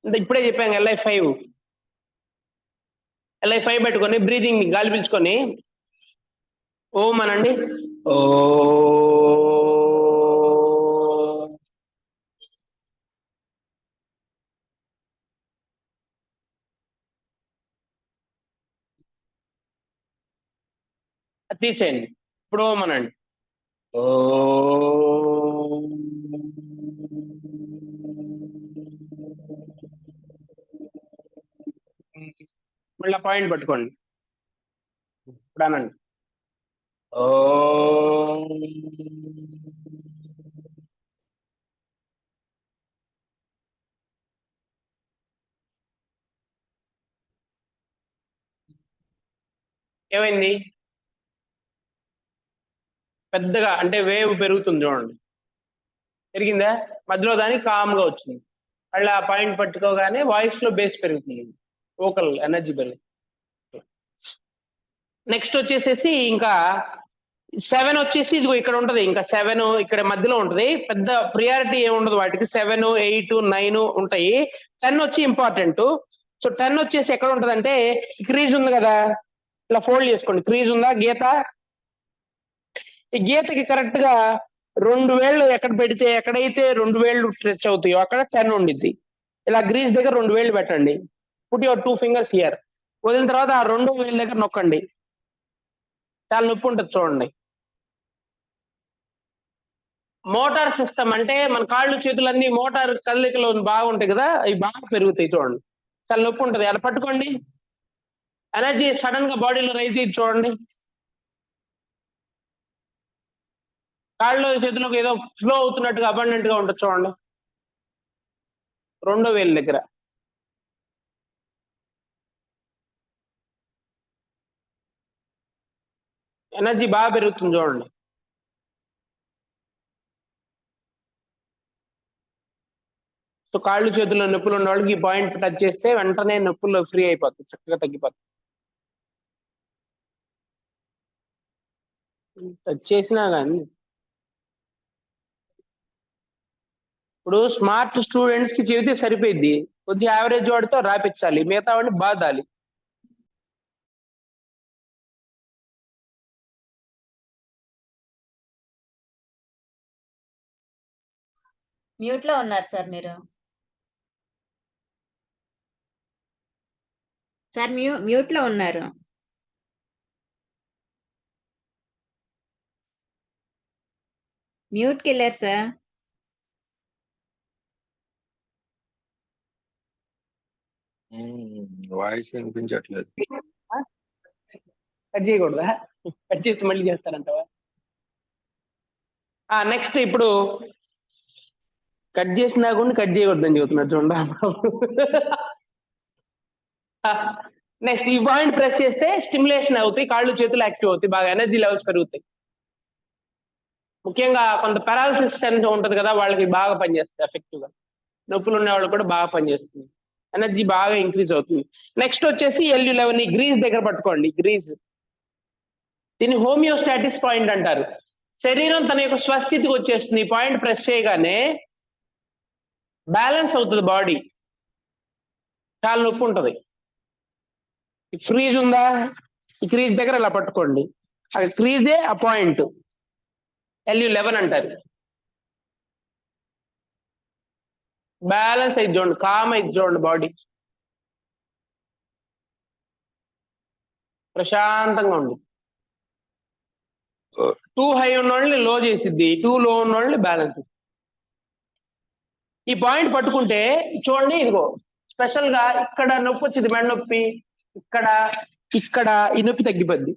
ఇప్పుడే చెప్పాను LI5 పెట్టుకొని బ్రీతింగ్ గాలి పీల్చుకొని ఓం అనండి. ఓ తీసేయండి. ఇప్పుడు ఓం అనండి. ఓ మళ్ళీ పాయింట్ పట్టుకోండి. ఇప్పుడు అనండి. ఓ ఏమైంది? పెద్దగా అంటే వేవ్ పెరుగుతుంది చూడండి. పెరిగిందా? మధ్యలో దానికి కామ్గా వచ్చింది. మళ్ళీ ఆ పాయింట్ పట్టుకోగానే వాయిస్ లో బేస్ పెరుగుతుంది, వోకల్ ఎనర్జీ పెరుగుతుంది. నెక్స్ట్ వచ్చేసేసి ఇంకా 7 వచ్చేసి ఇదిగో ఇక్కడ ఉంటది. ఇంకా 7 ఇక్కడ మధ్యలో ఉంటది. పెద్ద ప్రియారిటీ ఏముండదు వాటికి. 7, 8, 9 ఉంటాయి. 10 వచ్చి ఇంపార్టెంట్. సో 10 వచ్చేసి ఎక్కడ ఉంటదంటే క్రీజ్ ఉంది కదా, ఇలా ఫోల్డ్ చేసుకోండి. క్రీజ్ ఉందా గీత? ఈ గీతకి కరెక్ట్ గా 2 వేళ్ళు ఎక్కడ పెడితే, ఎక్కడైతే 2 వేళ్ళు స్ట్రెచ్ అవుతాయో అక్కడ 10 ఉండిద్ది. ఇలా గ్రీజ్ దగ్గర 2 వేళ్ళు పెట్టండి. Put your 2 fingers here. వదిలిన తర్వాత ఆ 2 వేళ్ళ దగ్గర నొక్కండి. చాలా నొప్పి ఉంటుంది చూడండి. మోటార్ సిస్టమ్ అంటే మన కాళ్ళు చేతులన్నీ మోటార్ కదలికలు బాగుంటాయి కదా, అవి బాగా పెరుగుతాయి చూడండి. చాలా నొప్పి ఉంటుంది. అలా పట్టుకోండి. ఎనర్జీ సడన్ గా బాడీలో రైజ్ అయ్యి చూడండి. కాళ్ళు చేతులకు ఏదో ఫ్లో అవుతున్నట్టుగా అబండెంట్ గా ఉంటుంది చూడండి. 2 వేలు దగ్గర ఎనర్జీ బాగా పెరుగుతుంది చూడండి. సో కాళ్ళు చేతుల్లో నొప్పులు ఉన్న వాళ్ళకి ఈ పాయింట్ టచ్ చేస్తే వెంటనే నొప్పులు ఫ్రీ అయిపోతాయి, చక్కగా తగ్గిపోతాయి. టచ్ చేసినా కానీ ఇప్పుడు స్మార్ట్ స్టూడెంట్స్ కి చెబితే సరిపోయింది, కొద్దిగా యావరేజ్ వాడితో రాపించాలి, మిగతా వాడిని బాధాలి. మ్యూట్ లో ఉన్నారు సార్ మీరు. సార్ మ్యూట్ లో ఉన్నారు. మ్యూట్ కి వెళ్ళారు సార్. వాయిస్ వినిపించట్లేదు. కట్ చేయకూడదా? కట్ చేసి మళ్ళీ చేస్తారంటవా? నెక్స్ట్ ఇప్పుడు కట్ చేసినా కూడా కట్ చేయకూడదని చెబుతున్నారు చూడండి. నెక్స్ట్ ఈ పాయింట్ ప్రెస్ చేస్తే స్టిమ్యులేషన్ అవుతాయి, కాళ్ళు చేతులు యాక్టివ్ అవుతాయి, బాగా ఎనర్జీ లెవెల్స్ పెరుగుతాయి. ముఖ్యంగా కొంత పెరాలసిస్ అనేది ఉంటది కదా, వాళ్ళకి బాగా పనిచేస్తుంది ఎఫెక్టివ్ గా. నొప్పులు ఉన్న వాళ్ళు కూడా బాగా పనిచేస్తుంది, ఎనర్జీ బాగా ఇంక్రీజ్ అవుతుంది. నెక్స్ట్ వచ్చేసి LU11 గ్రీజ్ దగ్గర పట్టుకోండి. గ్రీజ్ దీన్ని హోమియోస్టాటిస్ పాయింట్ అంటారు. శరీరం తన యొక్క స్వస్థితికి వచ్చేస్తుంది. ఈ పాయింట్ ప్రెస్ చేయగానే బ్యాలెన్స్ అవుతుంది బాడీ. చాలా నొప్పి ఉంటుంది. ఈ క్రీజ్ ఉందా, ఈ క్రీజ్ దగ్గర ఇలా పట్టుకోండి. ఆ క్రీజే ఆ పాయింట్, LU11 అంటారు. బ్యాలెన్స్ అయితే చూడండి, కామ్ అయితే చూడండి, బాడీ ప్రశాంతంగా ఉంది. 2 హై ఉన్న వాళ్ళని లో చేసిద్ది, 2 లో ఉన్న వాళ్ళని బ్యాలెన్స్. ఈ పాయింట్ పట్టుకుంటే చూడండి, ఇదిగో స్పెషల్ గా ఇక్కడ నొప్పి వచ్చింది, మెడ నొప్పి, ఇక్కడ ఇక్కడ ఈ నొప్పి తగ్గిపోద్ది.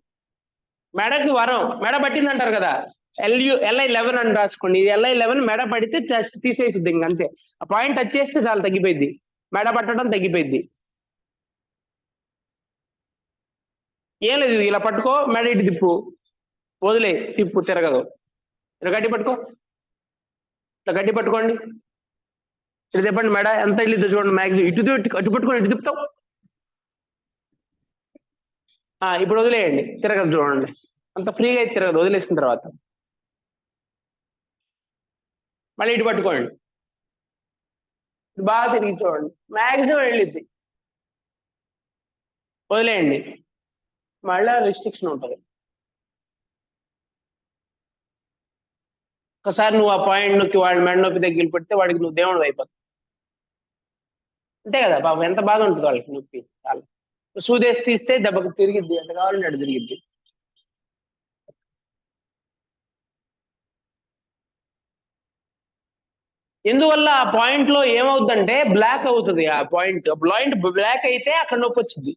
మెడకి వరం, మెడ పట్టింది అంటారు కదా, LI11 అని రాసుకోండి. ఇది LI11 మెడ పడితే తీసేసిద్ది, ఇంకంతే. ఆ పాయింట్ టచ్ చేస్తే చాలా తగ్గిపోయింది, మెడ పట్టడం తగ్గిపోయింది. ఏం లేదు, ఇలా పట్టుకో, మెడ ఇటు తిప్పు, వదిలే, తిప్పు, తిరగదు. ఇలా గట్టి పట్టుకో, ఇలా గట్టి పట్టుకోండి. ఇటు తిప్పండి, మెడ ఎంత వెళ్ళిద్దో చూడండి. మ్యాక్సిమం అటు పట్టుకొని ఇటు తిప్పుతావు. ఇప్పుడు వదిలేయండి, తిరగదు చూడండి, అంత ఫ్రీగా అయితే తిరగదు వదిలేసిన తర్వాత. మళ్ళీ ఇటు పట్టుకోండి. బాగా తిరిగి చూడండి, మ్యాక్సిమం వెళ్ళిద్ది, వదిలేయండి, మళ్ళా రిస్ట్రిక్షన్ ఉంటుంది. ఒకసారి నువ్వు ఆ పాయింట్ నొక్కి వాడి మెడ నొప్పి దగ్గర పెడితే వాడికి నువ్వు దేవుడు అయిపోతావు. అంతే కదా పాపం, ఎంత బాధ ఉంటుంది వాళ్ళకి నొప్పి. చాలా సూదేసి తీస్తే దెబ్బకి తిరిగిద్ది, ఎంత కావాలంటే అటు తిరిగిద్ది. ఎందువల్ల ఆ పాయింట్ లో ఏమవుతుందంటే బ్లాక్ అవుతుంది. ఆ పాయింట్ బ్లాక్ అయితే అక్కడ నొప్పి వచ్చింది,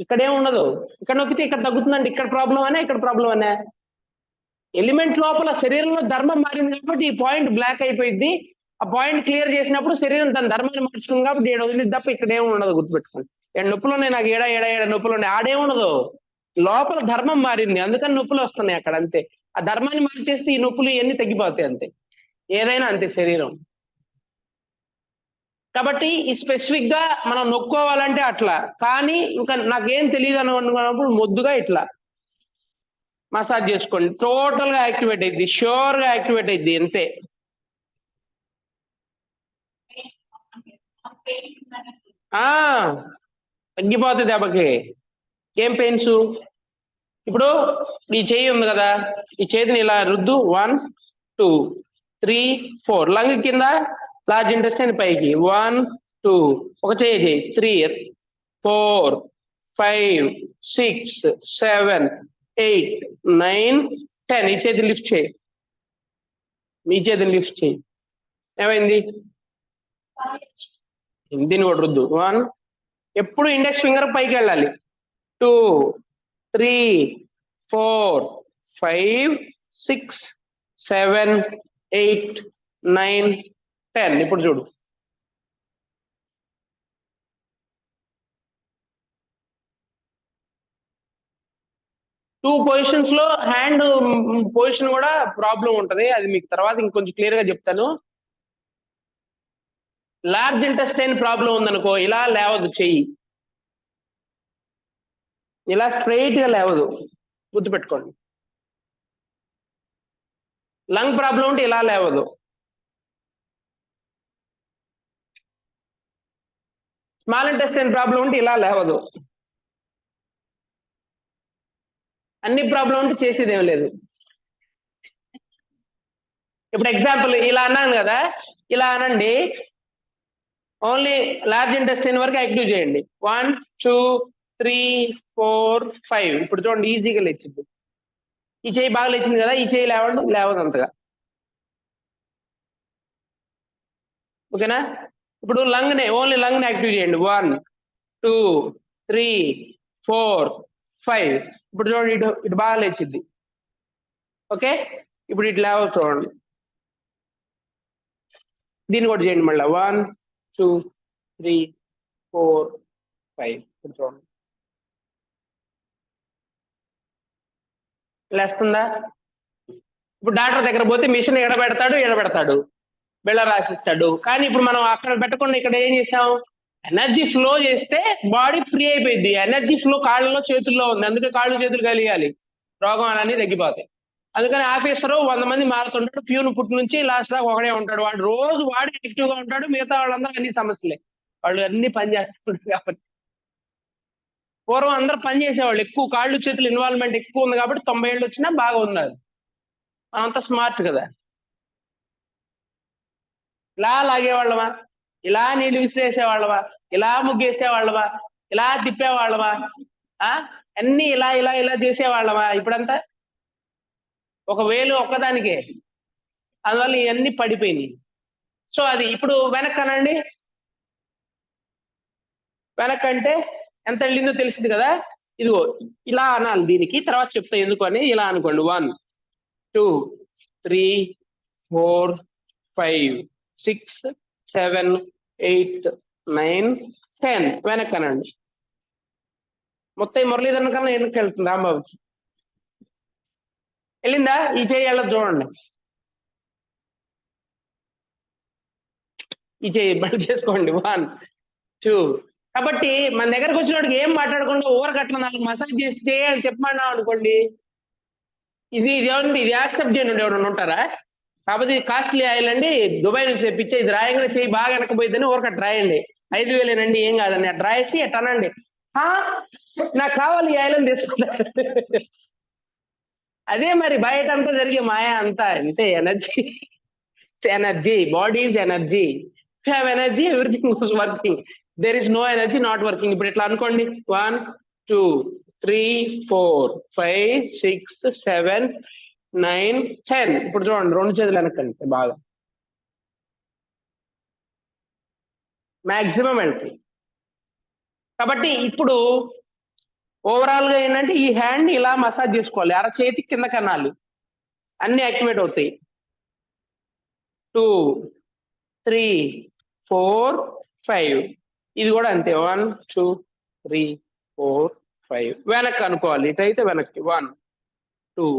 ఇక్కడేం ఉండదు. ఇక్కడ నొక్కితే ఇక్కడ తగ్గుతుందండి, ఇక్కడ ప్రాబ్లం అనే ఇక్కడ ప్రాబ్లం అనే. ఎలిమెంట్ లోపల శరీరంలో ధర్మం మారింది కాబట్టి ఈ పాయింట్ బ్లాక్ అయిపోయింది. ఆ పాయింట్ క్లియర్ చేసినప్పుడు శరీరం తన ధర్మాన్ని మార్చుకుంది కాబట్టి ఏడు వదిలి తప్ప ఇక్కడ ఏమి ఉండదు. గుర్తుపెట్టుకోండి, ఏడు నొప్పులు ఉన్నాయి నాకు, ఏడ నొప్పులు ఉన్నాయి, ఆడేముండదు. లోపల ధర్మం మారింది, అందుకని నొప్పులు వస్తున్నాయి అక్కడ, అంతే. ఆ ధర్మాన్ని మార్చేస్తే ఈ నొప్పులు ఇవన్నీ తగ్గిపోతాయి, అంతే. ఏదైనా అంతే శరీరం. కాబట్టి ఈ స్పెసిఫిక్ గా మనం నొక్కోవాలంటే అట్లా, కానీ ఇంకా నాకేం తెలియదు అని అనుకున్నప్పుడు మొద్దుగా ఇట్లా మసాజ్ చేసుకోండి, టోటల్ గా యాక్టివేట్ అయింది, ష్యూర్ గా యాక్టివేట్ అయింది, అంతే. తగ్గిపోతుంది దెబ్బకి. ఏం పెయిన్స్? ఇప్పుడు ఈ చేయి ఉంది కదా, ఈ చేతిని ఇలా రుద్దు, 1 2 3 4, లంగ్ కింద లార్జ్ ఇంటెస్టైన్ పైకి, 1 2, ఒక చేయి 3 4 5 6 7 8 9 10. ఈ చేతిని లిఫ్ట్ చేయి, మీ చేతిని లిఫ్ట్ చేయి, ఏమైంది? దీన్ని కూడా రుద్దు, 1, ఎప్పుడు ఇండెక్స్ ఫింగర్ పైకి వెళ్ళాలి, 2 3 4 5 6 7 8 9 10. ఇప్పుడు చూడు, టూ పొజిషన్స్ లో హ్యాండ్ పొజిషన్ కూడా ప్రాబ్లం ఉంటది, అది మీకు తర్వాత ఇంకొంచెం క్లియర్ గా చెప్తాను. లార్జ్ ఇంటెస్టైన్ ప్రాబ్లం ఉందనుకో, ఇలా లేవదు చెయ్యి, ఇలా స్ట్రైట్ గా లేవదు, గుర్తుపెట్టుకోండి. లంగ్ ప్రాబ్లం ఉంటే ఇలా లేవదు. స్మాల్ ఇంటెస్టైన్ ప్రాబ్లం ఉంటే ఇలా లేవదు. అన్ని ప్రాబ్లం ఉంటే చేసేది ఏం లేదు. ఇప్పుడు ఎగ్జాంపుల్ ఇలా అన్నాను కదా, ఇలా అనండి, ఓన్లీ లార్జ్ ఇంటెస్టైన్ వరకు యాక్టివ్ చేయండి, 1 2 3 4 5. ఇప్పుడు చూడండి, ఈజీగా లేచింది. ఈ చేయి బాగా లేచింది కదా, ఈ చేయి లేవదు అంతగా, ఓకేనా? ఇప్పుడు ఓన్లీ లంగ్ ని యాక్టివ్ చేయండి, 1 2 3 4 5. ఇప్పుడు చూడండి, ఇటు బాగా లేచింది, ఓకే. ఇప్పుడు ఇటు లేవ చూడండి, దీన్ని కూడా చేయండి మళ్ళీ, 1 2 3 4 5. ఇప్పుడు చూడండి, లేస్తుందా? ఇప్పుడు డాక్టర్ దగ్గర పోతే మిషన్ ఎడబెడతాడు, బిళ్ళ రాసిస్తాడు. కానీ ఇప్పుడు మనం అక్కడ పెట్టకుండా ఇక్కడ ఏం చేసాం, ఎనర్జీ ఫ్లో చేస్తే బాడీ ఫ్రీ అయిపోయింది. ఎనర్జీ ఫ్లో కాళ్ళలో చేతుల్లో ఉంది, అందుకే కాళ్ళు చేతులు కలిగాలి, రోగం అలానే తగ్గిపోతాయి. అందుకని ఆఫీసరు 100 మంది మారుతుంటాడు, ప్యూన్ పుట్టి నుంచి లాస్ట్ దాకా ఒకడే ఉంటాడు, వాడు రోజు వాడు యాక్టివ్ గా ఉంటాడు, మిగతా వాళ్ళందరూ అన్ని సమస్యలే, వాళ్ళు అన్ని పని చేస్తుంటారు. కాబట్టి పూర్వం అందరూ పని చేసేవాళ్ళు, ఎక్కువ కాళ్ళు చేతులు ఇన్వాల్వ్మెంట్ ఎక్కువ ఉంది కాబట్టి 90 ఏళ్ళు వచ్చినా బాగా ఉన్నారు. మనంతా స్మార్ట్ కదా. ఇలా లాగేవాళ్ళమా, ఇలా నీళ్లు విసిరేసేవాళ్ళమా, ఇలా ముగ్గేసేవాళ్ళమా, ఇలా తిప్పేవాళ్ళమా, అన్ని ఇలా ఇలా ఇలా చేసేవాళ్ళమా? ఇప్పుడంతా ఒక వేలు ఒక్కదానికే, అందువల్ల ఇవన్నీ పడిపోయినాయి. సో అది ఇప్పుడు వెనక్కనండి, వెనక్కంటే ఎంత వెళ్ళిందో తెలిసింది కదా. ఇదిగో ఇలా అనాలి, దీనికి తర్వాత చెప్తా ఎందుకు అని. ఇలా అనుకోండి, 1 2 3 4 5 6 7 8 9 10. వెనక్కనండి, మొత్తం మురళీధరన్ కన్నా వెనక్కి వెళ్తుంది, రాంబాబు వెళ్ళిందా? ఈ చేయి వెళ్ళదు చూడండి, ఈ చేయి బండి చేసుకోండి, 1 2. కాబట్టి మన దగ్గరకు వచ్చినోడికి ఏం మాట్లాడకుండా ఊరకట్ల 4 మసాజ్ చేస్తే అని చెప్పమన్నాం అనుకోండి, ఇది యాక్సెప్ట్ చేయండి, ఎవరైనా ఉంటారా? కాకపోతే కాస్ట్లీ ఆయిల్ అండి, దుబాయ్ నుంచి తెప్పించే, ఇది రాయంగా చేయి బాగా వెనకపోయిద్దని ఊరకట్టు రాయండి, 5,000 ఏం కాదండి, అట్లా రాయేసి అట్లా అనండి, నాకు కావాలి ఈ ఆయిల్ అని తీసుకుంటారు. అదే మరి బయట అంతా జరిగే మాయ అంతా అంతే. Energy body is energy, have energy everything was working, there is no energy not working. ఇప్పుడు ఇట్లా అనుకోండి, 1 2 3 4 5 6 7 9 10. ఇప్పుడు చూడండి 2 చేతులు వెనకండి బాగా, మాక్సిమం వెళ్తాయి. కాబట్టి ఇప్పుడు ఓవరాల్ గా ఏంటంటే ఈ హ్యాండ్ ఇలా మసాజ్ చేసుకోవాలి, అర చేతి కింద కనాలి, అన్ని యాక్టివేట్ అవుతాయి. 2 3 4 5. ఇది కూడా అంతే, 1 2 3 4 5. వెనక్కి అనుకోవాలి, ఇటైతే వెనక్కి 1 2.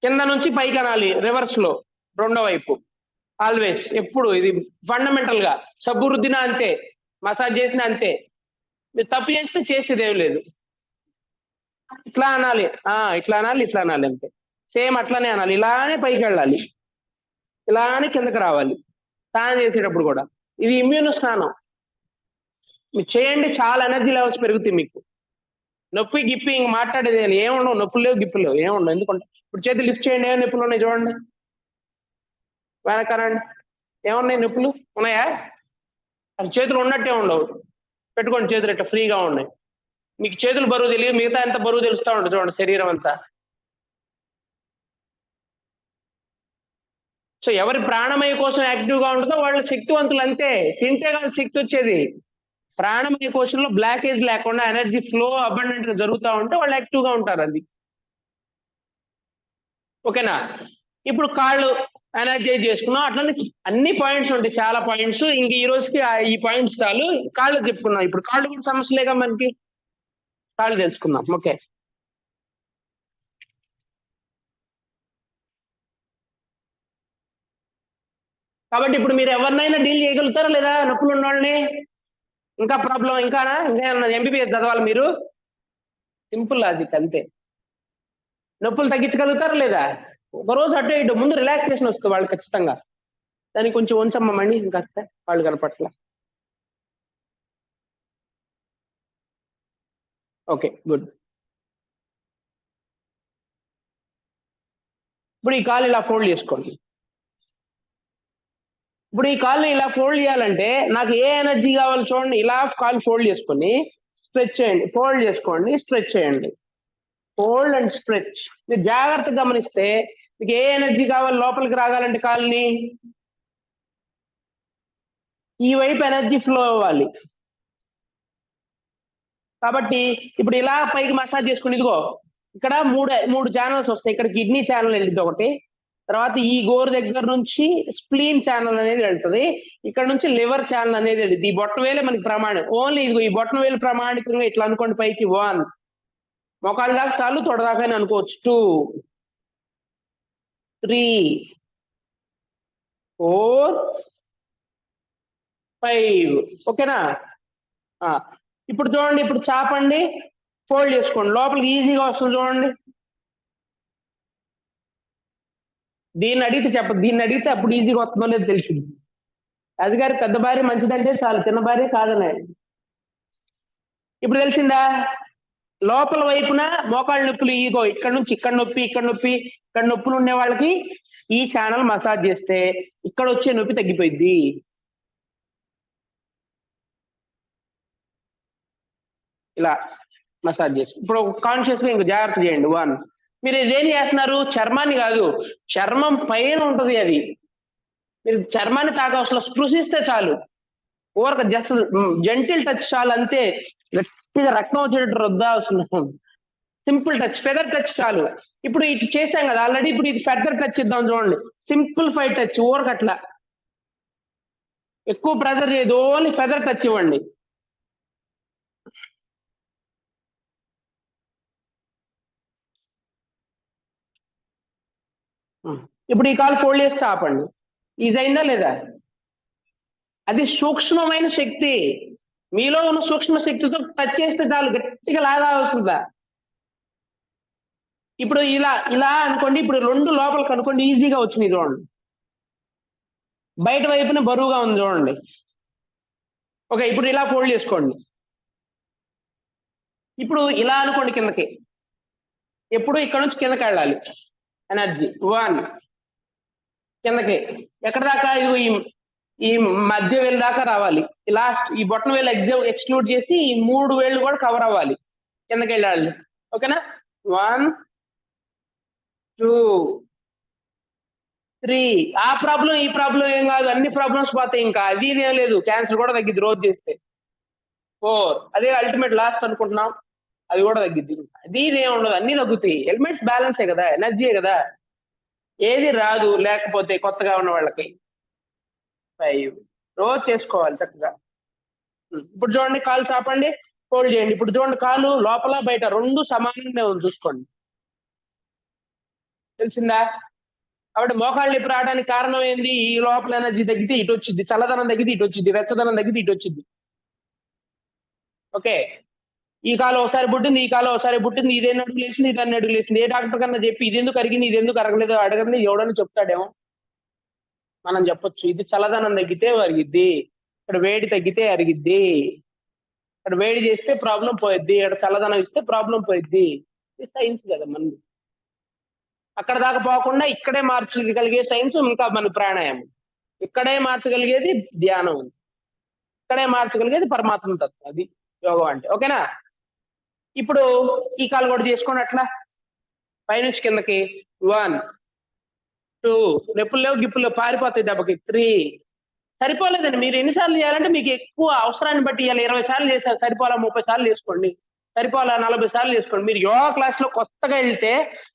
కింద నుంచి పైకి అనాలి రివర్స్ లో, రెండో వైపు. ఆల్వేస్ ఎప్పుడు ఇది ఫండమెంటల్ గా సబ్బు రుద్దినా అంతే, మసాజ్ చేసినా అంతే, మీరు తప్పు చేస్తే చేసేది ఏం లేదు. ఇట్లా అనాలి, ఇట్లా అనాలి, ఇట్లా అనాలి అంతే, సేమ్ అట్లానే అనాలి, ఇలానే పైకి వెళ్ళాలి, ఇలానే కిందకి రావాలి స్నానం చేసేటప్పుడు కూడా. ఇది ఇమ్యూన్ స్నానం, మీరు చేయండి, చాలా ఎనర్జీ లెవెల్స్ పెరుగుతాయి మీకు. నొప్పి గిప్పి ఇంక మాట్లాడేది ఏముండవు, నొప్పులు లేవు గిప్పులు లేవు, ఏముండవు. ఎందుకంటే ఇప్పుడు చేతులు లిఫ్ట్ చేయండి, ఏమైనా నొప్పులు ఉన్నాయి చూడండి, వెనకనండి, ఏమున్నాయి నొప్పులు ఉన్నాయా? అది చేతులు ఉన్నట్టే ఉండవు, పెట్టుకోండి చేతులు ఇట్లా ఫ్రీగా ఉన్నాయి. మీకు చేతులు బరువు తెలియదు, మిగతా ఎంత బరువు తెలుస్తూ ఉంటుంది చూడండి శరీరం అంతా. సో ఎవరి ప్రాణమయ కోసం యాక్టివ్ గా ఉంటుందో వాళ్ళు శక్తివంతులు అంతే. తింటే కాదు శక్తి వచ్చేది, ప్రాణమయ కోశంలో బ్లాకేజ్ లేకుండా ఎనర్జీ ఫ్లో అబండెంట్ గా జరుగుతూ ఉంటే వాళ్ళు యాక్టివ్ గా ఉంటారు. అది ఓకేనా? ఇప్పుడు కాళ్ళు ఎనర్జైజ్ చేసుకున్నాం, అట్లనే అన్ని పాయింట్స్ ఉంటాయి, చాలా పాయింట్స్. ఇంక ఈ రోజుకి ఈ పాయింట్స్ చాలు, కాళ్ళు చెప్పుకున్నాం. ఇప్పుడు కాళ్ళు కూడా సమస్యలేగా మనకి, కాళ్ళు తెలుసుకుందాం. ఓకే, కాబట్టి ఇప్పుడు మీరు ఎవరినైనా డీల్ చేయగలుగుతారా లేదా నొప్పులు ఉన్న వాళ్ళని? ఇంకా ప్రాబ్లం ఇంకానా? ఇంకా ఎంబీబీఎస్ చదవాలి మీరు? సింపుల్ లాజిక్ అంతే. నొప్పులు తగ్గించగలుగుతారా లేదా? ఒకరోజు అటు ఇటు ముందు రిలాక్సేషన్ వస్తుంది వాళ్ళు ఖచ్చితంగా. దానికి కొంచెం ఉంచమ్మమండి ఇంకా వాళ్ళు కనపట్ల. Okay good. ఇప్పుడు ఈ కాలు ఇలా ఫోల్డ్ చేసుకోండి. ఇప్పుడు ఈ కాళ్ళు ఇలా ఫోల్డ్ చేయాలంటే నాకు ఏ ఎనర్జీ కావాలి చూడండి, ఇలా కాలు ఫోల్డ్ చేసుకొని స్ట్రెచ్ చేయండి, ఫోల్డ్ చేసుకోండి, స్ట్రెచ్ చేయండి, ఫోల్డ్ అండ్ స్ట్రెచ్. మీరు జాగ్రత్తగా గమనిస్తే మీకు ఏ ఎనర్జీ కావాలి లోపలికి రాగాలంటే కాలుని ఈ వైపు ఎనర్జీ ఫ్లో అవ్వాలి. కాబట్టి ఇప్పుడు ఇలా పైకి మసాజ్ చేసుకుని, ఇదిగో ఇక్కడ మూడు ఛానల్స్ వస్తాయి. ఇక్కడ కిడ్నీ ఛానల్ వెళ్ళింది ఒకటి, తర్వాత ఈ గోరు దగ్గర నుంచి స్ప్లీన్ ఛానల్ అనేది వెళ్తుంది, ఇక్కడ నుంచి లివర్ ఛానల్ అనేది వెళ్తుంది. ఈ బొట్టన వేలే మనకి ప్రమాణం, ఓన్లీ ఇదిగో ఈ బొట్టన వేలు ప్రమాణికంగా ఇట్లా అనుకోండి పైకి. 1 మొక్కలు దాకా చాలు, తొడదాకా అనుకోవచ్చు. 2 3 4 5. ఓకేనా? ఇప్పుడు చూడండి, ఇప్పుడు చాపండి, ఫోల్డ్ చేసుకోండి, లోపలికి ఈజీగా వస్తుంది చూడండి. దీన్ని అడిగితే చెప్పదు, దీన్ని అడిగితే అప్పుడు ఈజీగా వస్తుందో లేదు తెలిసింది. రాజుగారి పెద్ద భార్య మంచిదంటే చాలు, చిన్న భార్య కాదనే. ఇప్పుడు తెలిసిందా? లోపల వైపున మోకాళ్ళ నొప్పులు, ఈగో ఇక్కడ నుంచి ఇక్కడ నొప్పి, ఇక్కడ నొప్పి, ఇక్కడ నొప్పులు ఉండే వాళ్ళకి ఈ ఛానల్ మసాజ్ చేస్తే ఇక్కడ వచ్చే నొప్పి తగ్గిపోయింది. ఇలా మసాజ్ చేసి ఇప్పుడు కాన్షియస్ గా ఇంక జాగ్రత్త చేయండి. 1 మీరు ఇదేం చేస్తున్నారు, చర్మాన్ని కాదు, చర్మం పైన ఉంటుంది అది, మీరు చర్మాన్ని తాగవసరం, స్పృశిస్తే చాలు, ఊరక జస్ట్ జెంటిల్ టచ్ చాలు అంతే, గట్టిగా రక్తం వచ్చేటట్టు రుద్దాల్సిన సింపుల్ టచ్, ఫెదర్ టచ్ చాలు. ఇప్పుడు ఇది చేశాం కదా ఆల్రెడీ, ఇప్పుడు ఇది ఫెదర్ టచ్ ఇద్దాం చూడండి, సింపుల్ ఫైవ్ టచ్, ఊరకట్లా ఎక్కువ ప్రెజర్ చేయదు, ఓన్లీ ఫెదర్ టచ్ ఇవ్వండి. ఇప్పుడు ఈ కాలు ఫోల్డ్ చేసి ఆపండి, ఈజీ అయిందా లేదా? అది సూక్ష్మమైన శక్తి, మీలో ఉన్న సూక్ష్మ శక్తితో టచ్ చేస్తే చాలు, గట్టిగా లాగాల్సిందా. ఇప్పుడు ఇలా ఇలా అనుకోండి, ఇప్పుడు 2 లోపలికి అనుకోండి, ఈజీగా వచ్చినాయి చూడండి. బయట వైపున బరువుగా ఉంది చూడండి. ఓకే, ఇప్పుడు ఇలా ఫోల్డ్ చేసుకోండి. ఇప్పుడు ఇలా అనుకోండి కిందకి. ఎప్పుడు ఇక్కడ నుంచి కిందకి వెళ్ళాలి ఎనర్జీ. 1 కిందకి ఎక్కడ దాకా? ఈ మధ్య వేలు దాకా రావాలి. లాస్ట్ ఈ బొట్టన వేలు ఎక్స్క్లూడ్ చేసి ఈ 3 వేళ్ళు కూడా కవర్ అవ్వాలి, కిందకి వెళ్ళాలి. ఓకేనా? 1 2 3. ఆ ప్రాబ్లం ఈ ప్రాబ్లం ఏం కాదు, అన్ని ప్రాబ్లమ్స్ పోతాయి. ఇంకా అది ఏం లేదు, క్యాన్సర్ కూడా తగ్గిద్ది రోజు చేస్తే. 4 అదే అల్టిమేట్ లాస్ట్ అనుకుంటున్నాం, అది కూడా తగ్గిద్ది. అది ఇదేం ఉండదు, అన్ని తగ్గుతాయి. ఎలిమెంట్స్ బ్యాలెన్సే కదా, ఎనర్జీయే కదా, ఏది రాదు లేకపోతే కొత్తగా ఉన్న వాళ్ళకి. 5 రోజు చేసుకోవాలి చక్కగా. ఇప్పుడు చూడండి, కాలు చాపండి, ఫోల్డ్ చేయండి. ఇప్పుడు చూడండి, కాలు లోపల బయట రెండు సమానంగా ఉంది, చూసుకోండి. తెలిసిందా? కాబట్టి మోకాళ్ళు నొప్పి రావడానికి కారణం ఏంది? ఈ లోపల ఎనర్జీ తగ్గితే ఇటు వచ్చింది, చల్లదనం తగ్గితే ఇటు వచ్చింది, వెచ్చదనం తగ్గితే ఇటు వచ్చింది. ఓకే, ఈ కాలం ఒకసారి పుట్టింది, ఈ కాలం ఒకసారి పుట్టింది, ఇదేం అడుగు లేసింది, ఇదాన్ని అడుగు లేసింది. ఏ డాక్టర్ కన్నా చెప్పి ఇది ఎందుకు అరిగింది, ఇది ఎందుకు అరగలేదు అడగండి, ఎవడని చెప్తాడేమో. మనం చెప్పొచ్చు, ఇది చల్లదనం తగ్గితే అరిగిద్ది, ఇక్కడ వేడి తగ్గితే అరిగిద్ది, ఇక్కడ వేడి చేస్తే ప్రాబ్లం పోయిద్ది, ఇక్కడ చల్లదనం ఇస్తే ప్రాబ్లం పోయిద్ది. ఇది సైన్స్ కదా మనది. అక్కడ దాకా పోకుండా ఇక్కడే మార్చగలిగే సైన్స్ ఇంకా మన ప్రాణాయామం. ఇక్కడే మార్చగలిగేది ధ్యానం, ఇక్కడే మార్చగలిగేది పరమాత్మ తత్వం. అది యోగం అంటే. ఓకేనా? ఇప్పుడు ఈ కాలు కూడా చేసుకోండి అట్లా, పైనుంచి కిందకి. 1 2 నొప్పులు లేవు, గిప్పులు లేవు, పారిపోతాయి దెబ్బకి. 3 సరిపోలేదండి, మీరు ఎన్నిసార్లు చేయాలంటే మీకు ఎక్కువ అవసరాన్ని బట్టి ఇవాళ 20 సార్లు చేశారు, సరిపోలా 30 సార్లు చేసుకోండి, సరిపోలా 40 సార్లు చేసుకోండి. మీరు యోగా క్లాస్ లో కొత్తగా వెళ్తే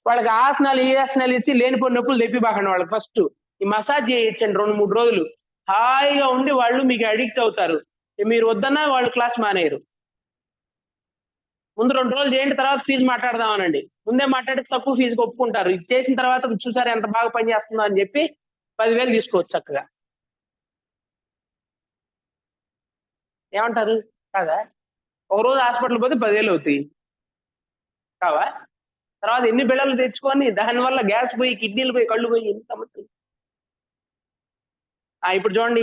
వాళ్ళకి ఆసనాలు ఈ ఆసనాలు ఇచ్చి లేనిపోయిన నొప్పులు తెప్పిబాకండి వాళ్ళకి. ఫస్ట్ ఈ మసాజ్ చేయించండి 2-3 రోజులు, హాయిగా ఉండి వాళ్ళు మీకు అడిక్ట్ అవుతారు. మీరు వద్దన్నా వాళ్ళు క్లాస్ మానేయరు. ముందు 2 రోజులు చేయండి, తర్వాత ఫీజు మాట్లాడదామనండి. ముందే మాట్లాడితే తక్కువ ఫీజుకి ఒప్పుకుంటారు. ఇది చేసిన తర్వాత చూసారు ఎంత బాగా పనిచేస్తుందో అని చెప్పి 10,000 తీసుకోవచ్చు చక్కగా. ఏమంటారు? కాదా? ఒక రోజు హాస్పిటల్ పోతే 10,000 అవుతాయి కావా? తర్వాత ఎన్ని బిళ్ళలు తెచ్చుకొని దానివల్ల గ్యాస్ పోయి, కిడ్నీలు పోయి, కళ్ళు పోయి, ఎన్ని సమస్యలు. ఇప్పుడు చూడండి,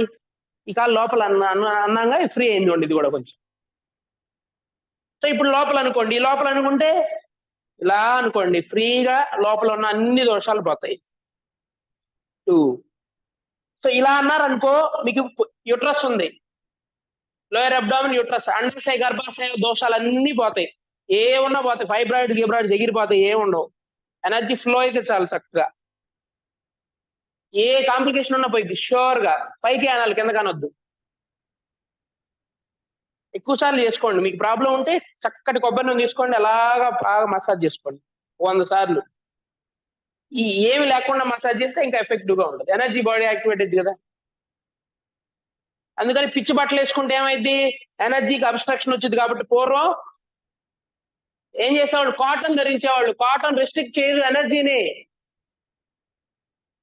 ఈ కాలు లోపల అన్నాగా ఫ్రీ అయింది చూడండి, ఇది కూడా కొంచెం. సో ఇప్పుడు లోపల అనుకోండి, లోపల అనుకుంటే ఇలా అనుకోండి, ఫ్రీగా లోపల ఉన్న అన్ని దోషాలు పోతాయి. 2 సో ఇలా అన్నారనుకో, మీకు యూట్రస్ ఉంది, లోయర్ అబ్డామిన్ యూట్రస్, అండాశయ గర్భాశయ దోషాలన్నీ పోతాయి, ఏమున్నా పోతాయి, ఫైబ్రాయిడ్ ఎగిరిపోతాయి, ఏముండవు. ఎనర్జీ ఫ్లో అయితే చాలా చక్కగా, ఏ కాంప్లికేషన్ ఉన్నా పోయింది షూర్ గా. పైకి అనాలి, కింద కానొద్దు. ఎక్కువ సార్లు చేసుకోండి. మీకు ప్రాబ్లం ఉంటే చక్కటి కొబ్బరి నూనె తీసుకోండి, అలాగా బాగా మసాజ్ చేసుకోండి 100 సార్లు. ఈ ఏమి లేకుండా మసాజ్ చేస్తే ఇంకా ఎఫెక్టివ్ గా ఉంటుంది, ఎనర్జీ బాడీ యాక్టివేట్ అయింది కదా. అందుకని పిచ్చి బట్టలు వేసుకుంటే ఏమైంది, ఎనర్జీకి అబ్స్ట్రక్షన్ వచ్చింది. కాబట్టి పూర్వం ఏం చేసేవాళ్ళు, కాటన్ ధరించేవాళ్ళు. కాటన్ రెస్ట్రిక్ట్ చేయదు ఎనర్జీని,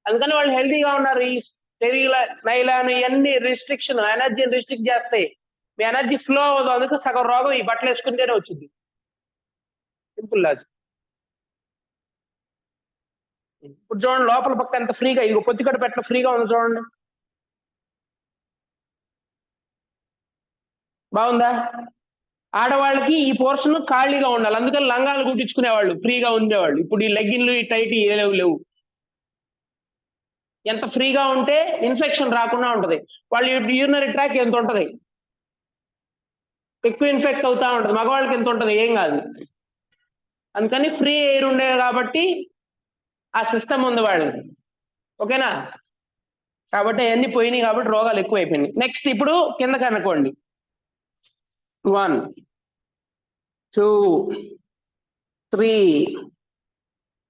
అందుకని వాళ్ళు హెల్తీగా ఉన్నారు. ఈ నైలాన్ ఇవన్నీ రిస్ట్రిక్షన్, ఎనర్జీని రిస్ట్రిక్ట్ చేస్తాయి. మీ ఎనర్జీ ఫ్లో అవ్వదు, అందుకు సగం రోగం ఈ బట్టలు వేసుకుంటేనే వచ్చింది. Simple logic. ఇప్పుడు చూడండి, లోపల పక్క ఎంత ఫ్రీగా, ఇక పొత్తికట్టు పెట్ట ఫ్రీగా ఉంది చూడండి, బాగుందా? ఆడవాళ్ళకి ఈ పోర్షన్ ఖాళీగా ఉండాలి, అందుకని లంగాలు కుట్టించుకునేవాళ్ళు, ఫ్రీగా ఉండేవాళ్ళు. ఇప్పుడు ఈ లెగ్గిన్లు, ఈ టైట్ లేవు. ఎంత ఫ్రీగా ఉంటే ఇన్ఫెక్షన్ రాకుండా ఉంటది. వాళ్ళు యూరినరీ ట్రాక్ ఎంత ఉంటది, ఎక్కువ ఇన్ఫెక్ట్ అవుతా ఉంటది. మగవాళ్ళకి ఎంత ఉంటది, ఏం కాదు. అందుకని ఫ్రీ ఎయిర్ ఉండేది కాబట్టి ఆ సిస్టమ్ ఉంది వాళ్ళకి. ఓకేనా? కాబట్టి అవన్నీ పోయినాయి, కాబట్టి రోగాలు ఎక్కువ అయిపోయినాయి. నెక్స్ట్ ఇప్పుడు కిందకి అనుకోండి. 1 2 3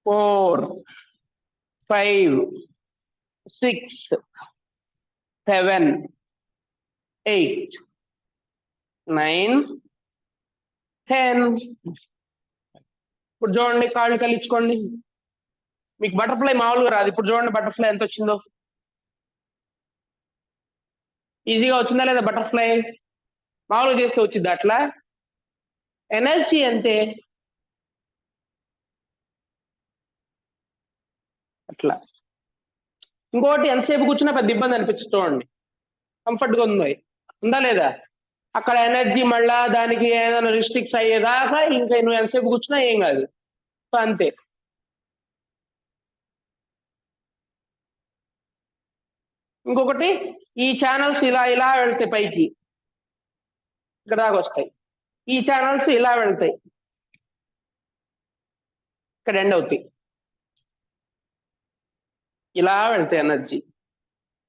4 5 6 7 8 9 10. ఇప్పుడు చూడండి, కాళ్ళు కలిగించుకోండి. మీకు బటర్ఫ్లై మామూలుగా రాదు. ఇప్పుడు చూడండి బటర్ఫ్లై ఎంత వచ్చిందో, ఈజీగా వచ్చిందా లేదా? బటర్ఫ్లై మామూలుగా చేస్తే వచ్చింది అట్లా. ఎనర్జీ అంతే, అట్లా. ఇంకోటి ఎంతసేపు కూర్చున్నా పెద్ద ఇబ్బంది అనిపించదు చూడండి, కంఫర్ట్గా ఉంది, ఉందా లేదా? అక్కడ ఎనర్జీ మళ్ళా దానికి ఏదైనా రిస్ట్రిక్ట్స్ అయ్యేదాకా ఇంకా నువ్వు ఎంతసేపు కూర్చున్నా ఏం కాదు. సో అంతే. ఇంకొకటి, ఈ ఛానల్స్ ఇలా ఇలా వెళ్తాయి పైకి, ఇక్కడ దాకా వస్తాయి. ఈ ఛానల్స్ ఇలా వెళ్తాయి, ఇక్కడ ఎండ్ అవుతాయి, ఇలా వెళ్తాయి ఎనర్జీ.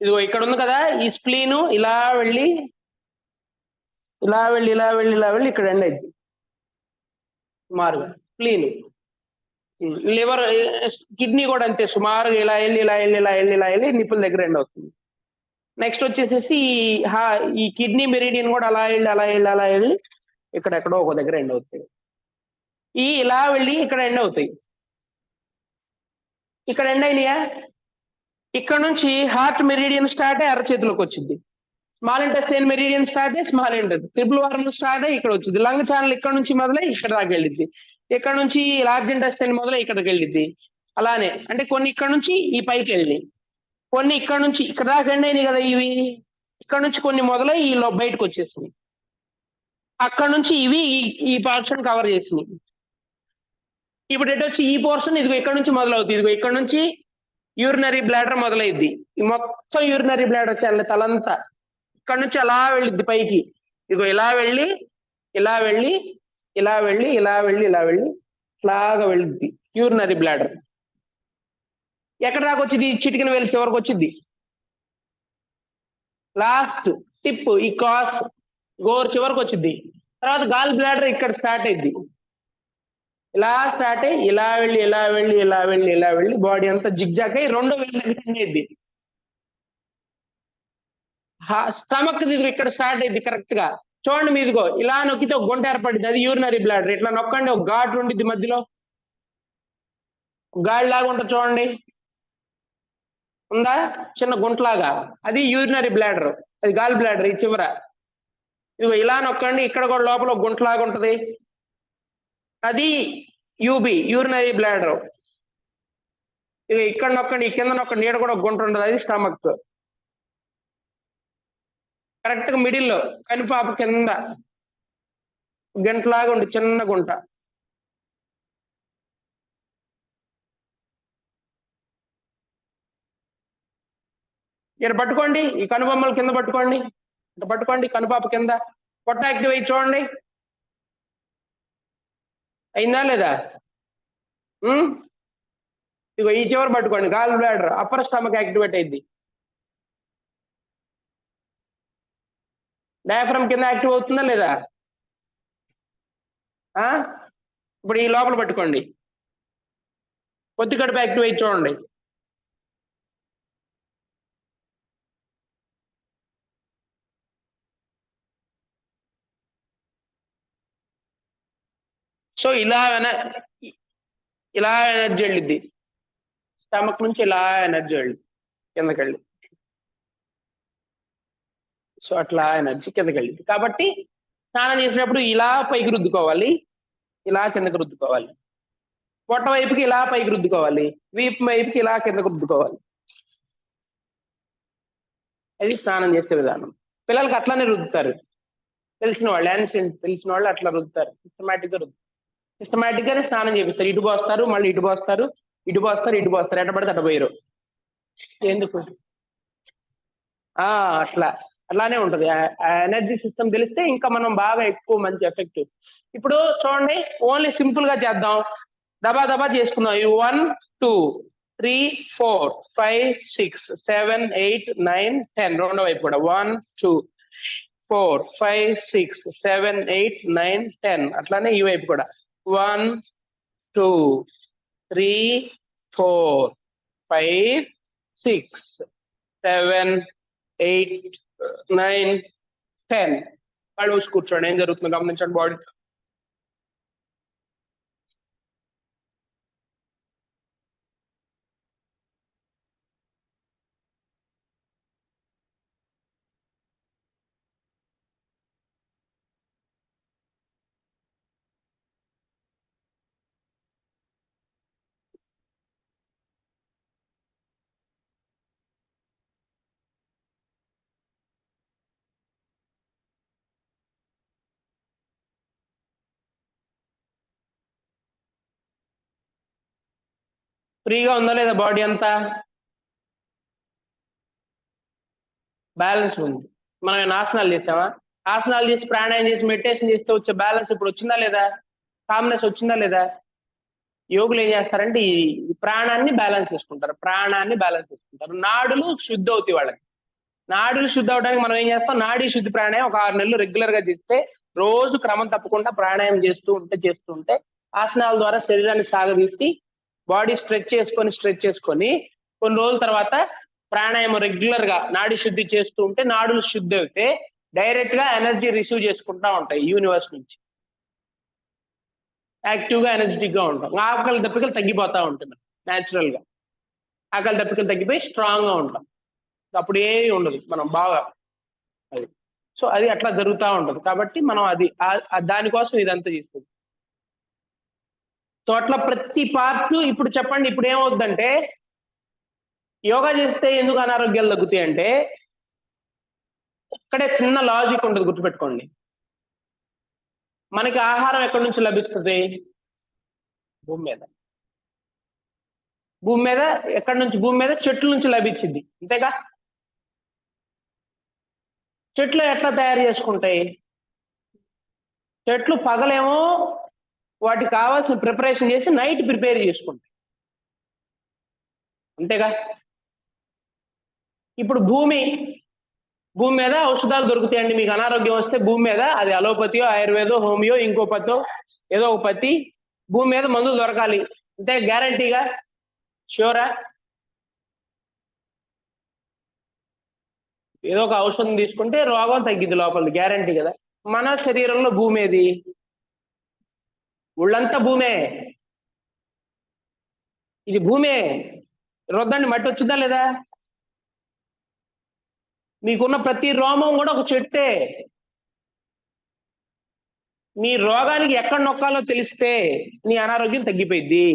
ఇదిగో ఇక్కడ ఉంది కదా, ఈ స్ప్లీను ఇలా వెళ్ళి ఇలా వెళ్ళి ఇలా వెళ్ళి ఇలా వెళ్ళి ఇక్కడ ఎండ్ అయింది సుమారుగా. స్ప్లీన్, లివర్, కిడ్నీ కూడా అంతే, సుమారుగా ఇలా వెళ్ళి ఇలా వెళ్ళి ఇలా వెళ్ళి ఇలా వెళ్ళి నిప్పుల దగ్గర ఎండ్ అవుతుంది. నెక్స్ట్ వచ్చేసేసి ఈ కిడ్నీ మెరిడియన్ కూడా అలా వెళ్ళి అలా వెళ్ళి అలా వెళ్ళి ఇక్కడెక్కడో ఒక దగ్గర ఎండ్ అవుతాయి. ఈ ఇలా వెళ్ళి ఇక్కడ ఎండ్ అవుతాయి. ఇక్కడ ఎండ్ అయినాయా? ఇక్కడ నుంచి హార్ట్ మెరిడియన్ స్టార్ట్ అయ్యి అరచేతులకు వచ్చింది. స్మాల్ ఇంటెస్టైన్ మెరిడియన్ స్టార్ట్ అయ్యి స్మాల్ ఇంటెస్టైన్, ట్రిపుల్ వారం స్టార్ట్ అయ్యి ఇక్కడ వచ్చింది. లంగ్ ఛానల్ ఇక్కడ నుంచి మొదలై ఇక్కడ దాకా వెళ్ళిద్ది. ఇక్కడ నుంచి లార్జ్ ఇంటెస్టైన్ మొదలై ఇక్కడికి వెళ్ళిద్ది. అలానే అంటే కొన్ని ఇక్కడ నుంచి ఈ పైకి వెళ్ళినాయి, కొన్ని ఇక్కడ నుంచి ఇక్కడ దాకా ఎండ్ అయినాయి కదా ఇవి. ఇక్కడ నుంచి కొన్ని మొదలై ఈ బయటకు వచ్చేసినాయి. అక్కడ నుంచి ఇవి ఈ పోర్షన్ కవర్ చేసినాయి. ఇప్పుడు ఎటు వచ్చి ఈ పోర్షన్ ఇదిగో ఇక్కడ నుంచి మొదలవుతుంది. ఇదిగో ఇక్కడ నుంచి యూరినరీ బ్లాడర్ మొదలైద్ది. ఈ మొత్తం యూరినరీ బ్లాడర్ తలంతా ఇక్కడ నుంచి అలా వెళ్ళిద్ది పైకి. ఇదిగో ఇలా వెళ్ళి ఇలా వెళ్ళి ఇలా వెళ్ళి ఇలా వెళ్ళి ఇలా వెళ్ళి ఇలాగా వెళ్ళిద్ది యూరినరీ బ్లాడర్. ఎక్కడ దాకా వచ్చింది? చిటికిన వేలు చివరికి వచ్చింది. లాస్ట్ టిప్ ఈ క్రాస్ గోర్ చివరికి వచ్చింది. తర్వాత గాల్ బ్లాడర్ ఇక్కడ స్టార్ట్ అయింది. ఇలా స్టార్ట్ అయ్యి ఇలా వెళ్ళి ఇలా వెళ్ళి ఇలా వెళ్ళి ఇలా వెళ్ళి బాడీ అంతా జిగ్జాక్ అయ్యి రెండో వెళ్ళి అయింది. స్టమక్ ఇక్కడ స్టార్ట్ అయింది కరెక్ట్ గా. చూడండి మీదిగో ఇలా నొక్కితే ఒక గుంట ఏర్పడింది, అది యూరినరీ బ్లాడర్. ఇట్లా నొక్కండి, ఒక ఘాట్ ఉండిద్ది మధ్యలో, గాడి లాగా ఉంటుంది చూడండి, ఉందా? చిన్న గుంటలాగా, అది యూరినరీ బ్లాడర్, అది గాల్ బ్లాడర్ ఈ చివర. ఇదిగో ఇలా నొక్కండి, ఇక్కడ కూడా లోపల ఒక గుంటలాగా ఉంటది, అది యూబి యూరినరీ బ్లాడర్. ఇది ఇక్కడ నొక్కండి, ఈ కింద నొక్కండి, నీడ కూడా ఒక గుంట ఉండదు, అది స్టమక్. కరెక్ట్ గా మిడిల్లో కనిపాప కింద గంటలాగా ఉండి చిన్న గుంట. ఇక్కడ పట్టుకోండి, ఈ కనుబొమ్మల కింద పట్టుకోండి, ఇట్లా పట్టుకోండి కనుపాప కింద. పొట్ట యాక్టివ్ అయ్యి చూడండి, అయిందా లేదా? ఇగో ఈ చివరి పట్టుకోండి, gall bladder upper stomach activate అయింది. డయాఫ్రమ్ కింద యాక్టివ్ అవుతుందా లేదా? ఇప్పుడు ఈ లోపల పట్టుకోండి, పొత్తి కడుపు యాక్టివ్ అయ్యి చూడండి. సో ఇలా ఇలా ఎనర్జీ వెళ్ళిద్ది, స్టమక్ నుంచి ఇలా ఎనర్జీ వెళ్ళింది కిందకి వెళ్ళి. సో అట్లా ఎనర్జీ కిందకి వెళ్ళింది. కాబట్టి స్నానం చేసినప్పుడు ఇలా పైకి రుద్దుకోవాలి, ఇలా కిందకి రుద్దుకోవాలి. పొట్ట వైపుకి ఇలా పైకి రుద్దుకోవాలి, వీపు వైపుకి ఇలా కిందకు రుద్దుకోవాలి. అది స్నానం చేసే విధానం. పిల్లలకి అట్లానే రుద్దుతారు, తెలిసిన వాళ్ళు, యాన్షియన్స్ తెలిసిన వాళ్ళు అట్లా రుద్దుతారు, సిస్టమేటిక్ గా రుద్దుతారు. సిస్టమేటిక్ గానే స్నానం చేపిస్తారు. ఇటు పోస్తారు, మళ్ళీ ఇటు పోస్తారు, ఇటు పోస్తారు, ఇటు పోస్తారు, ఎట్ట పడితే అట్ట పోయారు. ఎందుకు? అట్లా అట్లానే ఉంటది. ఎనర్జీ సిస్టమ్ తెలిస్తే ఇంకా మనం బాగా ఎక్కువ మంచి ఎఫెక్టివ్. ఇప్పుడు చూడండి, ఓన్లీ సింపుల్ గా చేద్దాం, దబా దబా చేసుకుందాం. 1 2 3 4 5 6 7 8 9 10. రెండో వైపు కూడా 1 2 4 5 6 7 8 9 10. అట్లానే ఈ వైపు కూడా 1 2 3 4 5 6 7 8 9 10. వాళ్ళు చూసి కూర్చోండి, ఏం జరుగుతుందో గమనించండి. బాడీ ఫ్రీగా ఉందా లేదా బాడీ అంతా? బ్యాలెన్స్ ఉంది. మనం ఏమైనా ఆసనాలు చేసామా? ఆసనాలు చేసి ప్రాణాయామం చేసి మెడిటేషన్ చేస్తే వచ్చే బ్యాలెన్స్ ఇప్పుడు వచ్చిందా లేదా? కామ్నెస్ వచ్చిందా లేదా? యోగులు ఏం చేస్తారంటే ఈ ప్రాణాన్ని బ్యాలెన్స్ చేసుకుంటారు. ప్రాణాన్ని బ్యాలెన్స్ చేసుకుంటారు. నాడులు శుద్ధి అవుతాయి వాళ్ళకి. నాడులు శుద్ధి అవడానికి మనం ఏం చేస్తాం? నాడీ శుద్ధి ప్రాణాయామం ఒక 6 నెలలు రెగ్యులర్ గా చేస్తే, రోజు క్రమం తప్పకుండా ప్రాణాయామం చేస్తూ ఉంటే ఆసనాల ద్వారా శరీరాన్ని సాగదీసి బాడీ స్ట్రెచ్ చేసుకొని కొన్ని రోజుల తర్వాత ప్రాణాయామం రెగ్యులర్ గా నాడీ శుద్ధి చేస్తూ ఉంటే నాడులు శుద్ధి అవుతే డైరెక్ట్ గా ఎనర్జీ రిసీవ్ చేసుకుంటా ఉంటాయి యూనివర్స్ నుంచి. యాక్టివ్ గా ఎనర్జెటిక్ గా ఉంటాం. ఆకలి దప్పికలు తగ్గిపోతా ఉంటుంది న్యాచురల్ గా. ఆకలి దప్పికలు తగ్గిపోయి స్ట్రాంగ్ గా ఉంటాం. అప్పుడు ఏమీ ఉండదు, మనం బాగా అది. సో అది అట్లా జరుగుతూ ఉంటుంది. కాబట్టి మనం అది దానికోసం ఇదంతా చేస్తుంది. సో అట్లా ప్రతి పార్ట్ ఇప్పుడు చెప్పండి, ఇప్పుడు ఏమవుతుందంటే యోగా చేస్తే ఎందుకు అనారోగ్యాలు తగ్గుతాయి అంటే ఇక్కడే చిన్న లాజిక్ ఉంటుంది, గుర్తుపెట్టుకోండి. మనకి ఆహారం ఎక్కడి నుంచి లభిస్తుంది? భూమి మీద. భూమి మీద ఎక్కడి నుంచి? భూమి మీద చెట్ల నుంచి లభించింది, అంతేగా? చెట్లు ఎట్లా తయారు చేసుకుంటాయి? చెట్లు పగలేమో వాటికి కావాల్సిన ప్రిపరేషన్ చేసి నైట్ ప్రిపేర్ చేసుకుంటాయి, అంతేగా? ఇప్పుడు భూమి మీద ఔషధాలు దొరుకుతాయండి. మీకు అనారోగ్యం వస్తే భూమి మీద, అది అలోపతియో ఆయుర్వేదో హోమియో ఇంకో పతో ఏదో ఒక పతి, భూమి మీద మందులు దొరకాలి అంటే గ్యారంటీగా, ష్యూరా? ఏదో ఒక ఔషధం తీసుకుంటే రోగం తగ్గిద్ది లోపలిది, గ్యారంటీ కదా. మన శరీరంలో భూమి ఏది? ఒళ్ళంతా భూమే. ఇది భూమే. రుద్దండి, మట్టి వచ్చిందా లేదా? మీకున్న ప్రతి రోమం కూడా ఒక చెట్టే. మీ రోగానికి ఎక్కడ నొక్కాలో తెలిస్తే నీ అనారోగ్యం తగ్గిపోయింది.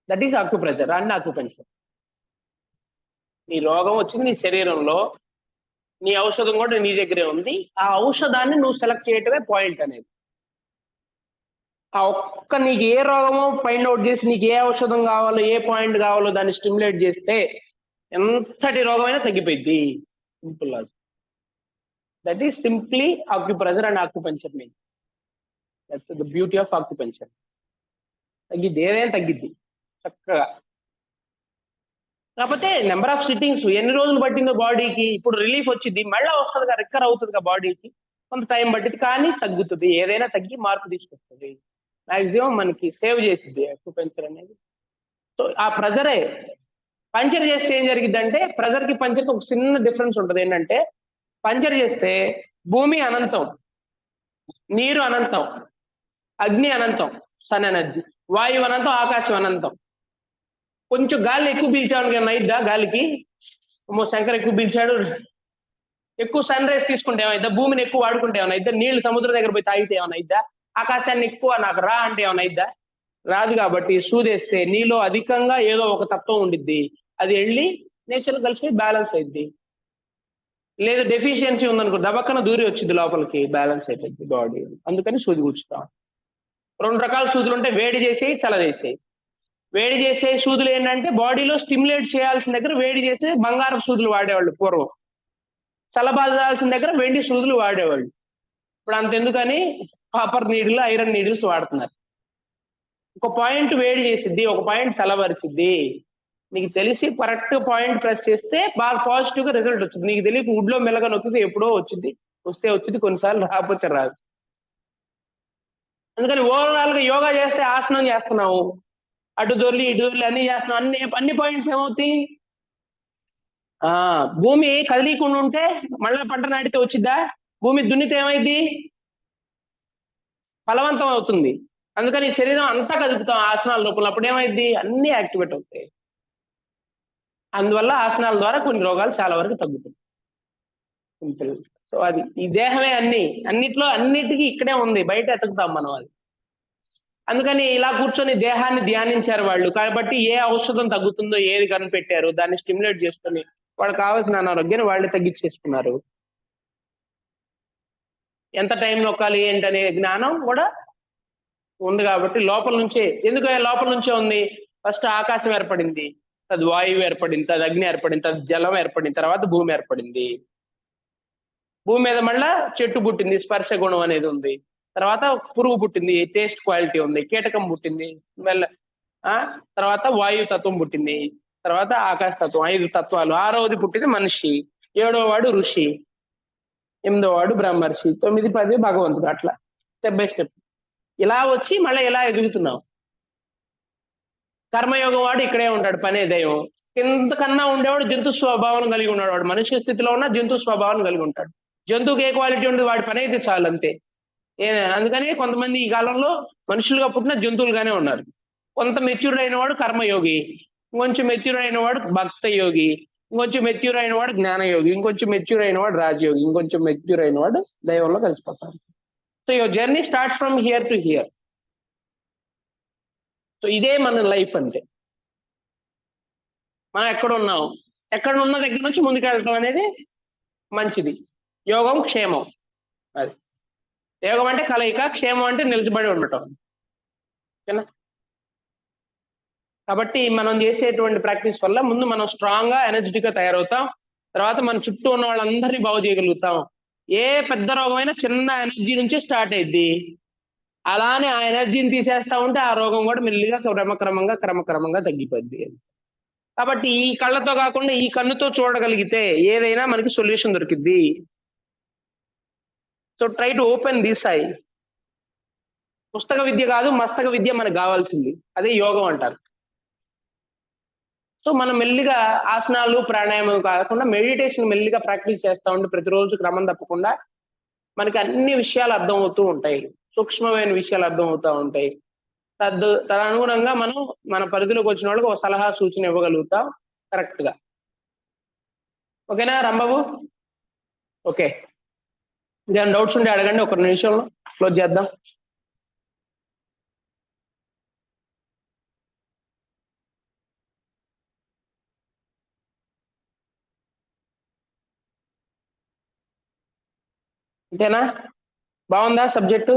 That is acupressure and acupuncture. నీ రోగం వచ్చింది నీ శరీరంలో, నీ ఔషధం కూడా నీ దగ్గరే ఉంది. ఆ ఔషధాన్ని నువ్వు సెలెక్ట్ చేయటమే పాయింట్ అనేది. ఆ ఒక్క నీకు ఏ రోగమో ఫైండ్ అవుట్ చేసి నీకు ఏ ఔషధం కావాలో, ఏ పాయింట్ కావాలో దాన్ని స్టిమ్యులేట్ చేస్తే ఎంతటి రోగమైనా తగ్గిపోయింది. Simple logic. That is simply acupressure and acupuncture mean. That's the beauty of acupuncture. తగ్గిద్ది, ఏదైనా తగ్గిద్ది చక్కగా. కాకపోతే నెంబర్ ఆఫ్ సిట్టింగ్స్ ఎన్ని రోజులు పట్టిందో బాడీకి, ఇప్పుడు రిలీఫ్ వచ్చింది, మళ్ళీ వస్తుంది, రికవర్ అవుతుంది బాడీకి, కొంత టైం పట్టింది, కానీ తగ్గుతుంది. ఏదైనా తగ్గి మార్పు తీసుకొస్తుంది. మాక్సిమం మనకి సేవ్ చేసింది అక్యుపెన్చర్ అనేది. సో ఆ ప్రెజరే పంచర్ చేస్తే ఏం జరిగిద్దంటే, ప్రెజర్ కి పంచర్కి ఒక చిన్న డిఫరెన్స్ ఉంటుంది. ఏంటంటే పంచర్ చేస్తే భూమి అనంతం, నీరు అనంతం, అగ్ని అనంతం, సన్ ఎనర్జీ, వాయువు అనంతం, ఆకాశం అనంతం. కొంచెం గాలి ఎక్కువ పీల్చాడానికి ఏమన్నా అయిద్దా? గాలికి శంకర్ ఎక్కువ పీల్చాడు, ఎక్కువ సన్ రైజ్ తీసుకుంటే ఏమైద్దా? భూమిని ఎక్కువ వాడుకుంటే ఏమైనా అయిద్దా? నీళ్లు సముద్రం దగ్గర పోయి తాగితే ఏమైనా అయిద్దా? ఆకాశాన్ని ఎక్కువ నాకు రా అంటే ఏమైనా అయిద్దా? రాదు. కాబట్టి సూదేస్తే నీలో అధికంగా ఏదో ఒక తత్వం ఉండిద్ది, అది వెళ్ళి నేచర్ కలిసి బ్యాలెన్స్ అయింది. లేదు డెఫిషియన్సీ ఉందనుకో, దబక్కన దూరి వచ్చింది లోపలికి, బ్యాలెన్స్ అయిపోయింది బాడీ. అందుకని సూది కూర్చుతాం. 2 రకాల సూదులు ఉంటాయి, వేడి చేసేవి, చల్ల చేసేవి. వేడి చేసే సూదులు ఏంటంటే బాడీలో స్టిమ్యులేట్ చేయాల్సిన దగ్గర వేడి చేసే బంగారం సూదులు వాడేవాళ్ళు పూర్వం. చల్లబాల్సిన దగ్గర వెండి సూదులు వాడేవాళ్ళు. ఇప్పుడు అంతెందుకని కాపర్ నీడిల్, ఐరన్ నీడిల్స్ వాడుతున్నారు. ఒక పాయింట్ వేడి చేసిద్ది, ఒక పాయింట్ చల్లబరిచిద్ది. నీకు తెలిసి కరెక్ట్ పాయింట్ ప్రెస్ చేస్తే బాగా పాజిటివ్ గా రిజల్ట్ వచ్చింది. నీకు తెలియక వుడ్లో మెల్లగా నొక్కితే ఎప్పుడో వచ్చింది, వస్తే వచ్చింది, కొన్నిసార్లు రాకపోతే రాదు. అందుకని ఓవరాల్ గా యోగా చేస్తే ఆసనం చేస్తున్నాము, అటు దొర్లి ఇటు దొర్లి అన్ని చేస్తున్నాం, అన్ని పాయింట్స్ ఏమవుతాయి? భూమి కదిలీకుండా ఉంటే మళ్ళీ పంట నాటితే వచ్చిద్దా? భూమి దున్నితే ఏమైంది? ఫలవంతం అవుతుంది. అందుకని శరీరం అంతా కదుపుతాం ఆసనాల రూపంలో, అప్పుడు ఏమైంది? అన్ని యాక్టివేట్ అవుతాయి. అందువల్ల ఆసనాల ద్వారా కొన్ని రోగాలు చాలా వరకు తగ్గుతాయి. సింపుల్. సో అది ఈ దేహమే అన్నిటికీ ఇక్కడే ఉంది, బయట ఎతుకుతాం మనం అది. అందుకని ఇలా కూర్చొని దేహాన్ని ధ్యానించారు వాళ్ళు. కాబట్టి ఏ ఔషధం తగ్గుతుందో ఏది కనిపెట్టారు, దాన్ని స్టిమ్యులేట్ చేసుకొని వాళ్ళకి కావాల్సిన అనారోగ్యాన్ని వాళ్ళే తగ్గించేసుకున్నారు. ఎంత టైం నొక్కాలి ఏంటనే జ్ఞానం కూడా ఉంది కాబట్టి లోపల నుంచే. ఎందుకు లోపల నుంచే ఉంది? ఫస్ట్ ఆకాశం ఏర్పడింది, తది వాయువు ఏర్పడింది, తది అగ్ని ఏర్పడింది, తది జలం ఏర్పడింది, తర్వాత భూమి ఏర్పడింది. భూమి మీద మళ్ళా చెట్టు పుట్టింది, స్పర్శ గుణం అనేది ఉంది. తర్వాత పురుగు పుట్టింది, టేస్ట్ క్వాలిటీ ఉంది. కీటకం పుట్టింది, మెల్ల తర్వాత వాయు తత్వం పుట్టింది, తర్వాత ఆకాశ తత్వం. 5 తత్వాలు. 6వది పుట్టింది మనిషి, 7వ వాడు ఋషి, 8వ వాడు బ్రహ్మర్షి, 9, 10 భగవంతుడు. అట్లా స్టెప్ బై స్టెప్ ఇలా వచ్చి మళ్ళీ ఇలా ఎదుగుతున్నాం. కర్మయోగం వాడు ఇక్కడే ఉంటాడు, పనే దైవం. ఇంతకన్నా ఉండేవాడు జంతు స్వభావం కలిగి ఉన్నాడు. వాడు మనిషి స్థితిలో ఉన్న జంతు స్వభావం కలిగి ఉంటాడు. జంతువుకి ఏ క్వాలిటీ ఉండదు, వాడి పని అయితే చాలు అంతే. అందుకని కొంతమంది ఈ కాలంలో మనుషులుగా పుట్టిన జంతువులుగానే ఉన్నారు. కొంత మెచ్యూర్ అయిన వాడు కర్మయోగి, ఇంకొంచెం మెచ్యూర్ అయిన వాడు భక్త యోగి, ఇంకొంచెం మెచ్యూర్ అయిన వాడు జ్ఞానయోగి, ఇంకొంచెం మెచ్యూర్ అయిన వాడు రాజయోగి, ఇంకొంచెం మెచ్యూర్ అయిన వాడు దైవంలో కలిసిపోతాడు. So your journey start from here to here. So ఇదే మన లైఫ్ అంటే. మనం ఎక్కడ ఉన్నాం, ఎక్కడ ఉన్న దగ్గర నుంచి ముందుకు వెళ్ళటం అనేది మంచిది. యోగం క్షేమం. అది యోగం అంటే కలయిక, క్షేమం అంటే నిలబడి ఉండటం. ఓకేనా? కాబట్టి మనం చేసేటువంటి ప్రాక్టీస్ వల్ల ముందు మనం స్ట్రాంగ్ గా ఎనర్జెటిక్ గా తయారవుతాం. తర్వాత మన చుట్టూ ఉన్న వాళ్ళందరినీ బాగు చేయగలుగుతాం. ఏ పెద్ద రోగమైనా చిన్న ఎనర్జీ నుంచి స్టార్ట్ అయింది. అలానే ఆ ఎనర్జీని తీసేస్తా ఉంటే ఆ రోగం కూడా మెల్లిగా క్రమక్రమంగా తగ్గిపోద్ది. కాబట్టి ఈ కళ్ళతో కాకుండా ఈ కన్నుతో చూడగలిగితే ఏదైనా మనకి సొల్యూషన్ దొరికిద్ది. So try to open this eye. పుస్తక విద్య కాదు, మస్తక విద్య మనకు కావాల్సింది. అదే యోగం అంటారు. సో మనం మెల్లిగా ఆసనాలు ప్రాణాయామం కాకుండా మెడిటేషన్ మెల్లిగా ప్రాక్టీస్ చేస్తూ ఉంటే ప్రతిరోజు క్రమం తప్పకుండా మనకి అన్ని విషయాలు అర్థం అవుతూ ఉంటాయి. సూక్ష్మమైన విషయాలు అర్థం అవుతూ ఉంటాయి. తదనుగుణంగా మనం మన పరిధిలోకి వచ్చిన వాళ్ళకి ఒక సలహా సూచన ఇవ్వగలుగుతాం కరెక్ట్ గా. ఓకేనా రాంబాబు? ఓకే, ఇంకేమైనా డౌట్స్ ఉంటే అడగండి, ఒక నిమిషంలో క్లోజ్ చేద్దాం. అంతేనా? బాగుందా సబ్జెక్టు?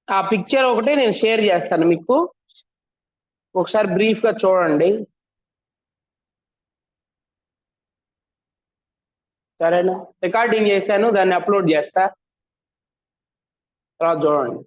ఆ పిక్చర్ ఒకటి నేను షేర్ చేస్తాను మీకు, ఒకసారి బ్రీఫ్ గా చూడండి. సరేనా? రికార్డింగ్ చేశాను, దాన్ని అప్లోడ్ చేస్తా, తర్వాత చూడండి.